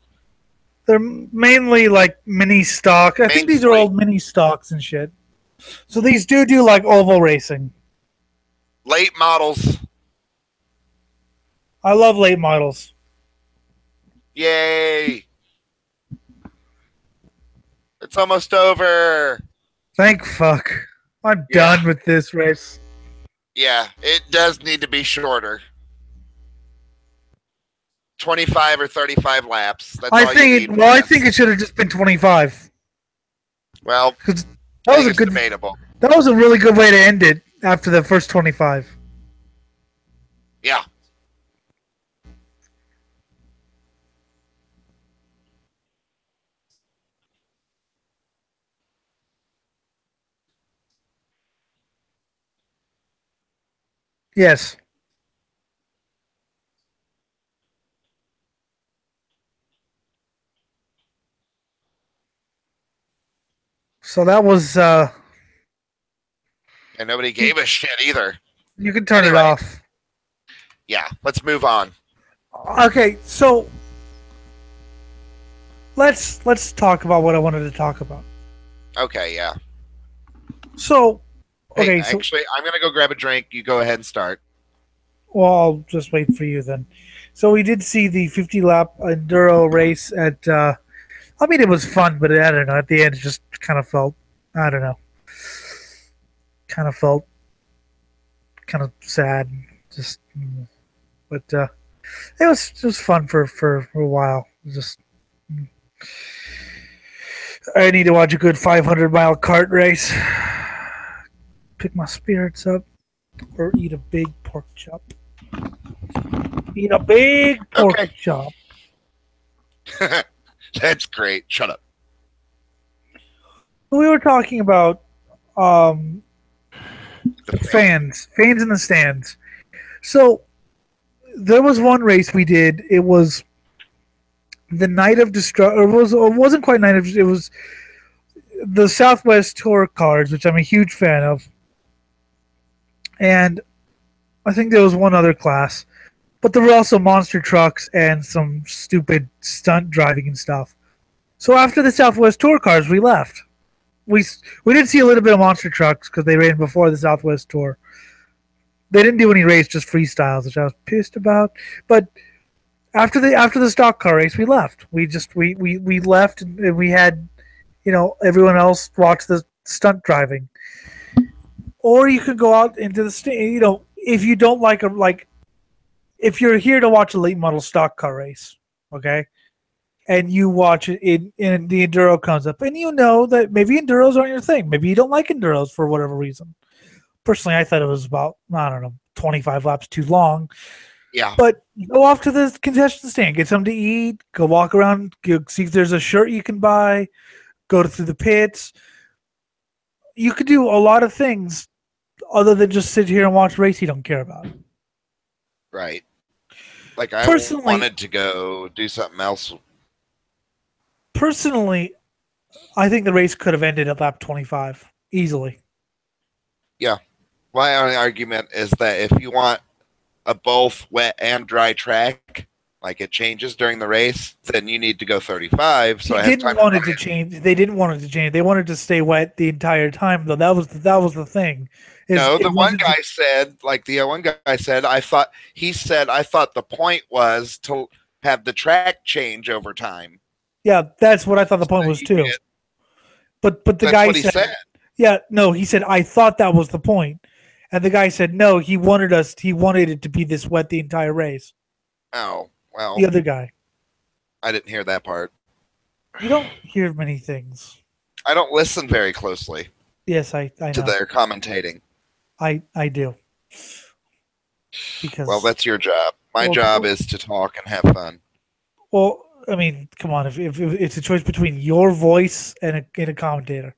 They're mainly like mini stock. I think these are all mini stocks and shit. So these do like oval racing. Late models. I love late models. Yay. It's almost over. Thank fuck. I'm done with this race. Yeah, it does need to be shorter. 25 or 35 laps. That's all you need. I think it should have just been 25. Well, because that was a good, debatable. That was a really good way to end it after the first 25. Yeah. Yes. So that was and nobody gave a shit either. You can turn it off. Yeah, let's move on. Okay, so let's talk about what I wanted to talk about. Okay, yeah. So, okay, actually, I'm gonna go grab a drink. You go ahead and start. Well, I'll just wait for you then. So we did see the 50 lap enduro race at. I mean, it was fun, but I don't know. At the end, it just kind of felt. I don't know. Kind of felt. Kind of sad. Just. But it was fun for a while. Just. I need to watch a good 500-mile kart race. Pick my spirits up, or eat a big pork chop. Eat a big pork chop. That's great. Shut up. We were talking about fans in the stands. So there was one race we did. It was the Night of Destruction. It wasn't quite Night of. It was the Southwest Tour cars, which I'm a huge fan of. And I think there was one other class, but there were also monster trucks and some stupid stunt driving and stuff. So after the Southwest Tour cars, we left. We did see a little bit of monster trucks because they ran before the Southwest Tour. They didn't do any race, just freestyles, which I was pissed about. But after the stock car race, we left. We left and we had, everyone else watch the stunt driving. Or you could go out into the if you don't if you're here to watch a late model stock car race, okay, and you watch it in the enduro comes up, and you know that maybe enduros aren't your thing. Maybe you don't like enduros for whatever reason. Personally, I thought it was about 25 laps too long. Yeah. But go off to the concession stand, get something to eat, go walk around, see if there's a shirt you can buy, go through the pits. You could do a lot of things other than just sit here and watch race you don't care about. Right. Like I wanted to go do something else. Personally, I think the race could have ended at lap 25 easily. Yeah. My only argument is that if you want a both wet and dry track, like it changes during the race, then you need to go 35. So They didn't want it to change. They didn't want it to change. They wanted to stay wet the entire time, though. That was the thing. The one guy said, I thought the point was to have the track change over time. Yeah, that's what I thought the point was too. But the guy said, yeah, no, he said, I thought that was the point. And the guy said, no, he wanted it to be this wet the entire race. Oh, well. The other guy. I didn't hear that part. You don't hear many things. I don't listen very closely. Yes, I know. To their commentating. I do. Because that's your job. My job is to talk and have fun. Well, I mean, come on. If it's a choice between your voice and a commentator.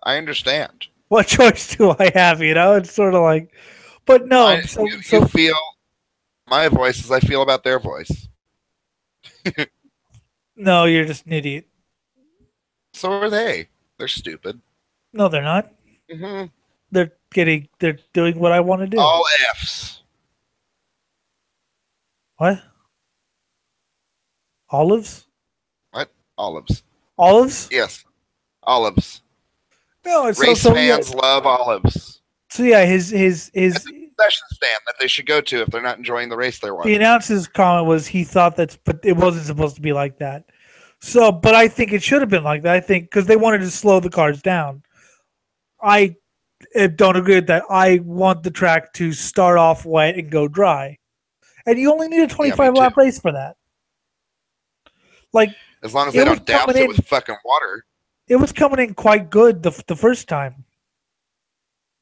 I understand. What choice do I have? It's sort of like, but no. You feel my voice as I feel about their voice. No, you're just an idiot. So are they. They're stupid. No, they're not. Mm-hmm. They're doing what I want to do. All F's. What? Olives? What? Olives. Olives? Yes. Olives. No, race fans love olives. So yeah, his it's a concession stand that they should go to if they're not enjoying the race they're watching. The announcer's comment was he thought but it wasn't supposed to be like that. So, but I think it should have been like that. I think because they wanted to slow the cars down. I don't agree with that. I want the track to start off wet and go dry, and you only need a Yeah, me 25 too. lap race for that. Like As long as it they was don't douse coming it in, with fucking water. it was coming in quite good the first time.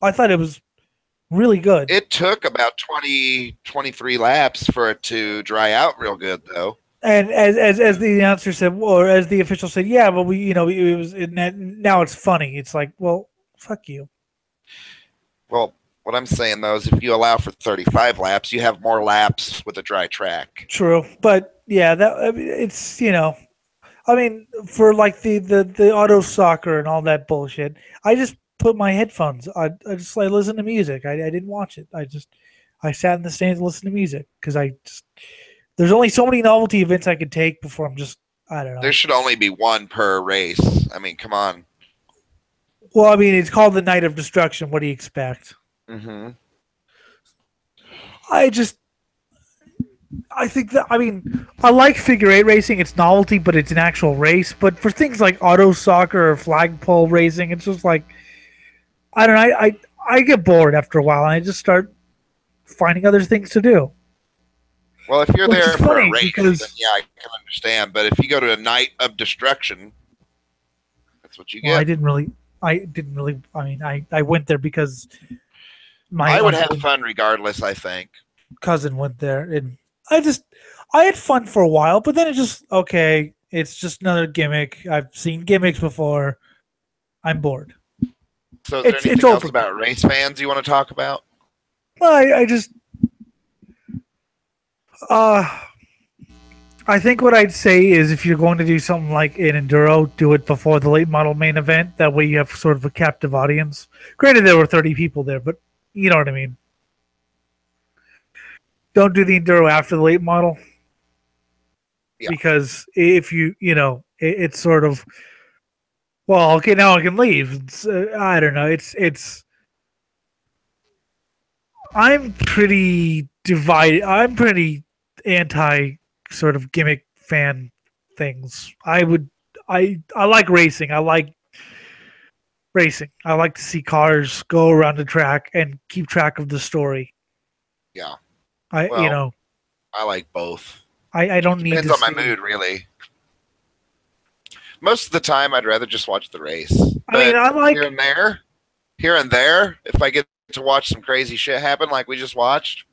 I thought it was really good. It took about 20, 23 laps for it to dry out real good, though. And as the announcer said, or as the official said, yeah, but we, it was now it's funny. It's like, well, fuck you. Well, what I'm saying though is, if you allow for 35 laps, you have more laps with a dry track. True, but yeah, it's I mean, for like the auto soccer and all that bullshit, I just put my headphones. I just like listen to music. I didn't watch it. I sat in the stands and listened to music because there's only so many novelty events I could take before I'm just I don't know. There should only be one per race. I mean, come on. Well, I mean, it's called the Night of Destruction. What do you expect? Mm-hmm. I think that I like figure eight racing. It's novelty, but it's an actual race. But for things like auto soccer or flagpole racing, it's just like I don't know. I get bored after a while, and I just start finding other things to do. Well, if you're Which there is for funny a race, because- then yeah, I can understand. But if you go to a Night of Destruction, that's what you get. Well, I didn't really. I mean, I went there because I would have fun regardless, I think. cousin went there, and I had fun for a while, but then it just okay. It's just another gimmick. I've seen gimmicks before. I'm bored. So is there It's anything else over. about race fans you want to talk about? Well, I just I think what I'd say is if you're going to do something like an enduro, do it before the late model main event. That way you have sort of a captive audience. Granted, there were 30 people there, but you know what I mean. Don't do the enduro after the late model. Yeah. Because if it's sort of, well, okay, now I can leave. I don't know. I'm pretty divided. I'm pretty anti sort of gimmick fan things. I like racing. I like racing. I like to see cars go around the track and keep track of the story. Yeah. I like both. I don't need Depends to on my mood, really. Most of the time, I'd rather just watch the race. I mean, I like here and there, if I get to watch some crazy shit happen, like we just watched.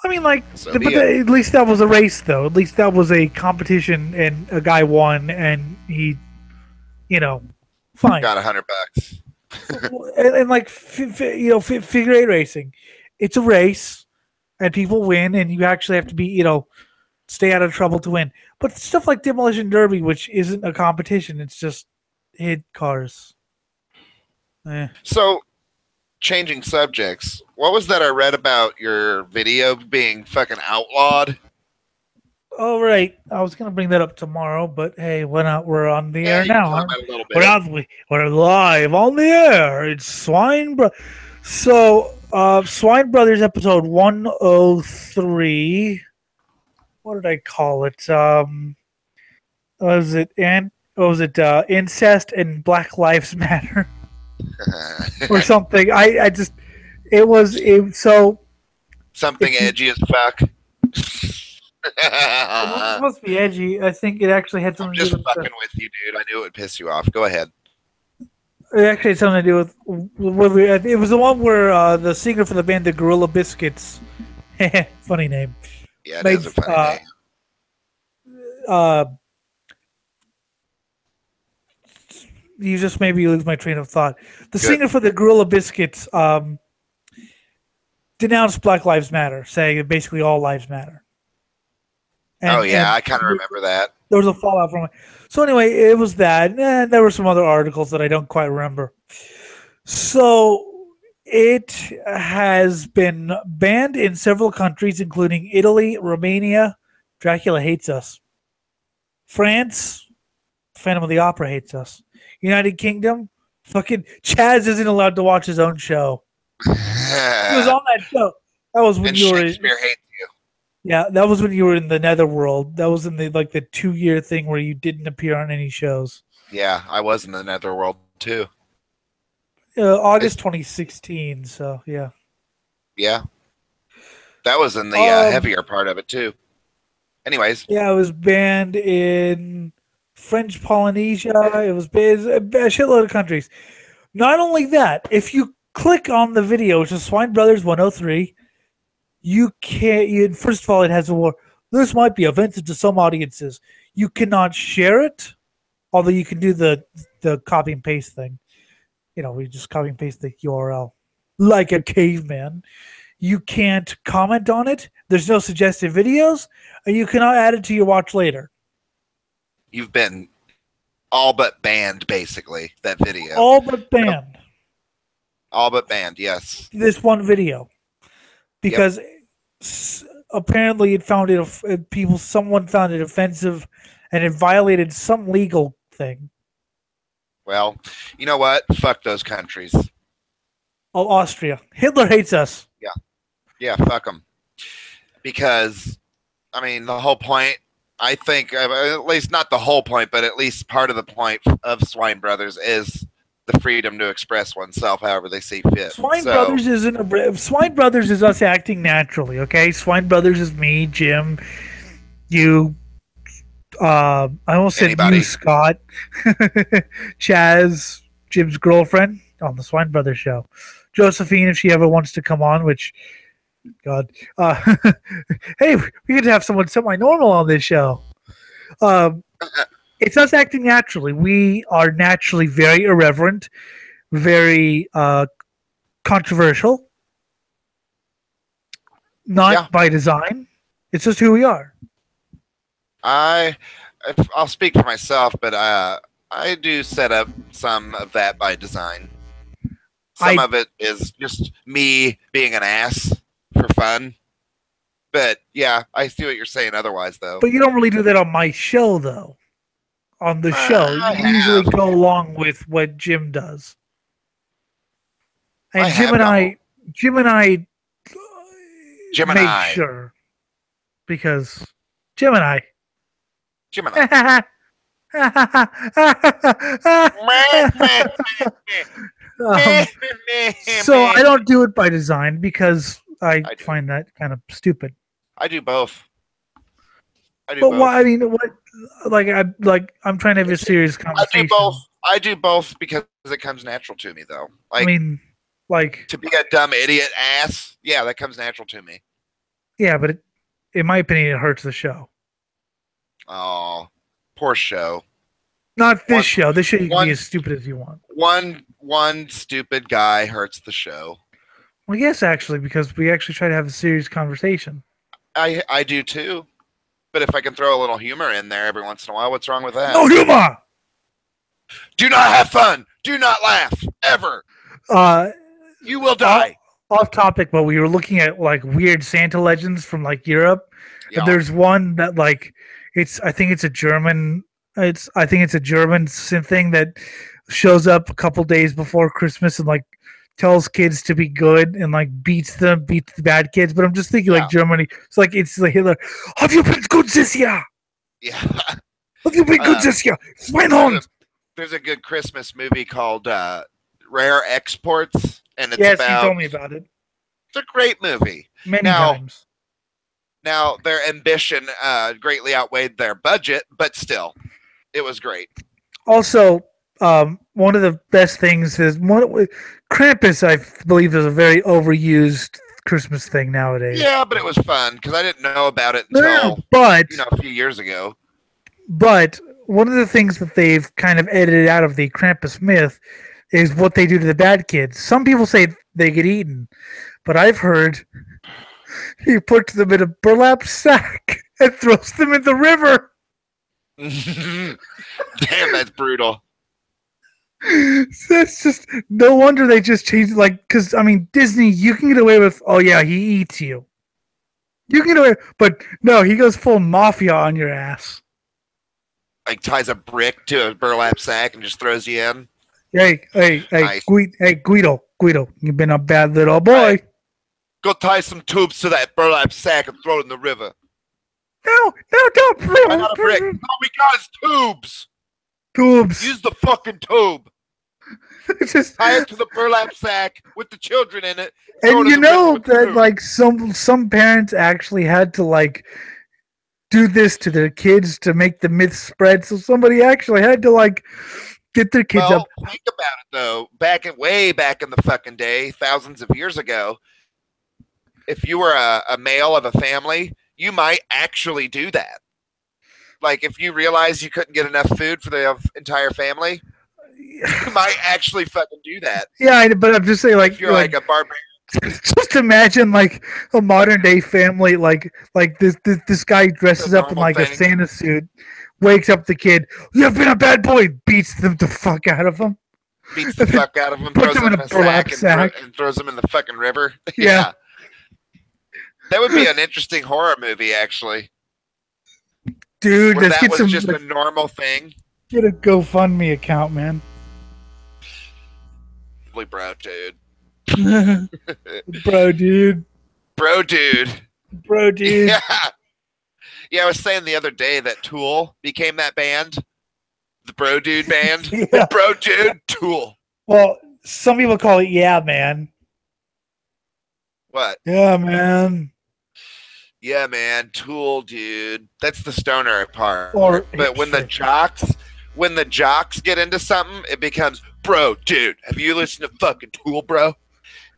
I mean, like, So but be it. at least that was a race, though. At least that was a competition, and a guy won, and he, fine. Got $100. and like, figure eight racing, it's a race, and people win, and you actually have to be, stay out of trouble to win. But stuff like Demolition Derby, which isn't a competition, it's just hit cars. So, changing subjects, what was that I read about your video being fucking outlawed? All right, I was gonna bring that up tomorrow, but hey, why not? We're on the air you can now. talk Huh? about it a little bit. We're live on the air. It's Swine So, Swine Brothers episode 103. What did I call it? Was it incest and Black Lives Matter or something? So Something edgy as fuck. it was supposed to be edgy. I think it actually had I'm something just to do with fucking with you, dude. I knew it would piss you off. Go ahead. it actually had something to do with it was the one where the singer for the band the Gorilla Biscuits, funny name. Yeah, it is a funny name. You just made me lose my train of thought. The singer for the Gorilla Biscuits denounced Black Lives Matter, saying that basically all lives matter. I kind of remember that. There was a fallout from it. So anyway, it was that, and there were some other articles that I don't quite remember. So it has been banned in several countries, including Italy, Romania. Dracula hates us. France, Phantom of the Opera hates us. United Kingdom, fucking Chaz isn't allowed to watch his own show. He was on that show. That was when And you were. Shakespeare hates you. Yeah, that was when you were in the Netherworld. That was in the 2-year thing where you didn't appear on any shows. Yeah, I was in the Netherworld too. August 2016. So yeah. Yeah, that was in the Um. heavier part of it too. Anyways, Yeah, it was banned in French Polynesia. It was banned in a shitload of countries. Not only that, if you click on the video, which is Swine Brothers 103, you can't. First of all, it has a war. This might be offensive to some audiences. You cannot share it, although you can do the copy and paste thing. We just copy and paste the URL like a caveman. You can't comment on it. There's no suggested videos, and you cannot add it to your watch later. you've been all but banned, basically, that video. All but banned. All but banned, yes. This one video. Because apparently someone found it offensive and it violated some legal thing. Well, you know what? Fuck those countries. Oh, Austria. Hitler hates us. Yeah, fuck them. Because, I mean, the whole point, I think, at least not the whole point, but at least part of the point of Swine Brothers is the freedom to express oneself however they see fit. Swine Brothers isn't Swine Brothers is us acting naturally, okay? Swine Brothers is me, Jim, you, I almost said Anybody. you, Scott, Chaz, Jim's girlfriend on the Swine Brothers show, Josephine, if she ever wants to come on, which, God, hey, we get to have someone semi-normal on this show. It's us acting naturally. We are naturally very irreverent, very controversial. Not by design. It's just who we are. I'll speak for myself, but I do set up some of that by design. Some of it is just me being an ass for fun. But yeah, I see what you're saying otherwise, though. But you don't really do that on my show, though. On the show, you usually go along with what Jim does. And Jim and I make sure. Because Jim and I. So I don't do it by design because I find that kind of stupid. I do both. Why? I mean, what? I'm trying to have a serious conversation. I do both because it comes natural to me, though. I mean, to be a dumb idiot ass. Yeah, that comes natural to me. Yeah, but in my opinion, it hurts the show. Oh, poor show. Not this show. This show you can be as stupid as you want. One stupid guy hurts the show. Well, yes, actually, because we actually try to have a serious conversation. I do too. But if I can throw a little humor in there every once in a while, what's wrong with that? No humor! Do not have fun. Do not laugh. Ever. You will die. Off topic, but we were looking at weird Santa legends from Europe. Yeah. And there's one that I think it's a German thing that shows up a couple days before Christmas and tells kids to be good and beats the bad kids. But I'm just thinking Germany. It's like Hitler. Have you been good this year? Yeah. Have you been good this year? Swinehorn. There's a good Christmas movie called Rare Exports, and it's you told me about it. It's a great movie. Many times. Now their ambition greatly outweighed their budget, but still, it was great. Also, one of the best things is Krampus. I believe is a very overused Christmas thing nowadays. Yeah, but it was fun because I didn't know about it until a few years ago. But one of the things that they've kind of edited out of the Krampus myth is what they do to the bad kids. Some people say they get eaten, but I've heard he puts them in a burlap sack and throws them in the river. Damn, that's brutal. That's just no wonder they just changed. Because I mean, Disney, you can get away with, oh yeah, he eats you. You can get away, but no, he goes full mafia on your ass. Ties a brick to a burlap sack and just throws you in. Hey, nice. Guido, you've been a bad little boy. Right. Go tie some tubes to that burlap sack and throw it in the river. No, don't. I got a brick. No, because tubes. Tubes. Use the fucking tube. Just, tie it to the burlap sack with the children in it. And you know that like some parents actually had to like do this to their kids to make the myth spread. So somebody actually had to like get their kids up. Think about it though. Way back in the fucking day, thousands of years ago, if you were a male of a family, you might actually do that. Like if you realized you couldn't get enough food for the entire family, you might actually fucking do that. Yeah, but I'm just saying, like, if you're like a barbarian. Just imagine like a modern day family, like this guy dresses up in like a Santa suit, wakes up the kid. You've been a bad boy. Beats them the fuck out of him. Beats the fuck out of him. Throws them in a sack and throws them in the fucking river. Yeah. That would be an interesting horror movie, actually. Dude, that was just a normal thing. Get a GoFundMe account, man. Bro, dude. Bro, dude. Yeah. I was saying the other day that Tool became that band, the Bro Dude band. Yeah. The Bro Dude Tool. Well, some people call it Yeah Man. What? Yeah, man. Yeah, man. Tool, dude. That's the stoner part. But when the jocks get into something, it becomes Bro Dude. Have you listened to fucking Tool, bro?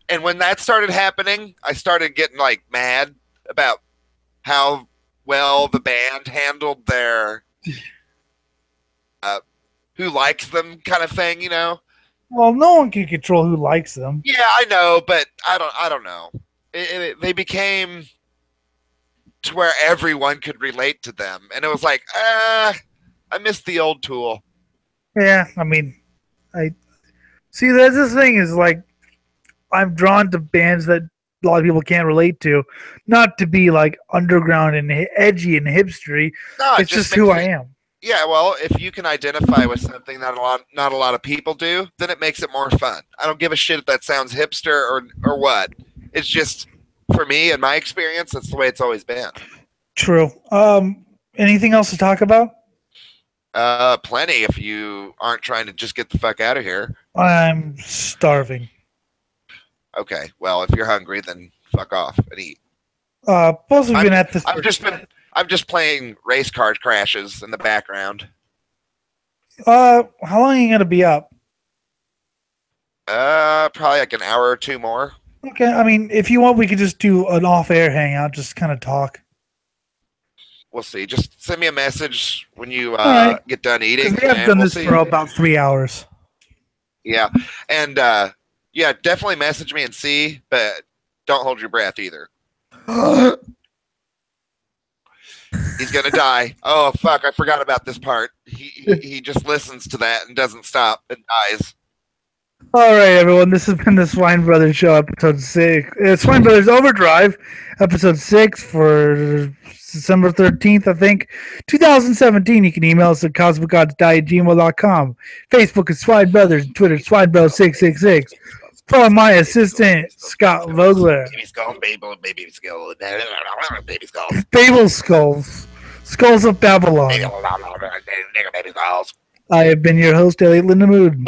And when that started happening, I started getting like mad about how well the band handled their who likes them kind of thing, you know? Well, no one can control who likes them. Yeah, I know, but I don't know. They became to where everyone could relate to them, and it was like, I miss the old Tool. Yeah, I mean, I see. That's this thing is like, I'm drawn to bands that a lot of people can't relate to, not to be like underground and edgy and hipstery. No, it's just who I am. Yeah, well, if you can identify with something that not a lot of people do, then it makes it more fun. I don't give a shit if that sounds hipster or what. It's just, for me and my experience, that's the way it's always been. True. Anything else to talk about? Plenty. If you aren't trying to just get the fuck out of here. I'm starving. Okay, well, if you're hungry, then fuck off and eat. Plus, we've been at this. I'm just playing race car crashes in the background. How long are you gonna be up? Probably like an hour or two more. Okay, I mean, if you want, we could just do an off-air hangout, just kind of talk. We'll see. Just send me a message when you get done eating. We have done this for about 3 hours. Yeah, and yeah, definitely message me and see, but don't hold your breath either. He's gonna die. Oh fuck! I forgot about this part. He just listens to that and doesn't stop and dies. All right, everyone. This has been the Swine Brothers Show, episode 6. Swine Brothers Overdrive, episode 6 for December 13th, I think, 2017. You can email us at cosmicgodsdie@gmail.com. Facebook is Swine Brothers, and Twitter SwineBro666. Follow my assistant, Scott Vogler. Baby skulls, baby skulls, baby skulls. Babel skulls. Skulls of Babylon. Baby skulls. I have been your host, Elliot Lindemood.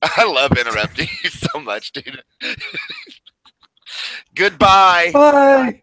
I love interrupting you so much, dude. Goodbye. Bye.